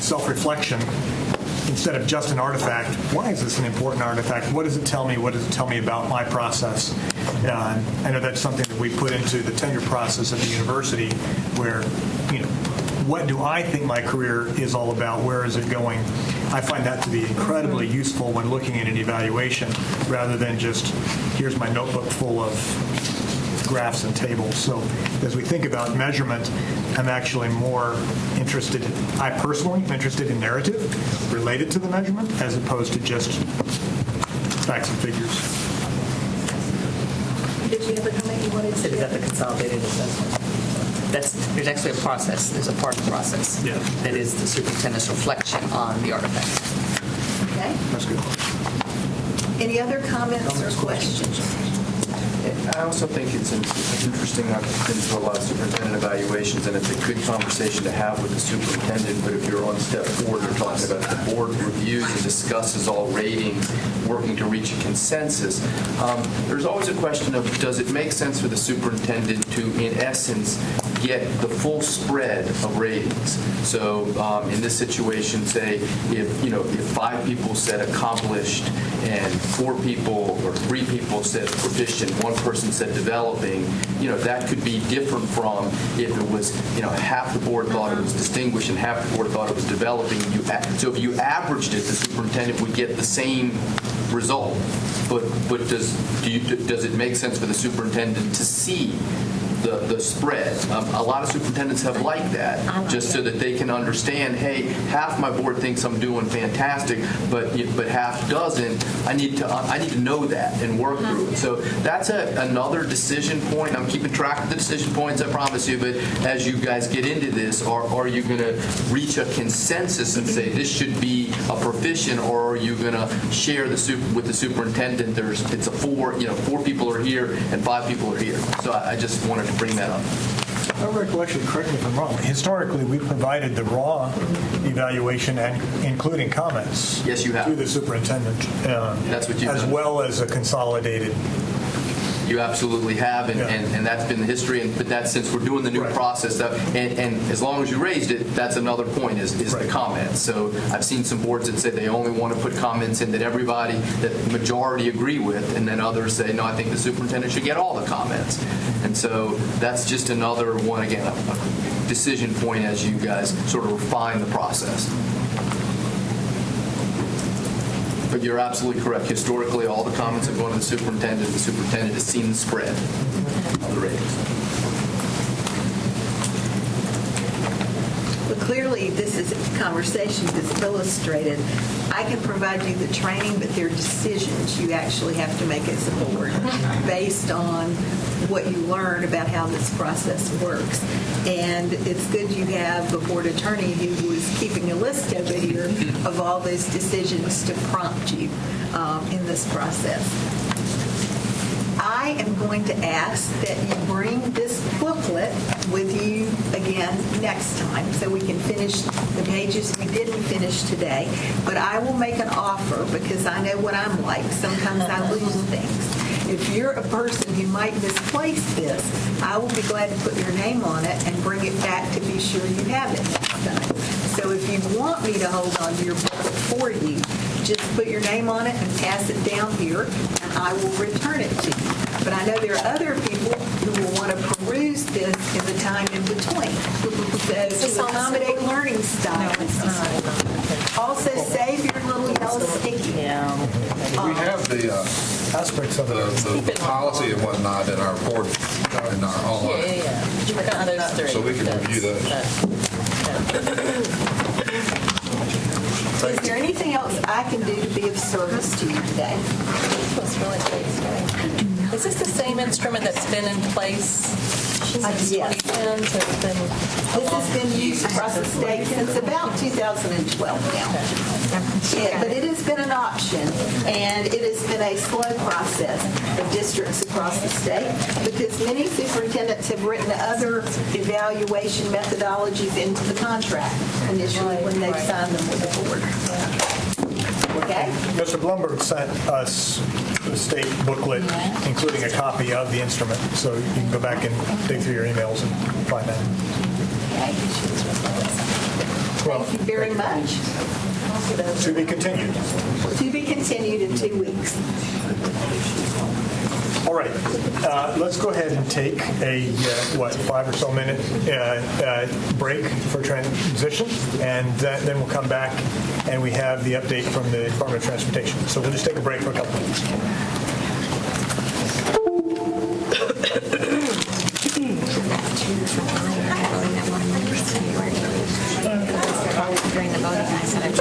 self-reflection instead of just an artifact. Why is this an important artifact? What does it tell me? What does it tell me about my process? I know that's something that we put into the tenure process at the university where, what do I think my career is all about? Where is it going? I find that to be incredibly useful when looking at an evaluation rather than just, here's my notebook full of graphs and tables. So as we think about measurement, I'm actually more interested, I personally am interested in narrative related to the measurement as opposed to just facts and figures. Did you have a comment you wanted to say? Is that the consolidated assessment? There's actually a process. There's a part of the process that is the superintendent's reflection on the artifact. Okay. That's good. Any other comments or questions? I also think it's interesting. I've been to a lot of superintendent evaluations, and it's a good conversation to have with the superintendent. But if you're on step 4, you're talking about the board reviews and discusses all ratings, working to reach a consensus. There's always a question of, does it make sense for the superintendent to, in essence, get the full spread of ratings? So in this situation, say if 5 people said accomplished and 4 people or 3 people said proficient, 1 person said developing, that could be different from if it was, half the board thought it was distinguished and half the board thought it was developing. So if you averaged it, the superintendent would get the same result. But does it make sense for the superintendent to see the spread? A lot of superintendents have liked that, just so that they can understand, hey, half my board thinks I'm doing fantastic, but half doesn't. I need to know that and work through it. So that's another decision point. I'm keeping track of the decision points, I promise you, but as you guys get into this, are you going to reach a consensus and say this should be a proficient, or are you going to share with the superintendent, it's a 4 people are here and 5 people are here? So I just wanted to bring that up. My recollection, correct me if I'm wrong, historically we provided the raw evaluation and including comments. Yes, you have. To the superintendent. That's what you as done. Well as a consolidated. You absolutely have, and that's been the history. But that's since we're doing the new process, and as long as you raised it, that's another point is the comments. So I've seen some boards that say they only want to put comments in that the majority agree with, and then others say, no, I think the superintendent should get all the comments. And so that's just another one, again, a decision point as you guys sort of refine the process. But you're absolutely correct. Historically, all the comments have gone to the superintendent. The superintendent has seen the spread of the ratings. Well, clearly, this is a conversation that's illustrated. I can provide you the training, but there are decisions you actually have to make as a board based on what you learn about how this process works. And it's good you have a board attorney who was keeping a list over here of all those decisions to prompt you in this process. I am going to ask that you bring this booklet with you again next time so we can finish the pages we didn't finish today. But I will make an offer because I know what I'm like. Sometimes I lose things. If you're a person who might misplace this, I will be glad to put your name on it and bring it back to be sure you have it next time. So if you want me to hold on to your booklet for you, just put your name on it and pass it down here, and I will return it to you. But I know there are other people who will want to peruse this in the time in between. So to accommodate learning styles. Also, save your little yellow sticky. We have the aspects of the policy and whatnot in our board, in our online. So we can review those. Is there anything else I can do to be of service to you today? This was really great. Is this the same instrument that's been in place Yes. 2010, so it's been This has been used across the state since about 2012 now. Yeah, but it has been an option, and it has been a slow process of districts across the state because many superintendents have written other evaluation methodologies into the contract initially when they've signed them with the board. Okay? Mr. Blumberg sent us a state booklet, including a copy of the instrument, so you can go back and dig through your emails and find that. Thank you very much. To be continued. To be continued in 2 weeks. All right, let's go ahead and take a, 5 or so minute break for transition, and then we'll come back and we have the update from the Department of Transportation. So we'll just take a break for a couple minutes. During the voting, I said,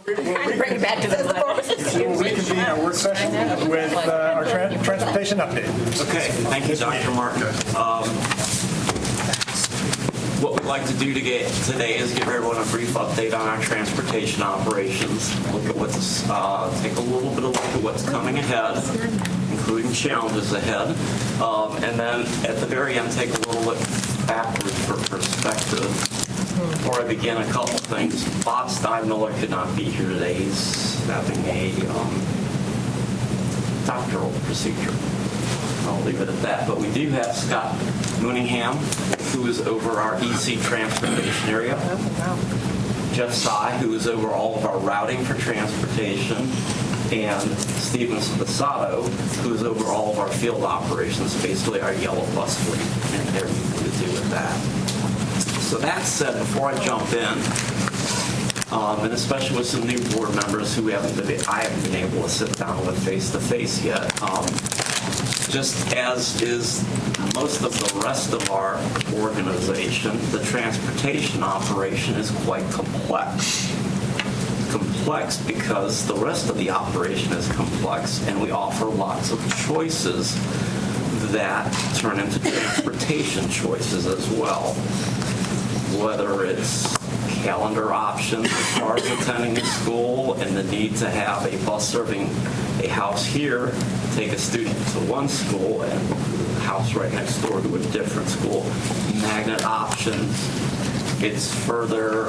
Bring it back to the We'll reconvene our work session with our transportation update. Okay, thank you, Dr. Martin. What we'd like to do today is give everyone a brief update on our transportation operations. Look at what's take a little bit of look at what's coming ahead, including challenges ahead, and then at the very end take a little look backwards for perspective. Before I begin, a couple things. Bob Steinmiller could not be here today. He's having a doctoral procedure. I'll leave it at that. But we do have Scott Mooningham, who is over our EC transportation area. Jeff Sy, who is over all of our routing for transportation. And Steven Spasato, who is over all of our field operations, basically our yellow bus fleet and everything to do with that. So that said, before I jump in, and especially with some new board members who I haven't been able to sit down with face-to-face yet, just as is most of the rest of our organization, the transportation operation is quite complex. Complex because the rest of the operation is complex, and we offer lots of choices that turn into transportation choices as well. Whether it's calendar options as far as attending a school and the need to have a bus serving a house here, take a student to one school and a house right next door to a different school. Magnet options. It's further,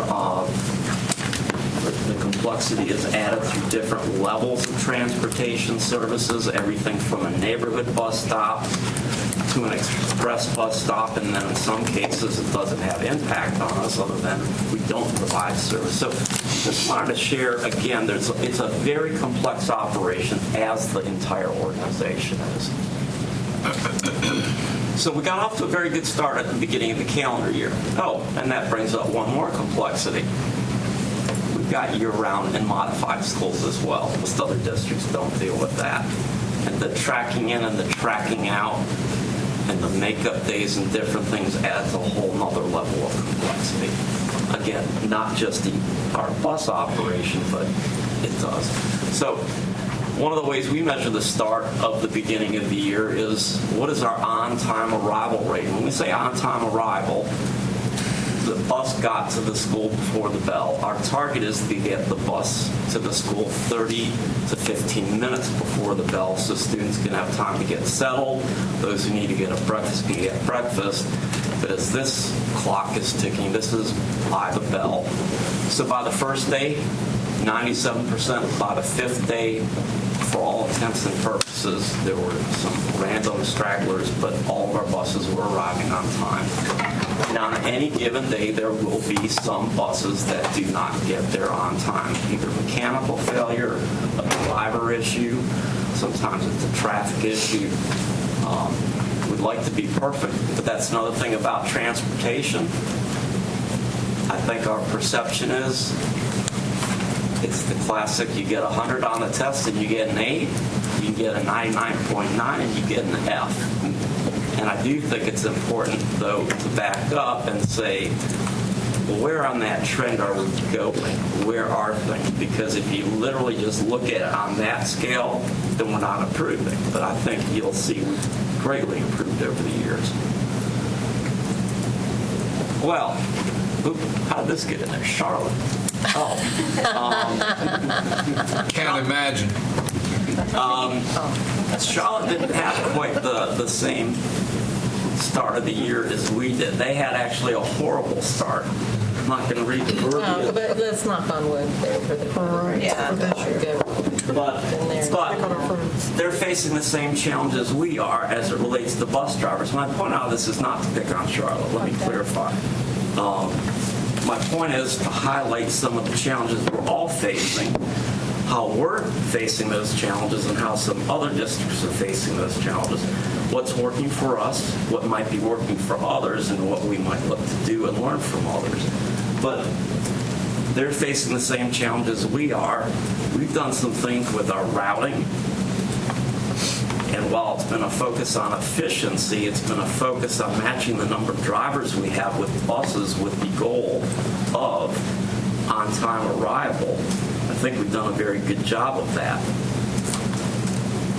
the complexity is added through different levels of transportation services, everything from a neighborhood bus stop to an express bus stop, and then in some cases it doesn't have impact on us other than we don't provide service. So just wanted to share, again, it's a very complex operation, as the entire organization is. So we got off to a very good start at the beginning of the calendar year. Oh, and that brings up one more complexity. We've got year-round and modified schools as well. Most other districts don't deal with that. And the tracking in and the tracking out and the makeup days and different things adds a whole nother level of complexity. Again, not just our bus operation, but it does. So one of the ways we measure the start of the beginning of the year is what is our on-time arrival rate. When we say on-time arrival, the bus got to the school before the bell. Our target is to get the bus to the school 30 to 15 minutes before the bell so students can have time to get settled. Those who need to get a breakfast can get breakfast. But as this clock is ticking, this is by the bell. So by the first day, 97%. By the fifth day, for all intents and purposes, there were some random stragglers, but all of our buses were arriving on time. And on any given day, there will be some buses that do not get there on time. Either mechanical failure, a driver issue, sometimes it's a traffic issue. We'd like to be perfect, but that's another thing about transportation. I think our perception is it's the classic, you get 100 on the test and you get an 8, you get a 99.9 and you get an F. And I do think it's important, though, to back up and say, well, where on that trend are we going? Where are things? Because if you literally just look at it on that scale, then we're not improving. But I think you'll see we've greatly improved over the years. Well, how did this get in there? Charlotte. Oh. Can't imagine. Charlotte didn't have quite the same start of the year as we did. They had actually a horrible start. I'm not going to read the verbiage. But let's knock on wood there for the But they're facing the same challenges we are as it relates to bus drivers. And I point out this is not to pick on Charlotte. Let me clarify. My point is to highlight some of the challenges we're all facing, how we're facing those challenges, and how some other districts are facing those challenges. What's working for us, what might be working for others, and what we might look to do and learn from others. But they're facing the same challenges we are. We've done some things with our routing. And while it's been a focus on efficiency, it's been a focus on matching the number of drivers we have with buses with the goal of on-time arrival. I think we've done a very good job of that.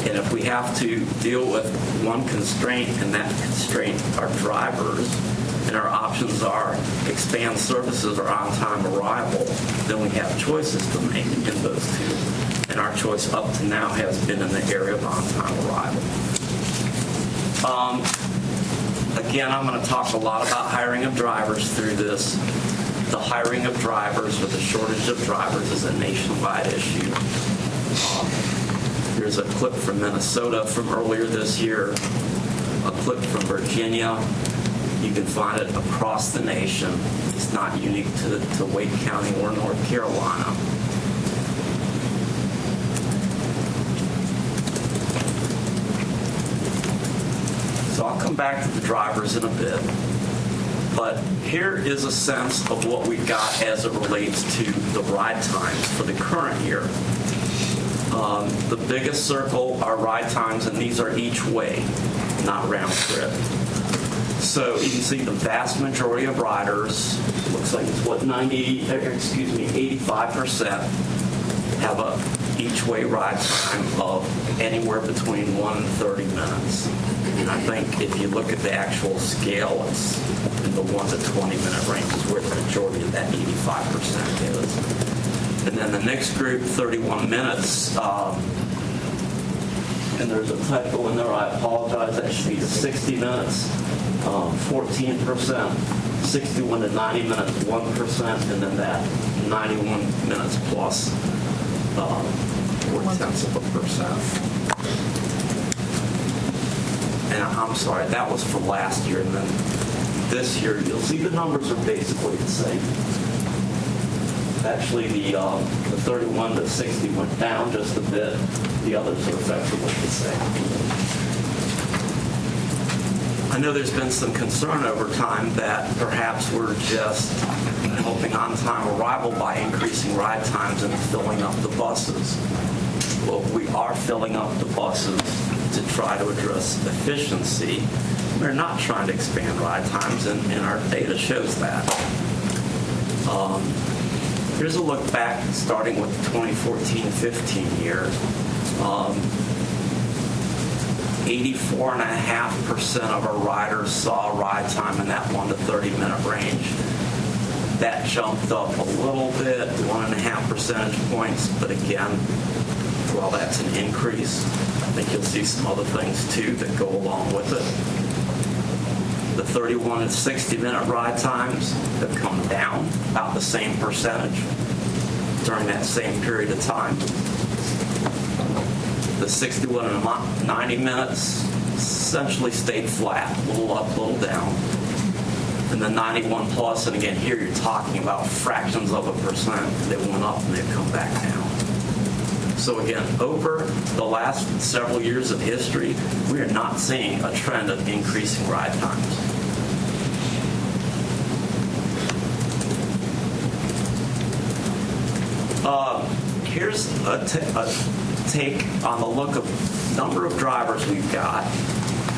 And if we have to deal with one constraint, and that constraint are drivers, and our options are expand services or on-time arrival, then we have choices to make in those two. And our choice up to now has been in the area of on-time arrival. Again, I'm going to talk a lot about hiring of drivers through this. The hiring of drivers or the shortage of drivers is a nationwide issue. There's a clip from Minnesota from earlier this year, a clip from Virginia. You can find it across the nation. It's not unique to Wake County or North Carolina. So I'll come back to the drivers in a bit. But here is a sense of what we've got as it relates to the ride times for the current year. The biggest circle are ride times, and these are each way, not round trip. So you can see the vast majority of riders, looks like it's 85% have a each way ride time of anywhere between 1 and 30 minutes. And I think if you look at the actual scale, it's in the 1 to 20 minute range is where the majority of that 85% is. And then the next group, 31 minutes, and there's a typo in there, I apologize, that should be the 60 minutes, 14%, 61 to 90 minutes, 1%, and then that 91 minutes plus 0.4%. And I'm sorry, that was for last year, and then this year, you'll see the numbers are basically the same. Actually, the 31 to 60 went down just a bit. The others are effectively the same. I know there's been some concern over time that perhaps we're just helping on-time arrival by increasing ride times and filling up the buses. Well, we are filling up the buses to try to address efficiency. We're not trying to expand ride times, and our data shows that. Here's a look back starting with the 2014-15 year. 84.5% of our riders saw a ride time in that 1 to 30 minute range. That jumped up a little bit, 1.5 percentage points, but again, while that's an increase, I think you'll see some other things too that go along with it. The 31 and 60 minute ride times have come down about the same percentage during that same period of time. The 61 and 90 minutes essentially stayed flat, a little up, a little down. And the 91 plus, and again, here you're talking about fractions of a percent. They went up and they've come back down. So again, over the last several years of history, we are not seeing a trend of increasing ride times. Here's a take on the look of number of drivers we've got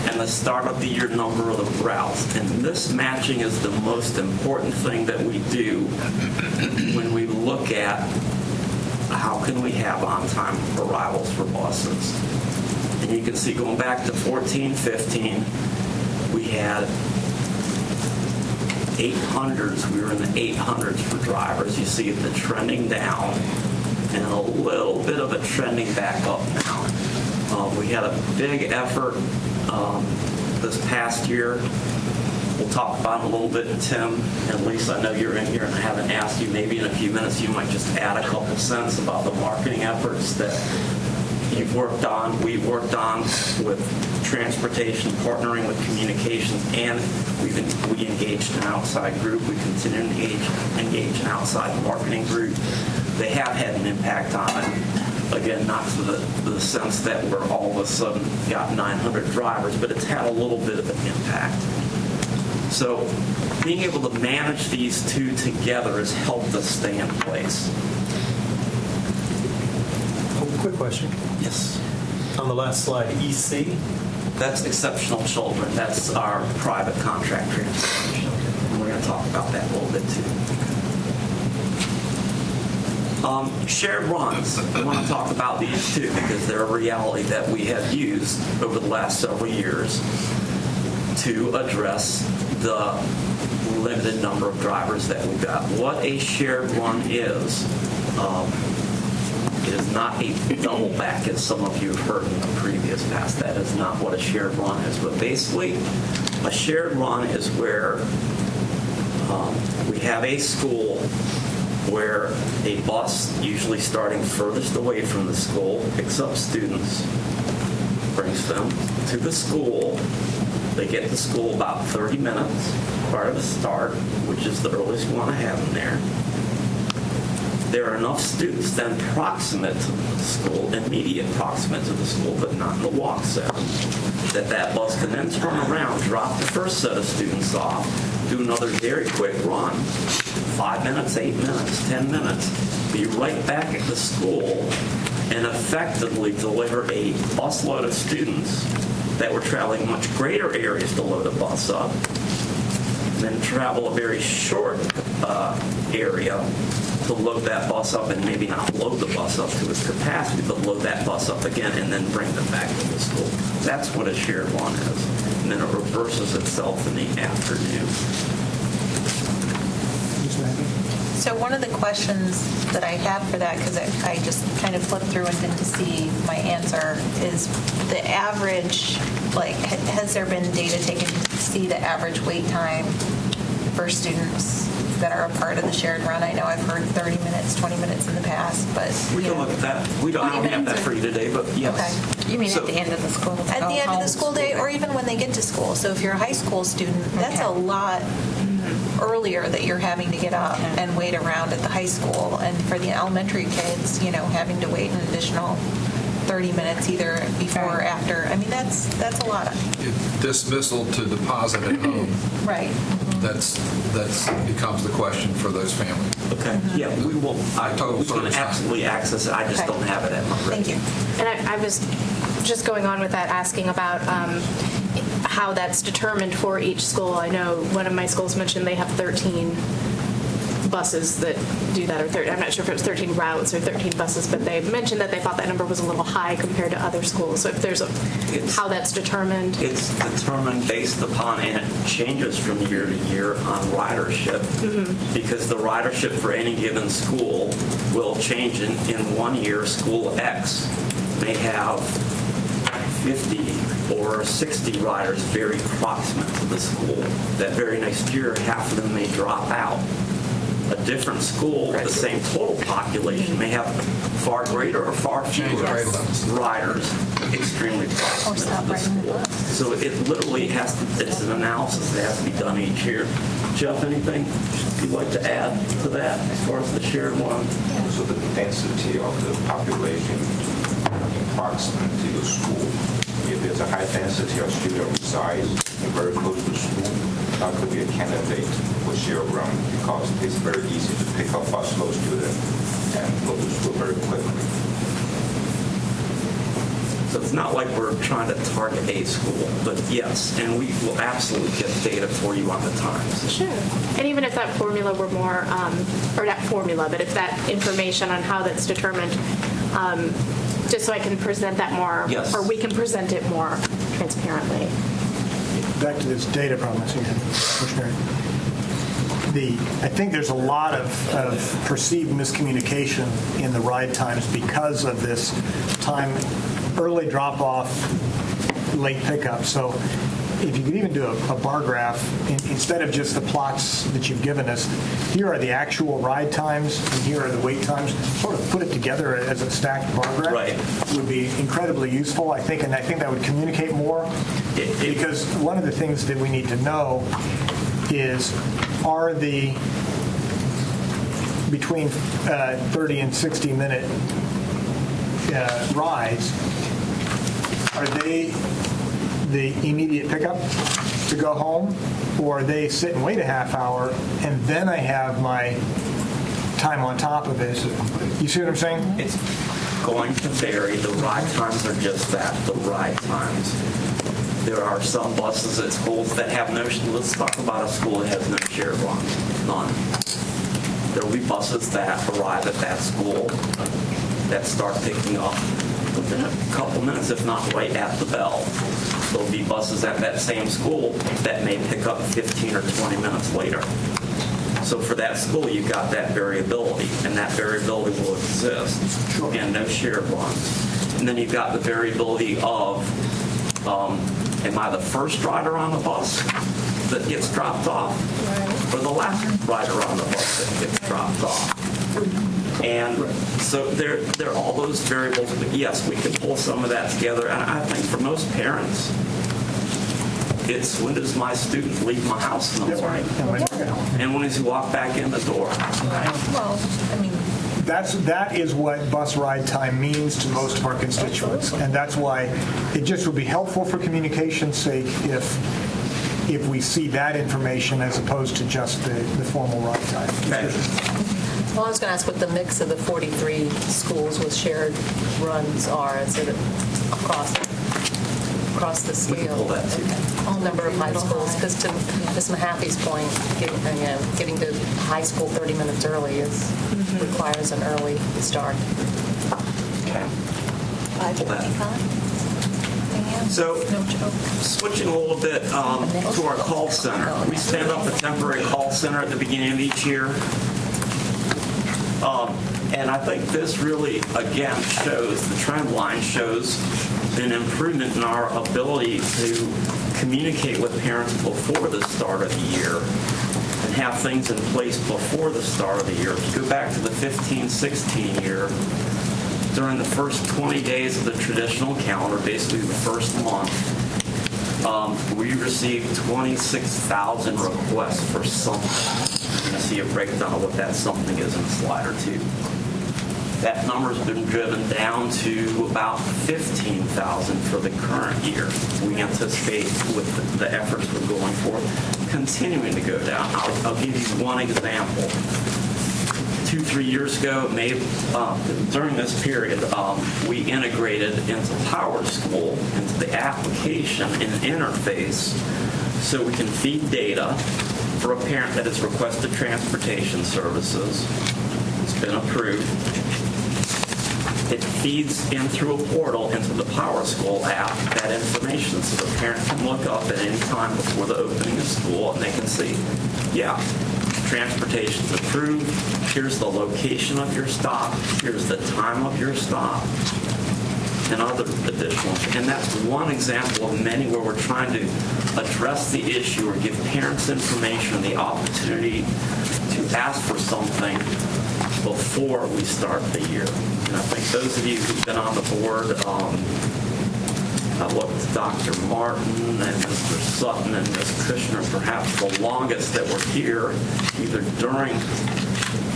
and the start of the year number of the routes. And this matching is the most important thing that we do when we look at how can we have on-time arrivals for buses. And you can see going back to 14-15, we had 800s. We were in the 800s for drivers. You see the trending down and a little bit of a trending back up now. We had a big effort this past year. We'll talk about it a little bit, and Tim and Lisa, I know you're in here and I haven't asked you, maybe in a few minutes you might just add a couple cents about the marketing efforts that you've worked on, we've worked on with transportation, partnering with communications, and we engaged an outside group. We continue to engage an outside marketing group. They have had an impact on it. Again, not to the sense that we're all of a sudden got 900 drivers, but it's had a little bit of an impact. So being able to manage these two together has helped us stay in place. Quick question. Yes. On the last slide, EC? That's Exceptional Children. That's our private contract transportation. And we're going to talk about that a little bit too. Shared runs. I want to talk about these too because they're a reality that we have used over the last several years to address the limited number of drivers that we've got. What a shared run is not a double back as some of you have heard in the previous past. That is not what a shared run is. But basically, a shared run is where we have a school where a bus, usually starting furthest away from the school, picks up students, brings them to the school. They get to school about 30 minutes prior to the start, which is the earliest you want to have them there. There are enough students then proximate to the school, immediate proximate to the school, but not in the walk zone, that bus can then turn around, drop the first set of students off, do another very quick run, 5 minutes, 8 minutes, 10 minutes, be right back at the school and effectively deliver a busload of students that were traveling much greater areas to load a bus up, then travel a very short area to load that bus up and maybe not load the bus up to its capacity, but load that bus up again and then bring them back to the school. That's what a shared run is. And then it reverses itself in the afternoon. So one of the questions that I have for that, because I just kind of flipped through and didn't see my answer, is the average, like, has there been data taken to see the average wait time for students that are a part of the shared run? I know I've heard 30 minutes, 20 minutes in the past, but... We can look at that. I don't have that for you today, but yes. Okay. You mean at the end of the school? At the end of the school day, or even when they get to school. So if you're a high school student, that's a lot earlier that you're having to get up and wait around at the high school. And for the elementary kids, having to wait an additional 30 minutes either before or after. I mean, that's a lot of... Dismissal to deposit at home. Right. That's becomes the question for those families. Okay. Yeah, we will. We can absolutely access it. I just don't have it at my ready. Thank you. And I was just going on with that, asking about how that's determined for each school. I know one of my schools mentioned they have 13 buses that do that, or I'm not sure if it was 13 routes or 13 buses, but they mentioned that they thought that number was a little high compared to other schools. So if there's how that's determined? It's determined based upon, and it changes from year to year on ridership, because the ridership for any given school will change. In 1 year, school X may have 50 or 60 riders very proximate to the school. That very next year, half of them may drop out. A different school with the same total population may have far greater or far fewer riders extremely proximate to the school. So it literally it's an analysis that has to be done each year. Jeff, anything you'd like to add to that as far as the shared one? So the density of the population proximate to the school. If there's a high density of student resides very close to the school, that could be a candidate for shared run because it's very easy to pick up busload students and go to school very quickly. So it's not like we're trying to target a school, but yes, and we will absolutely get data for you on the times. Sure. And even if that formula were more, or not formula, but if that information on how that's determined, just so I can present that more, or we can present it more transparently. Back to this data problem, I think there's a lot of perceived miscommunication in the ride times because of this time, early drop-off, late pickup. So if you could even do a bar graph, instead of just the plots that you've given us, here are the actual ride times and here are the wait times, sort of put it together as a stacked bar graph would be incredibly useful, I think, and I think that would communicate more, because one of the things that we need to know is, are the between 30 and 60 minute rides, are they the immediate pickup to go home, or they sit and wait a half hour and then I have my time on top of it? You see what I'm saying? It's going to vary. The ride times are just that, the ride times. There are some buses at schools that have no, let's talk about a school that has no shared run, none. There will be buses that arrive at that school that start picking up within a couple minutes, if not right at the bell. There'll be buses at that same school that may pick up 15 or 20 minutes later. So for that school, you've got that variability, and that variability will exist. Again, no shared runs. And then you've got the variability of, am I the first rider on the bus that gets dropped off, or the last rider on the bus that gets dropped off? And so there are all those variables, but yes, we can pull some of that together. And I think for most parents, it's when does my student leave my house in the morning? And when does he walk back in the door? Well, I mean, That is what bus ride time means to most of our constituents, and that's why it just would be helpful for communication's sake if we see that information as opposed to just the formal ride time. well, I was going to ask what the mix of the 43 schools with shared runs are. Is it across the scale? All number of high schools, because to Ms. Mahaffey's point, getting to high school 30 minutes early requires an early start. Okay. So, switching a little bit to our call center. We stand up a temporary call center at the beginning of each year. And I think this really, again, shows, the trend line shows an improvement in our ability to communicate with parents before the start of the year and have things in place before the start of the year. If you go back to the 15-16 year, during the first 20 days of the traditional calendar, basically the first month, we received 26,000 requests for something. You're going to see a breakdown of what that something is in a slide or two. That number's been driven down to about 15,000 for the current year. We anticipate with the efforts we're going for continuing to go down. I'll give you one example. 2-3 years ago, during this period, we integrated into PowerSchool, into the application, an interface, so we can feed data for a parent that has requested transportation services. It's been approved. It feeds in through a portal into the PowerSchool app that information, so the parent can look up at any time before the opening of school and they can see, yeah, transportation's approved, here's the location of your stop, here's the time of your stop, and other additional. And that's one example of many where we're trying to address the issue or give parents information, the opportunity to ask for something before we start the year. And I think those of you who've been on the board, I looked at Dr. Martin and Mr. Sutton and Ms. Kushner, perhaps the longest that were here, either during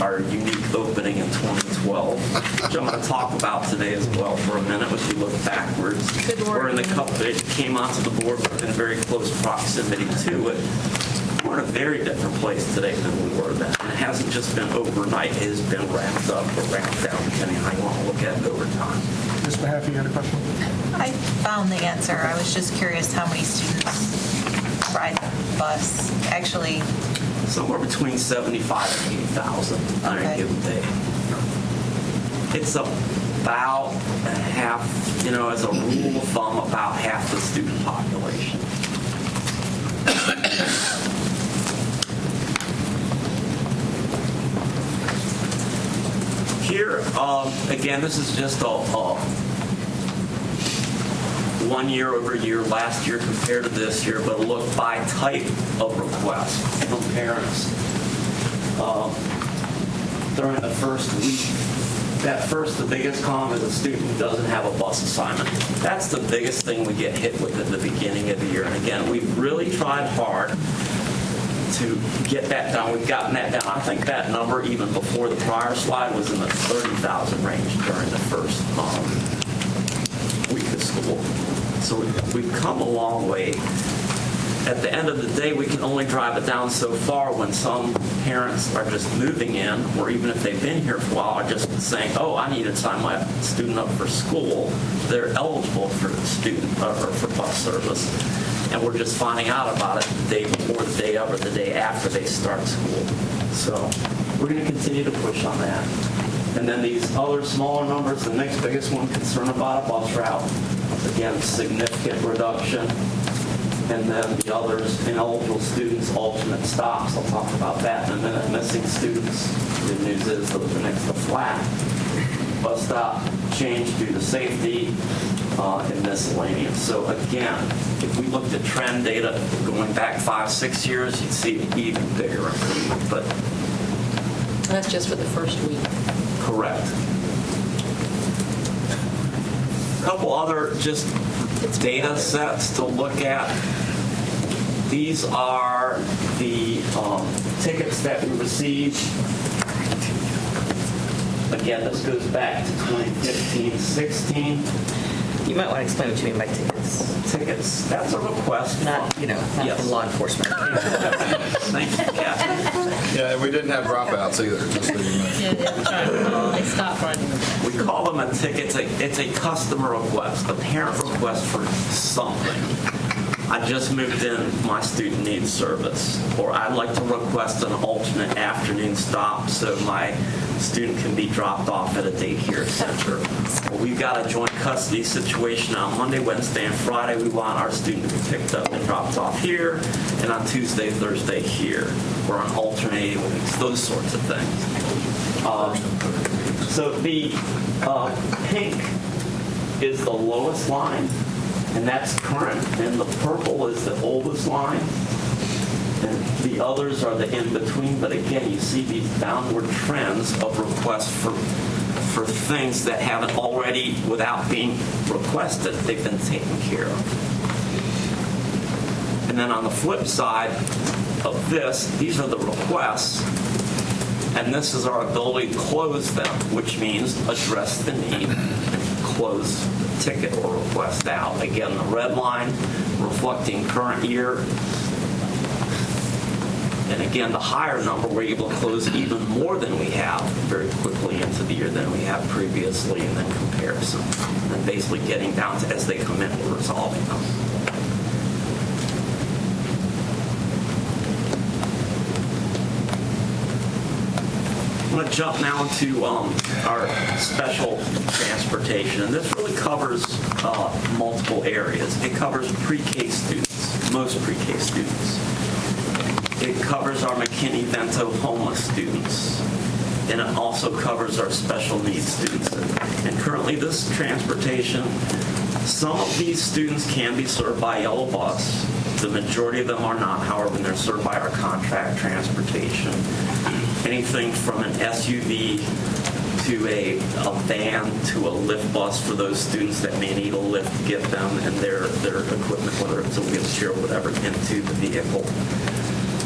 our unique opening in 2012, which I'm going to talk about today as well for a minute, as we look backwards. We're in the couple that came onto the board in very close proximity to it. We're in a very different place today than we were then. And it hasn't just been overnight. It has been ramped up or ramped down, depending on how you want to look at it over time. Ms. Mahaffey, you had a question? I found the answer. I was just curious how many students ride the bus. Actually, somewhere between 75 and 80,000 on a given day. It's about half, as a rule of thumb, about half the student population. Here, again, this is just a 1 year over year, last year compared to this year, but look by type of request from parents. During the first week, the biggest comment is a student who doesn't have a bus assignment. That's the biggest thing we get hit with at the beginning of the year. And again, we've really tried hard to get that down. We've gotten that down. I think that number, even before the prior slide, was in the 30,000 range during the first week of school. So we've come a long way. At the end of the day, we can only drive it down so far when some parents are just moving in, or even if they've been here for a while, are just saying, oh, I need to sign my student up for school. They're eligible for for bus service. And we're just finding out about it the day before, the day of, or the day after they start school. So we're going to continue to push on that. And then these other smaller numbers, the next biggest one, concern about a bus route. Again, significant reduction. And then the others, ineligible students, alternate stops. I'll talk about that in a minute. Missing students. The good news is those are next to flat. Bus stop change due to safety and miscellaneous. So again, if we looked at trend data going back 5-6 years, you'd see an even bigger improvement. But that's just for the first week. Correct. A couple other just data sets to look at. These are the tickets that we received. Again, this goes back to 2015-16. You might want to explain what you mean by tickets. Tickets, that's a request. Not from law enforcement. Thank you, Kathy. Yeah, we didn't have dropouts either, just so you know. They stopped running. We call them a ticket. It's a customer request, a parent request for something. I just moved in my student needs service, or I'd like to request an alternate afternoon stop so my student can be dropped off at a daycare center. Well, we've got a joint custody situation on Monday, Wednesday, and Friday. We want our student to be picked up and dropped off here, and on Tuesday, Thursday here. We're on alternating weeks, those sorts of things. So the pink is the lowest line, and that's current, and the purple is the oldest line, and the others are the in-between. But again, you see these downward trends of requests for things that haven't already, without being requested, they've been taken care of. And then on the flip side of this, these are the requests, and this is our ability to close them, which means address the need and close the ticket or request out. Again, the red line reflecting current year. And again, the higher number, we're able to close even more than we have very quickly into the year than we have previously, and then comparison. And basically getting down to as they come in, we're resolving them. I'm going to jump now into our special transportation, and this really covers multiple areas. It covers pre-K students, most pre-K students. It covers our McKinney-Vento homeless students, and it also covers our special needs students. And currently, this transportation, some of these students can be served by yellow bus. The majority of them are not, however, and they're served by our contract transportation. Anything from an SUV to a van to a lift bus for those students that may need a lift to get them and their equipment, whether it's a wheelchair or whatever, into the vehicle.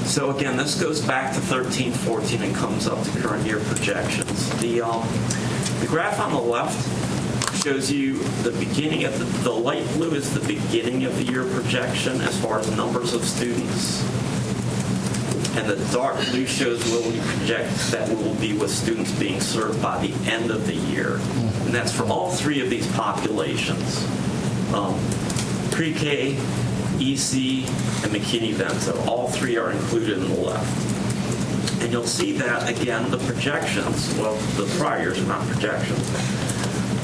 So again, this goes back to 13, 14 and comes up to current year projections. The graph on the left shows you the beginning of the light blue is the beginning of the year projection as far as numbers of students. And the dark blue shows where we project that we will be with students being served by the end of the year. And that's for all three of these populations. Pre-K, EC, and McKinney-Vento. All three are included in the left. And you'll see that, again, the projections, well, the prior years are not projections,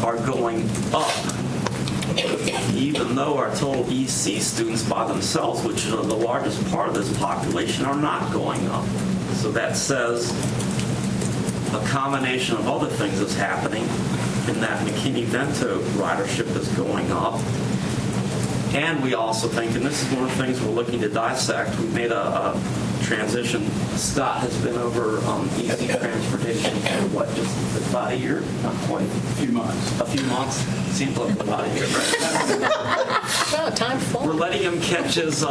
are going up, even though our total EC students by themselves, which are the largest part of this population, are not going up. So that says a combination of other things is happening in that McKinney-Vento ridership is going up. And we also think, and this is one of the things we're looking to dissect, we've made a transition. Scott has been over EC transportation for what, just about a year? Not quite. A few months. A few months? Seems like about a year, right? Well, time for We're letting him catch his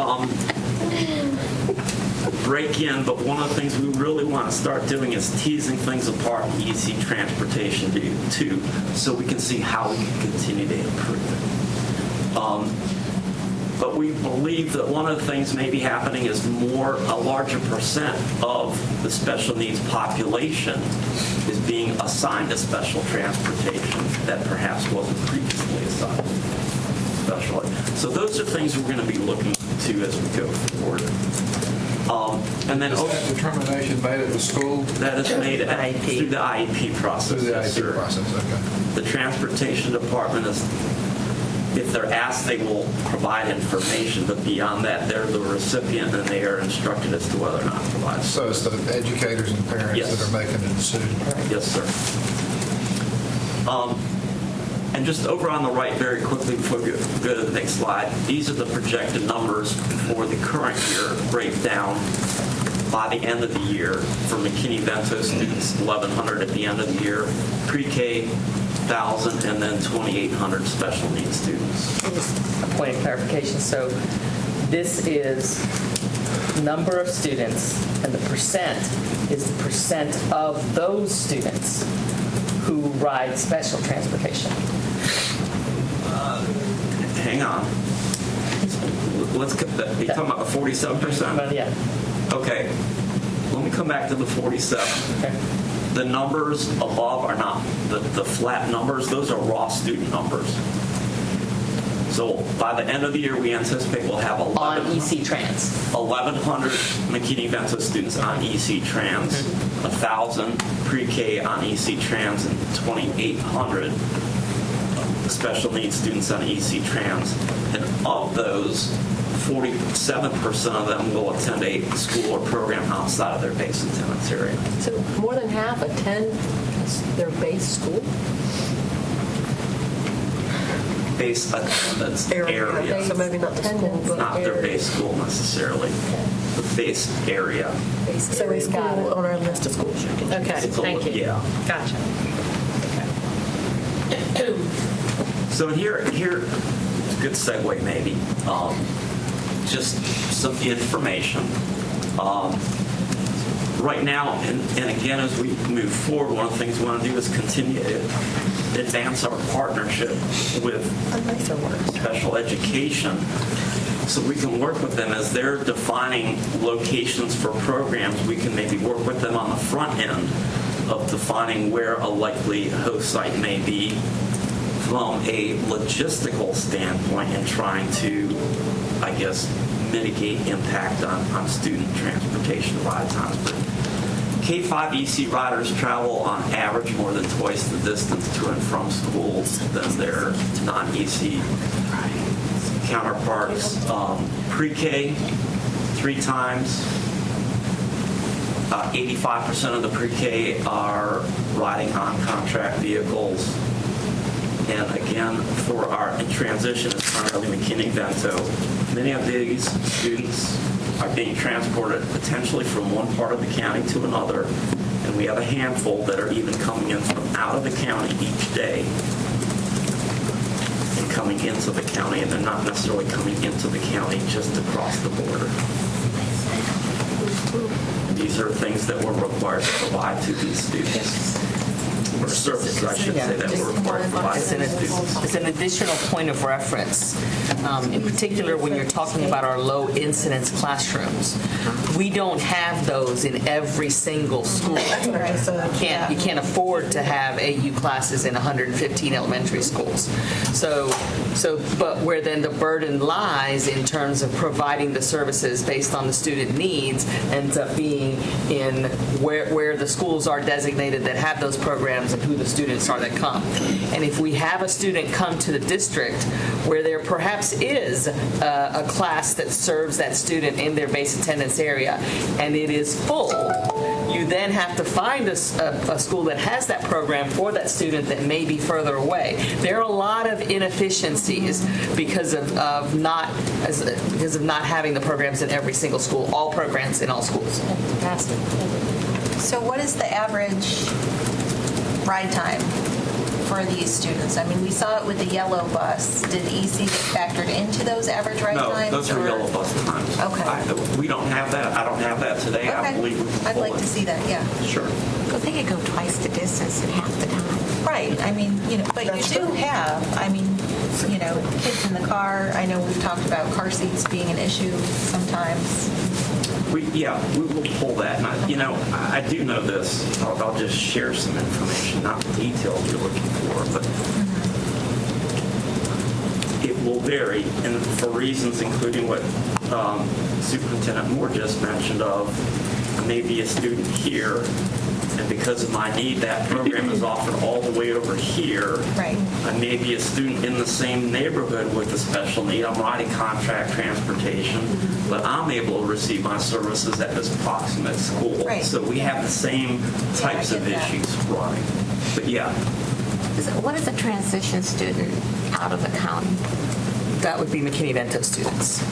break in, but one of the things we really want to start doing is teasing things apart in EC transportation too, so we can see how we can continue to improve it. But we believe that one of the things maybe happening is a larger percent of the special needs population is being assigned to special transportation that perhaps wasn't previously assigned special. So those are things we're going to be looking to as we go forward. And then Is that determination made at the school? that is made through the IEP process. Through the yes, IEP sir. process, okay. The transportation department is, if they're asked, they will provide information, but beyond that, they're the recipient and they are instructed as to whether or not to provide. So it's the educators and parents Yes. that are making the decision? Yes, sir. And just over on the right, very quickly before we go to the next slide, these are the projected numbers for the current year breakdown by the end of the year for McKinney-Vento students, 1,100 at the end of the year, pre-K, 1,000, and then 2,800 special needs students. Just a point of clarification. So this is number of students, and the percent is the percent of those students who ride special transportation. Hang on. Let's get that. Are you talking about the 47%? Yeah. Okay. Let me come back to the 47. Okay. The numbers above are not the flat numbers. Those are raw student numbers. So by the end of the year, we anticipate we'll have 1,100 McKinney-Vento students on EC Trans, 1,000 pre-K on EC Trans, and 2,800 special needs students on EC Trans. And of those, 47% of them will attend a school or program outside of their base attendance area. So more than half attend their base school? Base attendance area. So maybe not attendance. Not their base school necessarily. The base area. So a school on our list of schools. Okay, thank you. Yeah. Gotcha. So here, it's a good segue maybe. Just some information. Right now, and again, as we move forward, one of the things we want to do is continue to advance our partnership with special education so we can work with them as they're defining locations for programs. We can maybe work with them on the front end of defining where a likely host site may be from a logistical standpoint and trying to, I guess, mitigate impact on student transportation ride times. But K-5 EC riders travel on average more than twice the distance to and from schools than their non-EC counterparts. Pre-K, 3 times. 85% of the pre-K are riding on contract vehicles. And again, for our transition is primarily McKinney-Vento. Many of these students are being transported potentially from one part of the county to another, and we have a handful that are even coming in from out of the county each day and coming into the county, and they're not necessarily coming into the county just to cross the border. These are things that we're required to provide to these students. Or services, I should say, that we're required to provide to these students. It's an additional point of reference, in particular when you're talking about our low incidence classrooms. We don't have those in every single school. You can't afford to have AU classes in 115 elementary schools. But where then the burden lies in terms of providing the services based on the student needs ends up being in where the schools are designated that have those programs and who the students are that come. And if we have a student come to the district where there perhaps is a class that serves that student in their base attendance area and it is full, you then have to find a school that has that program for that student that may be further away. There are a lot of inefficiencies because of not having the programs in every single school, all programs in all schools. So what is the average ride time for these students? I mean, we saw it with the yellow bus. Did EC get factored into those average ride times? No, those are yellow bus times. Okay. We don't have that. I don't have that today. Okay. I believe we can I'd pull like it. to see that, yeah. Sure. Because they could go twice the distance in half the time. Right. I mean, but you do have, kids in the car. I know we've talked about car seats being an issue sometimes. We will pull that. And I do know this. I'll just share some information, not the details you're looking for, but it will vary, and for reasons including what Superintendent Moore just mentioned of maybe a student here, and because of my need, that program is offered all the way over here. Right. I may be a student in the same neighborhood with a special need. I'm riding contract transportation, but I'm able to receive my services at this proximate school. Right. So we have the same types of issues running. But yeah. What is a transition student out of the county? That would be McKinney-Vento students.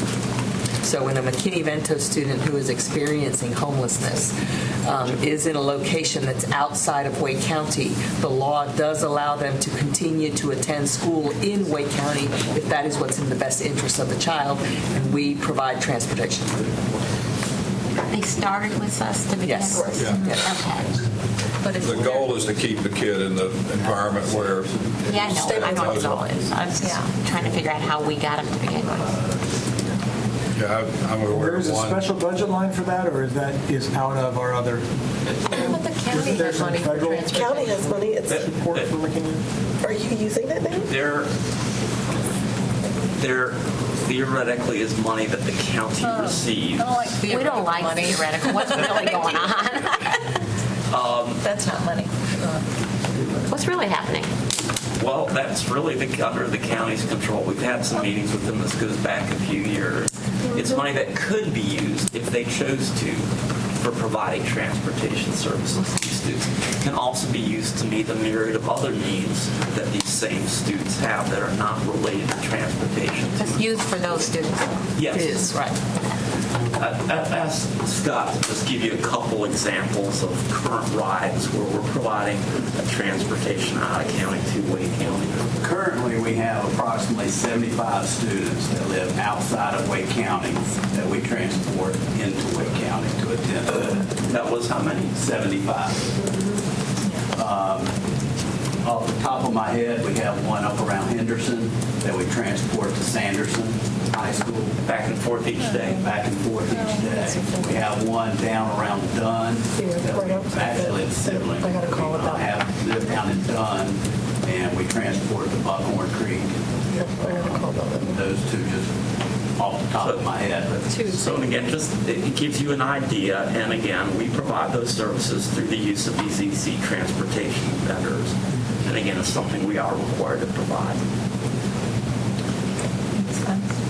So when a McKinney-Vento student who is experiencing homelessness is in a location that's outside of Wake County, the law does allow them to continue to attend school in Wake County if that is what's in the best interest of the child, and we provide transportation. They started with us to begin Yes. with? Yeah. Okay. But it's The goal is to keep the kid in the environment where. Yeah, I know what the goal is. I was just trying to figure out how we got them to begin with. Yeah, I'm aware There is of a one. special budget line for that, or is that out of our other? But the county Isn't there has some money for federal transportation. County has money. It's, support for McKinney? are you using that now? There theoretically is money that the county receives. I don't like We don't like money. theoretical. What's really going on? That's not money. What's really happening? Well, that's really under the county's control. We've had some meetings with them. This goes back a few years. It's money that could be used if they chose to for providing transportation services to these students. It can also be used to meet a myriad of other needs that these same students have that are not related to transportation. It's used for those students. Yes. It is, right. I asked Scott to just give you a couple examples of current rides where we're providing a transportation out of county to Wake County. Currently, we have approximately 75 students that live outside of Wake County that we transport into Wake County to attend. That was how many? 75. Off the top of my head, we have one up around Henderson that we transport to Sanderson High School. Back and forth each day. Back and forth each day. We have one down around Dunn. Actually, it's sibling. I got a call about that. Live down in Dunn, and we transport to Buckhorn Creek. I got a call about that. Those two just off the top of my head. So again, just it gives you an idea, and again, we provide those services through the use of these EC transportation vendors. And again, it's something we are required to provide.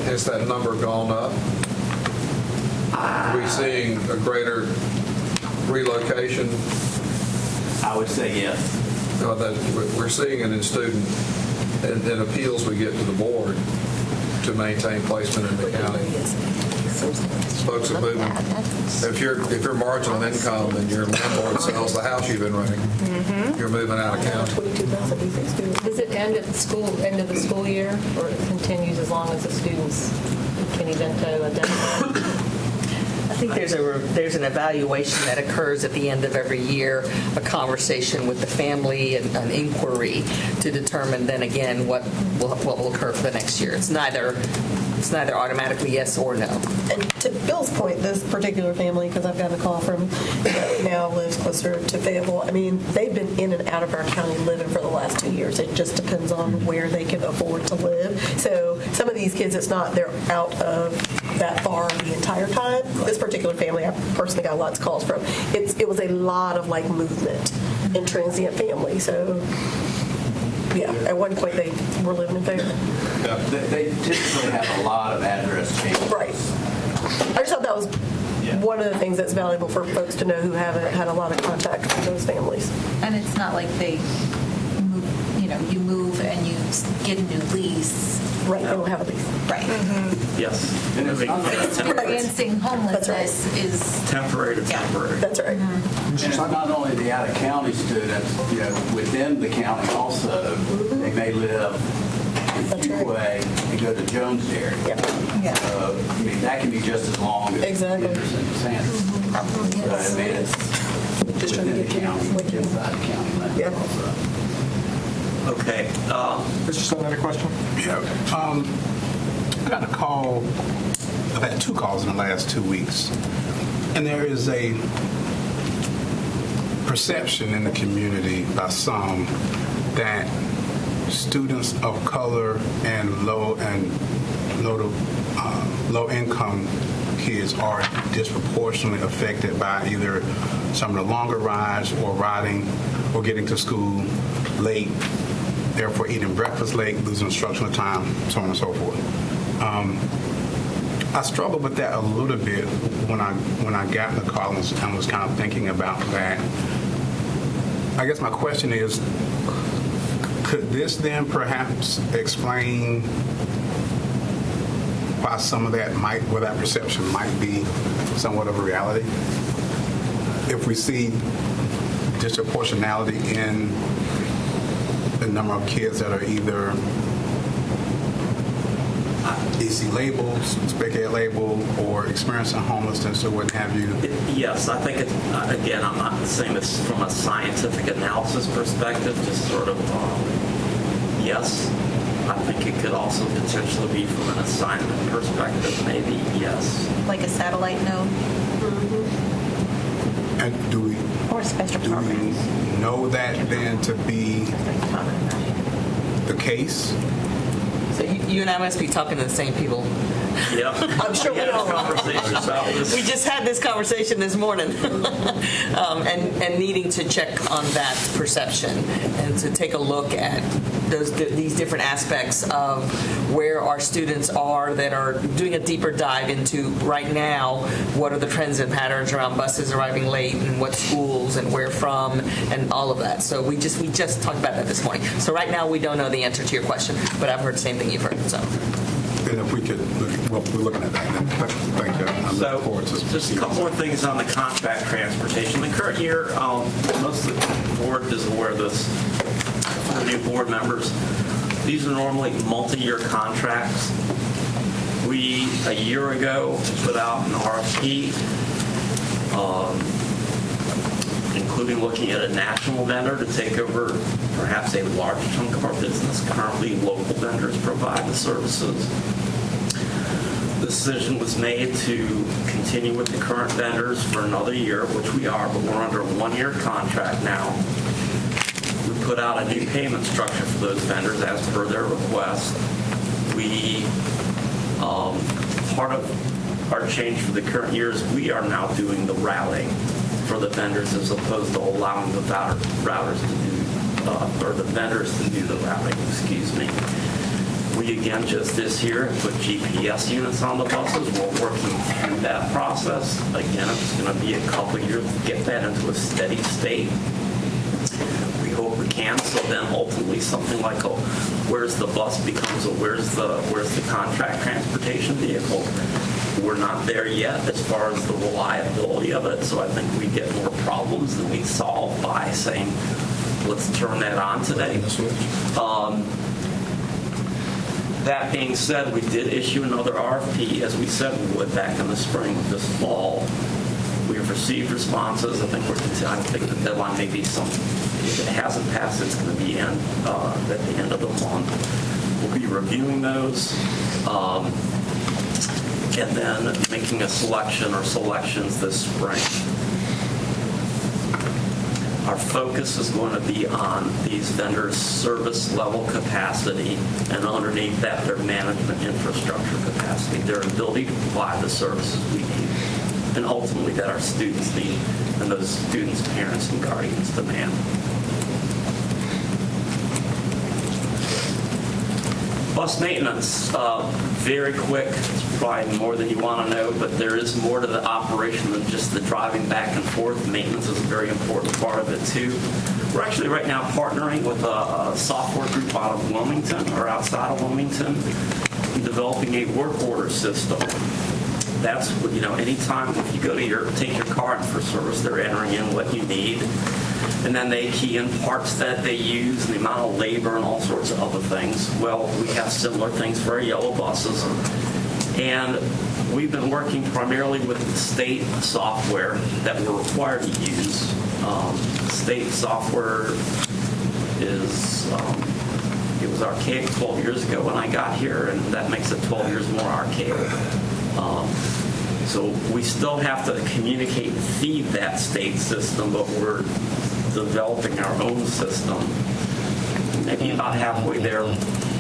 Has that number gone up? Are we seeing a greater relocation? I would say yes. We're seeing it in student, in appeals we get to the board to maintain placement in the county. Folks are moving. If you're marginal income and your landlord sells the house you've been renting, you're moving out of county. Does it end at end of the school year, or it continues as long as the students can eventually identify? I think there's an evaluation that occurs at the end of every year, a conversation with the family and an inquiry to determine then again what will occur for the next year. It's neither automatically yes or no. And to Bill's point, this particular family, because I've gotten a call from that now lives closer to Fayetteville, I mean, they've been in and out of our county living for the last 2 years. It just depends on where they can afford to live. So some of these kids, it's not they're out of that far the entire time. This particular family, I personally got lots of calls from. It was a lot of like movement and transient family. So yeah, at one point they were living in Fayetteville. They typically have a lot of address changes. Right. I just thought that was one of the things that's valuable for folks to know who haven't had a lot of contact with those families. And it's not like they move, you move and you get a new lease. Right, they don't have a lease. Right. Yes. Experiencing homelessness is temporary to temporary. That's right. And it's not only the out-of-county students, within the county also, they may live in Fuquay and go to Jones area. So, I mean, that can be just as long as Henderson and Sanderson. So, I mean, it's just trying to within get the county, inside the county limits also. Okay. Mr. another question? Yeah. I got a call. I've had 2 calls in the last 2 weeks. And there is a perception in the community by some that students of color and low income kids are disproportionately affected by either some of the longer rides or riding or getting to school late, therefore eating breakfast late, losing instructional time, so on and so forth. I struggled with that a little bit when I got in the car and was kind of thinking about that. I guess my question is, could this then perhaps explain why some of that that perception might be somewhat of a reality? If we see disproportionality in the number of kids that are either EC labeled, special ed labeled, or experiencing homelessness or what have you. Yes, I think again, I'm not saying this from a scientific analysis perspective, just sort of, yes. I think it could also potentially be from an assignment perspective, maybe, yes. Like a satellite node? And do we know that then to be the case? So you and I must be talking to the same people. Yeah. I'm sure we all are. We just had this conversation this morning and needing to check on that perception and to take a look at these different aspects of where our students are that are doing a deeper dive into right now, what are the trends and patterns around buses arriving late and what schools and where from and all of that. So we just talked about that this morning. So right now we don't know the answer to your question, but I've heard the same thing you've heard. So. And if we could, we're looking at that. Then. Thank you. I'm looking forward to just a couple more things on the contract transportation. The current year, most of the board is aware of this. For the new board members, these are normally multi-year contracts. We, a year ago, put out an RFP, including looking at a national vendor to take over perhaps a large chunk of our business. Currently, local vendors provide the services. The decision was made to continue with the current vendors for another year, which we are, but we're under a one-year contract now. We put out a new payment structure for those vendors as per their request. Part of our change for the current year is we are now doing the routing for the vendors as opposed to allowing the routers to do, or the vendors to do the routing, excuse me. We again just this year put GPS units on the buses. We're working through that process. Again, it's going to be a couple of years to get that into a steady state. We hope we can. So then ultimately something like a where's the bus becomes a where's the contract transportation vehicle. We're not there yet as far as the reliability of it. So I think we get more problems than we solve by saying, let's turn that on today. That being said, we did issue another RFP, as we said we would back in the spring this fall. We have received responses. I think the deadline may be if it hasn't passed, it's going to be at the end of the month. We'll be reviewing those and then making a selection or selections this spring. Our focus is going to be on these vendors' service level capacity, and underneath that, their management infrastructure capacity, their ability to provide the services we need, and ultimately that our students need, and those students' parents and guardians demand. Bus maintenance, very quick. It's probably more than you want to know, but there is more to the operation than just the driving back and forth. Maintenance is a very important part of it, too. We're actually right now partnering with a software group out of Wilmington, or outside of Wilmington, developing a work order system. That's, anytime if you go to take your car in for service, they're entering in what you need. And then they key in parts that they use, and the amount of labor and all sorts of other things. Well, we have similar things for our yellow buses. And we've been working primarily with the state software that we're required to use. State software is, it was archaic 12 years ago when I got here, and that makes it 12 years more archaic. So we still have to communicate and feed that state system, but we're developing our own system. maybe about halfway there,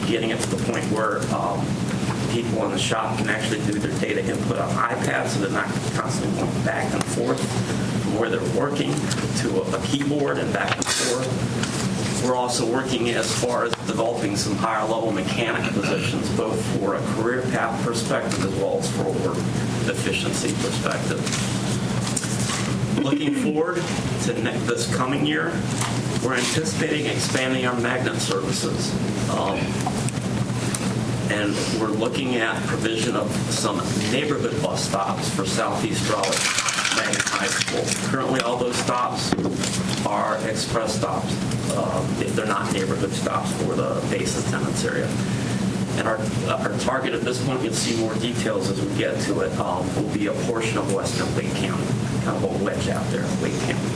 getting it to the point where people in the shop can actually do their data input on iPads, so they're not constantly going back and forth from where they're working to a keyboard and back and forth. We're also working as far as developing some higher level mechanic positions, both for a career path perspective as well as for a work efficiency perspective. Looking forward to this coming year, we're anticipating expanding our magnet services. And we're looking at provision of some neighborhood bus stops for Southeast Raleigh Magnet High School. Currently, all those stops are express stops, if they're not neighborhood stops for the base attendance area. And our target at this point, you'll see more details as we get to it, will be a portion of western Wake County, kind of a wedge out there in Wake County.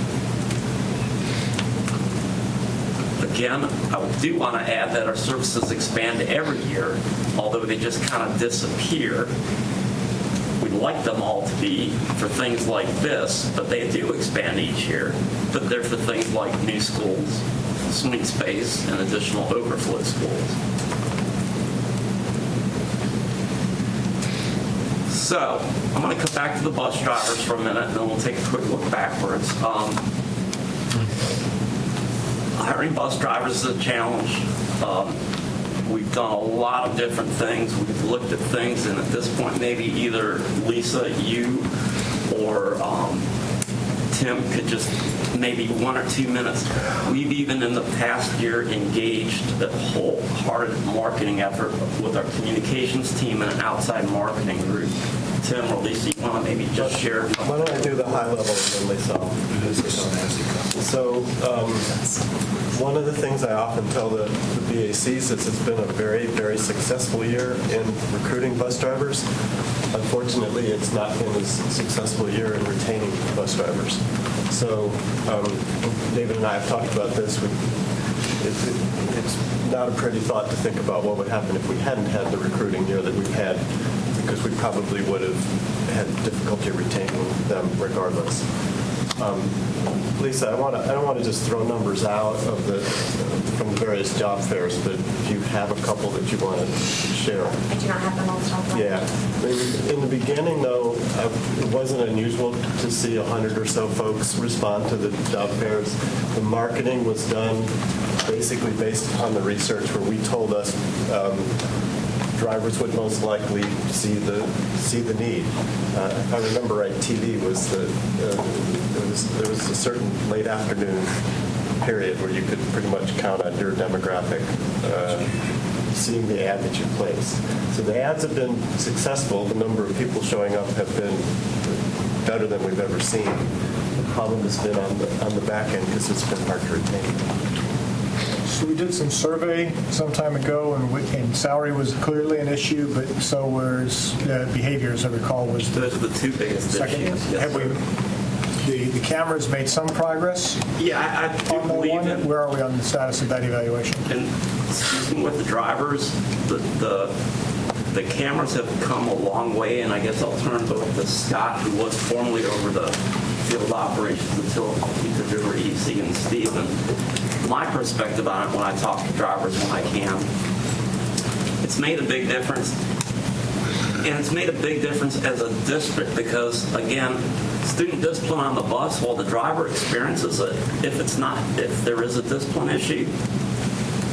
Again, I do want to add that our services expand every year, although they just kind of disappear. We'd like them all to be for things like this, but they do expand each year. But they're for things like new schools, swing space, and additional overflow schools. So I'm going to come back to the bus drivers for a minute, and then we'll take a quick look backwards. Hiring bus drivers is a challenge. We've done a lot of different things. We've looked at things, and at this point, maybe either Lisa, you, or Tim could just maybe 1 or 2 minutes. We've even in the past year engaged a wholehearted marketing effort with our communications team and an outside marketing group. Tim or Lisa, you want to maybe just share? Why don't I do the high level and then Lisa? So one of the things I often tell the BACs is it's been a very, very successful year in recruiting bus drivers. Unfortunately, it's not been as successful a year in retaining bus drivers. So David and I have talked about this. It's not a pretty thought to think about what would happen if we hadn't had the recruiting year that we've had, because we probably would have had difficulty retaining them regardless. Lisa, I don't want to just throw numbers out of from the various job fairs, but if you have a couple that you want to share. I do not have them all stopped. Yeah. In the beginning, though, it wasn't unusual to see 100 or so folks respond to the job fairs. The marketing was done basically based upon the research where we told us drivers would most likely see the need. If I remember right, TV was there was a certain late afternoon period where you could pretty much count on your demographic seeing the ad that you placed. So the ads have been successful. The number of people showing up have been better than we've ever seen. The problem has been on the back end because it's been hard to retain. So we did some survey some time ago, and salary was clearly an issue, but so was behavior, as I recall, was Those are the two biggest second. issues. Yes, Have the cameras made some progress? Yeah, I do believe it. Where are we on the status of that evaluation? And speaking with the drivers, the cameras have come a long way, and I guess I'll turn both to Scott, who was formerly over the field operations until he took over EC, and Stephen. My perspective on it when I talk to drivers when I can, it's made a big difference. And it's made a big difference as a district because, again, student discipline on the bus, while the driver experiences it, if there is a discipline issue,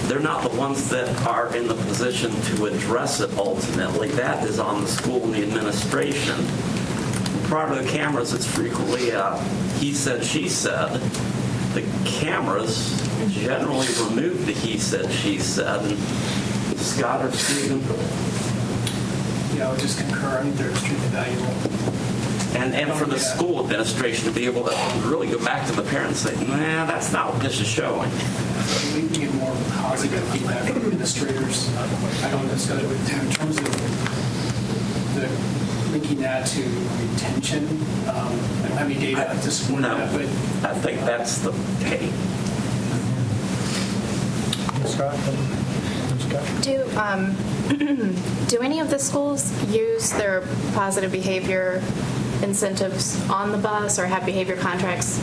they're not the ones that are in the position to address it ultimately. That is on the school and the administration. Prior to the cameras, it's frequently he said, she said. The cameras generally remove the he said, she said. And Scott or Stephen? Yeah, I would just concur. I think they're extremely valuable. And for the school administration to be able to really go back to the parents and say, nah, that's not what this is showing. We get more positive feedback from administrators. I don't discuss it with them in terms of linking that to retention. I don't have any data to support that, but I think that's the pay. Scott? Do any of the schools use their positive behavior incentives on the bus or have behavior contracts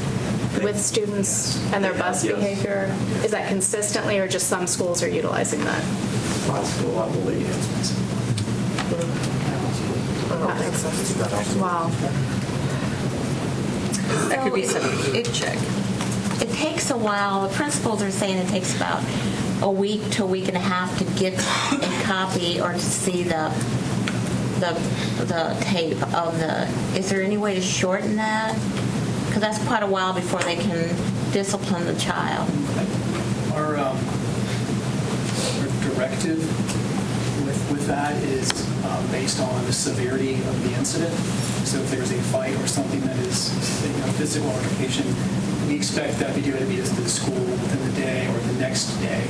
with students and their bus Yes. behavior? Is that consistently, or just some schools are utilizing that? My school, I believe. Wow. That could be something it check. It takes a while. The principals are saying it takes about a week to a week and a half to get a copy or to see the tape of the. Is there any way to shorten that? Because that's quite a while before they can discipline the child. Our directive with that is based on the severity of the incident. So if there's a fight or something that is physical altercation, we expect that video to be to the school within the day or the next day.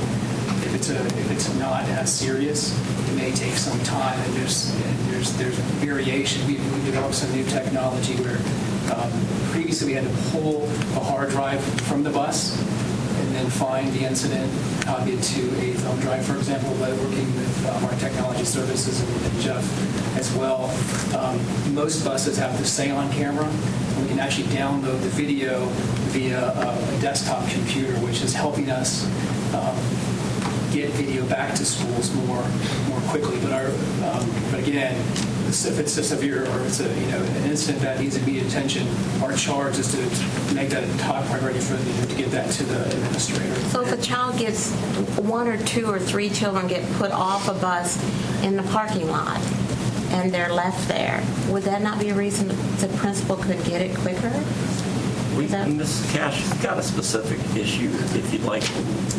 If it's not as serious, it may take some time, and there's variation. We developed some new technology where previously we had to pull a hard drive from the bus and then find the incident, copy it to a thumb drive, for example, but working with our technology services and Jeff as well. Most buses have the Stay on camera. We can actually download the video via a desktop computer, which is helping us get video back to schools more quickly. But again, if it's a severe or it's an incident that needs immediate attention, our charge is to make that a top priority for them to get that to the administrator. So if a child gets, one or two or three children get put off a bus in the parking lot and they're left there, would that not be a reason the principal could get it quicker? Mrs. Cash has got a specific issue. If you'd like,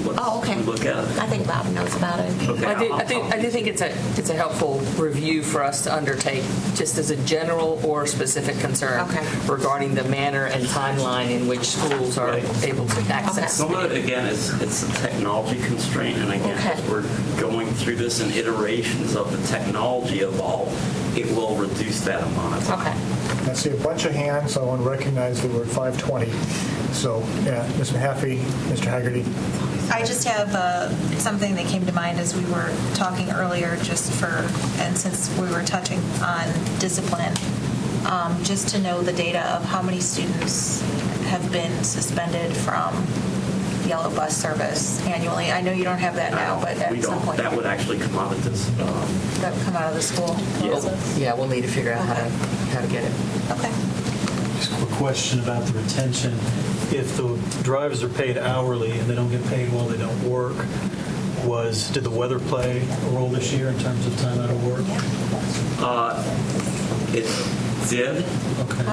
let's look at it. I think Bob knows about it. Okay, I do think it's a helpful review for us to undertake, just as a general or specific concern regarding the manner and timeline in which schools are able to access. Some of it, again, it's a technology constraint, and again, as we're going through this and iterations of the technology evolve, it will reduce that amount of time. I see a bunch of hands. I want to recognize that we're at 5:20. So, yeah, Ms. Mahaffey, Mr. Haggerty. I just have something that came to mind as we were talking earlier, and since we were touching on discipline, just to know the data of how many students have been suspended from yellow bus service annually. I know you don't have that now, but at some point. That would actually come out of this. That would come out of the school process? Yeah, we'll need to figure out how to get it. Okay. Just a quick question about the retention. If the drivers are paid hourly and they don't get paid while they don't work, did the weather play a role this year in terms of time out of work? It did. Okay.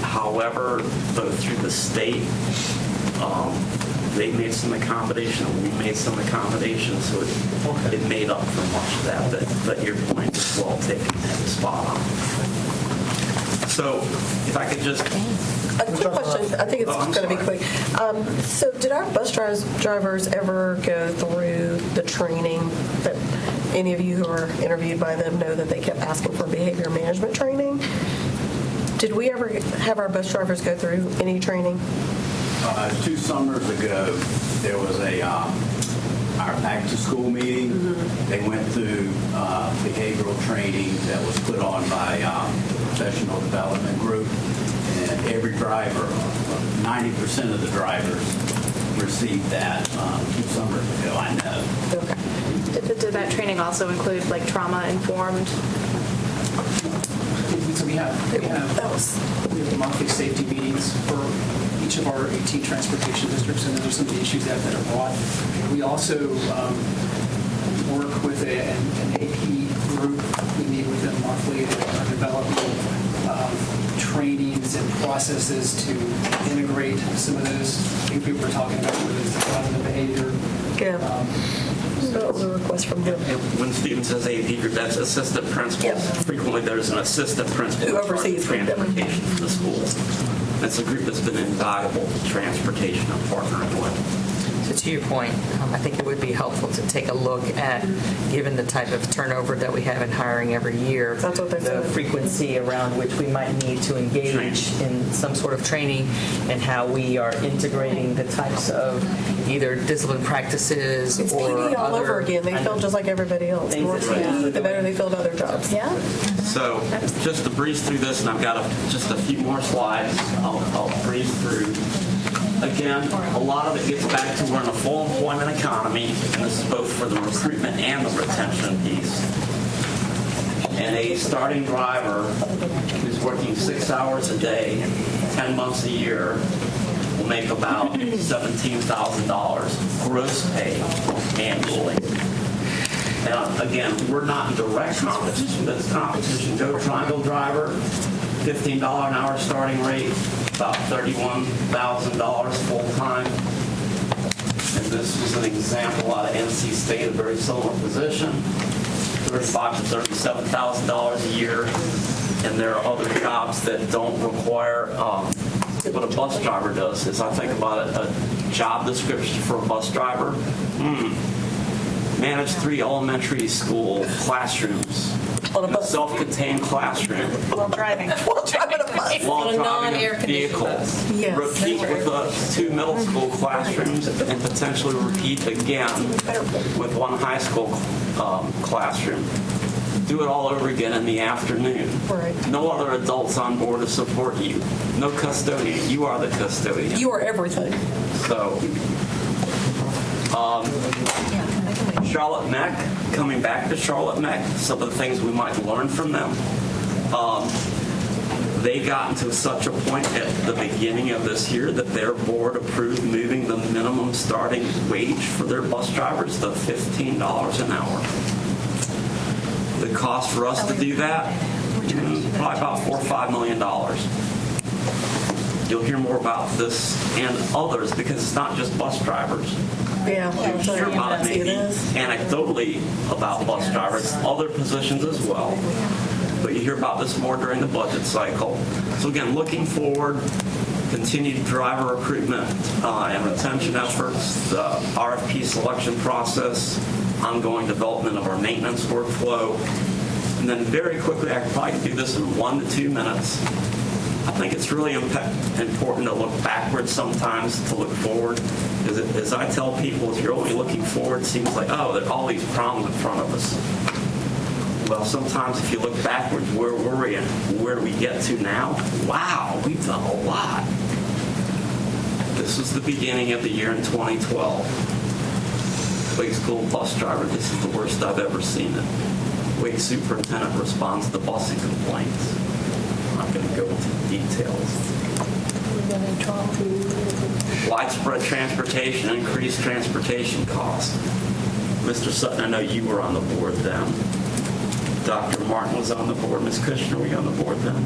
However, through the state, they made some accommodation, we made some accommodations, so it made up for much of that. But your point is well taken and spot on. So if I could just... A quick question. I think it's going to be quick. So did our bus drivers ever go through the training that any of you who were interviewed by them know that they kept asking for behavior management training? Did we ever have our bus drivers go through any training? 2 summers ago, there was our back-to-school meeting. Mm-hmm. They went through behavioral training that was put on by a professional development group, and every driver, 90% of the drivers, received that 2 summers ago, I know. Okay. Did that training also include trauma-informed? So we have monthly safety meetings for each of our 18 transportation districts, and those are some of the issues that are brought. We also work with an AP group. We meet with them monthly to develop trainings and processes to integrate some of those things we were talking about, whether it's the cognitive behavior. That was a request from them. When Stephen says AP group, that's assistant principals. Frequently there's an assistant principal who oversees transportation for the schools. That's a group that's been invaluable to transportation and partnering with. So to your point, I think it would be helpful to take a look at, given the type of turnover that we have in hiring every year, the frequency around which we might need to engage in some sort of training, and how we are integrating the types of either discipline practices it's or PD all other over again. They feel just like everybody else. The more PD, the better they feel about their jobs. Yeah. So just to breeze through this, and I've got just a few more slides. I'll breeze through. Again, a lot of it gets back to we're in a full employment economy, and this is both for the recruitment and the retention piece. And a starting driver who's working 6 hours a day, 10 months a year, will make about $17,000 gross pay annually. And again, we're not in direct competition, but it's competition. Go Triangle driver, $15 an hour starting rate, about $31,000 full-time. And this was an example out of NC State, a very similar position, $35,000 to $37,000 a year. And there are other jobs that don't require, what a bus driver does is I think about a job description for a bus driver. Manage 3 elementary school classrooms. A self-contained classroom. While driving. While driving a bus. While driving a vehicle. Yes. Repeat with 2 middle school classrooms and potentially repeat again with 1 high school classroom. Do it all over again in the afternoon. Right. No other adults on board to support you. No custodian. You are the custodian. You are everything. So, Charlotte Meck, coming back to Charlotte Meck, some of the things we might learn from them. They got into such a point at the beginning of this year that their board approved moving the minimum starting wage for their bus drivers to $15 an hour. The cost for us to do that, probably about $4 or $5 million. You'll hear more about this and others because it's not just bus drivers. Yeah. You'll hear about it maybe anecdotally about bus drivers, other positions as well. But you hear about this more during the budget cycle. So again, looking forward, continued driver recruitment and retention efforts, the RFP selection process, ongoing development of our maintenance workflow. And then very quickly, I could probably do this in 1 to 2 minutes. I think it's really important to look backwards sometimes to look forward. As I tell people, if you're only looking forward, it seems like, oh, there are all these problems in front of us. Well, sometimes if you look backwards, where were we and where do we get to now? Wow, we've done a lot. This was the beginning of the year in 2012. Wake School bus driver, this is the worst I've ever seen it. Wake Superintendent responds to busing complaints. I'm not going to go into the details. Widespread transportation, increased transportation costs. Mr. Sutton, I know you were on the board then. Dr. Martin was on the board. Ms. Kushner, were you on the board then?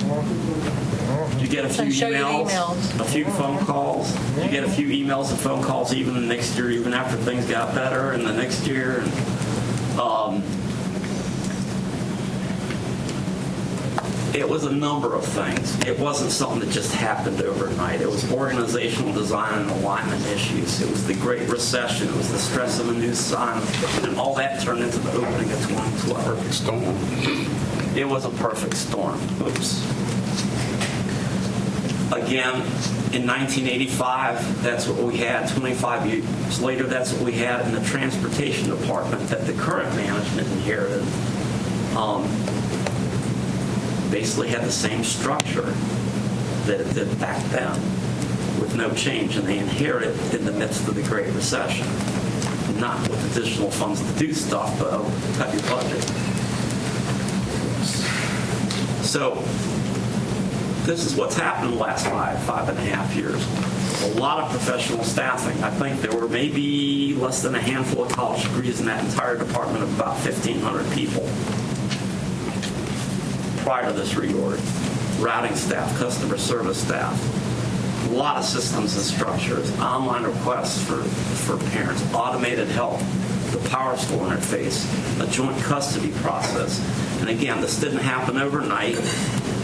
Did you get a few emails, a few phone calls? Did you get a few emails and phone calls even the next year, even after things got better and the next year? It was a number of things. It wasn't something that just happened overnight. It was organizational design and alignment issues. It was the Great Recession. It was the stress of a new sign. And all that turned into the opening of 2012. Perfect storm. It was a perfect storm. Oops. Again, in 1985, that's what we had. 25 years later, that's what we had in the transportation department that the current management inherited. Basically had the same structure that it did back then with no change, and they inherited in the midst of the Great Recession. Not with additional funds to do stuff, but cut your budget. So this is what's happened in the last 5.5 years. A lot of professional staffing. I think there were maybe less than a handful of college degrees in that entire department of about 1,500 people prior to this reorg. Routing staff, customer service staff, a lot of systems and structures, online requests for parents, automated help, the Power School interface, a joint custody process. And again, this didn't happen overnight. It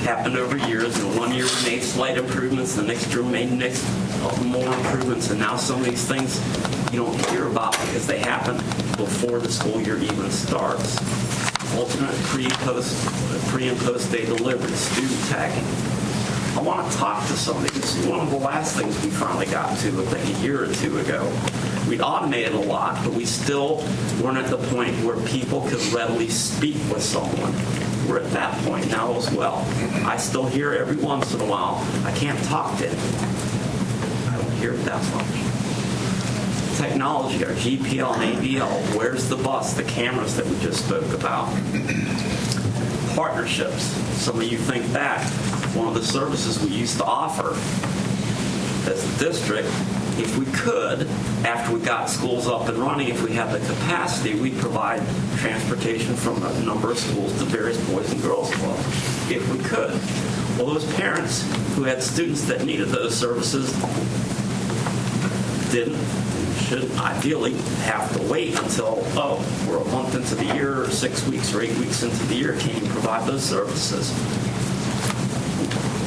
happened over years. And 1 year we made slight improvements, the next year we made more improvements, and now some of these things you don't hear about because they happen before the school year even starts. Alternate pre and post day delivery, student tagging. I want to talk to somebody. This is one of the last things we finally got to, I think, a year or two ago. We'd automated a lot, but we still weren't at the point where people could readily speak with someone. We're at that point now as well. I still hear every once in a while, I can't talk to anyone. here at that lunch. Technology, our GPL and ABL, where's the bus, the cameras that we just spoke about. Partnerships. Some of you think back, one of the services we used to offer as a district, if we could, after we got schools up and running, if we had the capacity, we'd provide transportation from a number of schools to various boys and girls clubs, if we could. Well, those parents who had students that needed those services should ideally have to wait until, we're a month into the year, or 6 weeks or 8 weeks into the year, can you provide those services?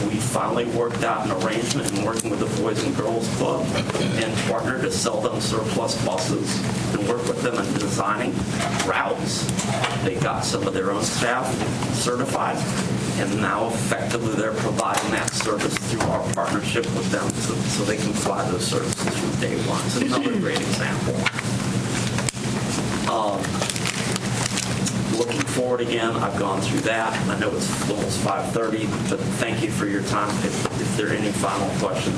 We finally worked out an arrangement in working with the Boys and Girls Club and partnered to sell them surplus buses and work with them in designing routes. They got some of their own staff certified, and now effectively they're providing that service through our partnership with them so they can provide those services from day one. It's another great example. Looking forward again, I've gone through that. I know it's almost 5:30, but thank you for your time. If there are any final questions,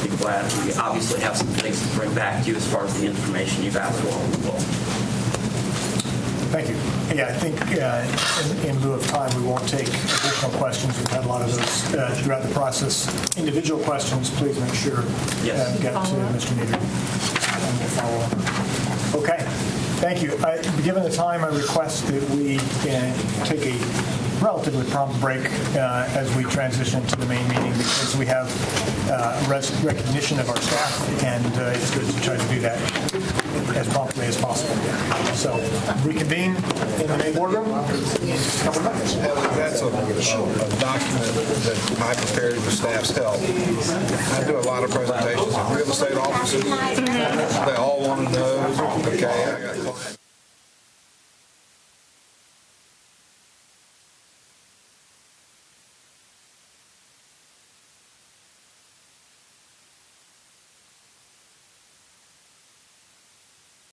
I'd be glad. We obviously have some things to bring back to you as far as the information you've asked for. We will. Thank you. Yeah, I think in lieu of time, we won't take additional questions. We've had a lot of those throughout the process. Individual questions, please make sure get to Mr. Nieder. And we'll follow up. Okay. Thank you. Given the time, I request that we take a relatively prompt break as we transition to the main meeting, because we have recognition of our staff, and it's good to try to do that as promptly as possible. So reconvene in the main boardroom in just a couple of minutes. That's a document that I prepared with staff's help. I do a lot of presentations in real estate offices. They all want to know, okay, I got clients.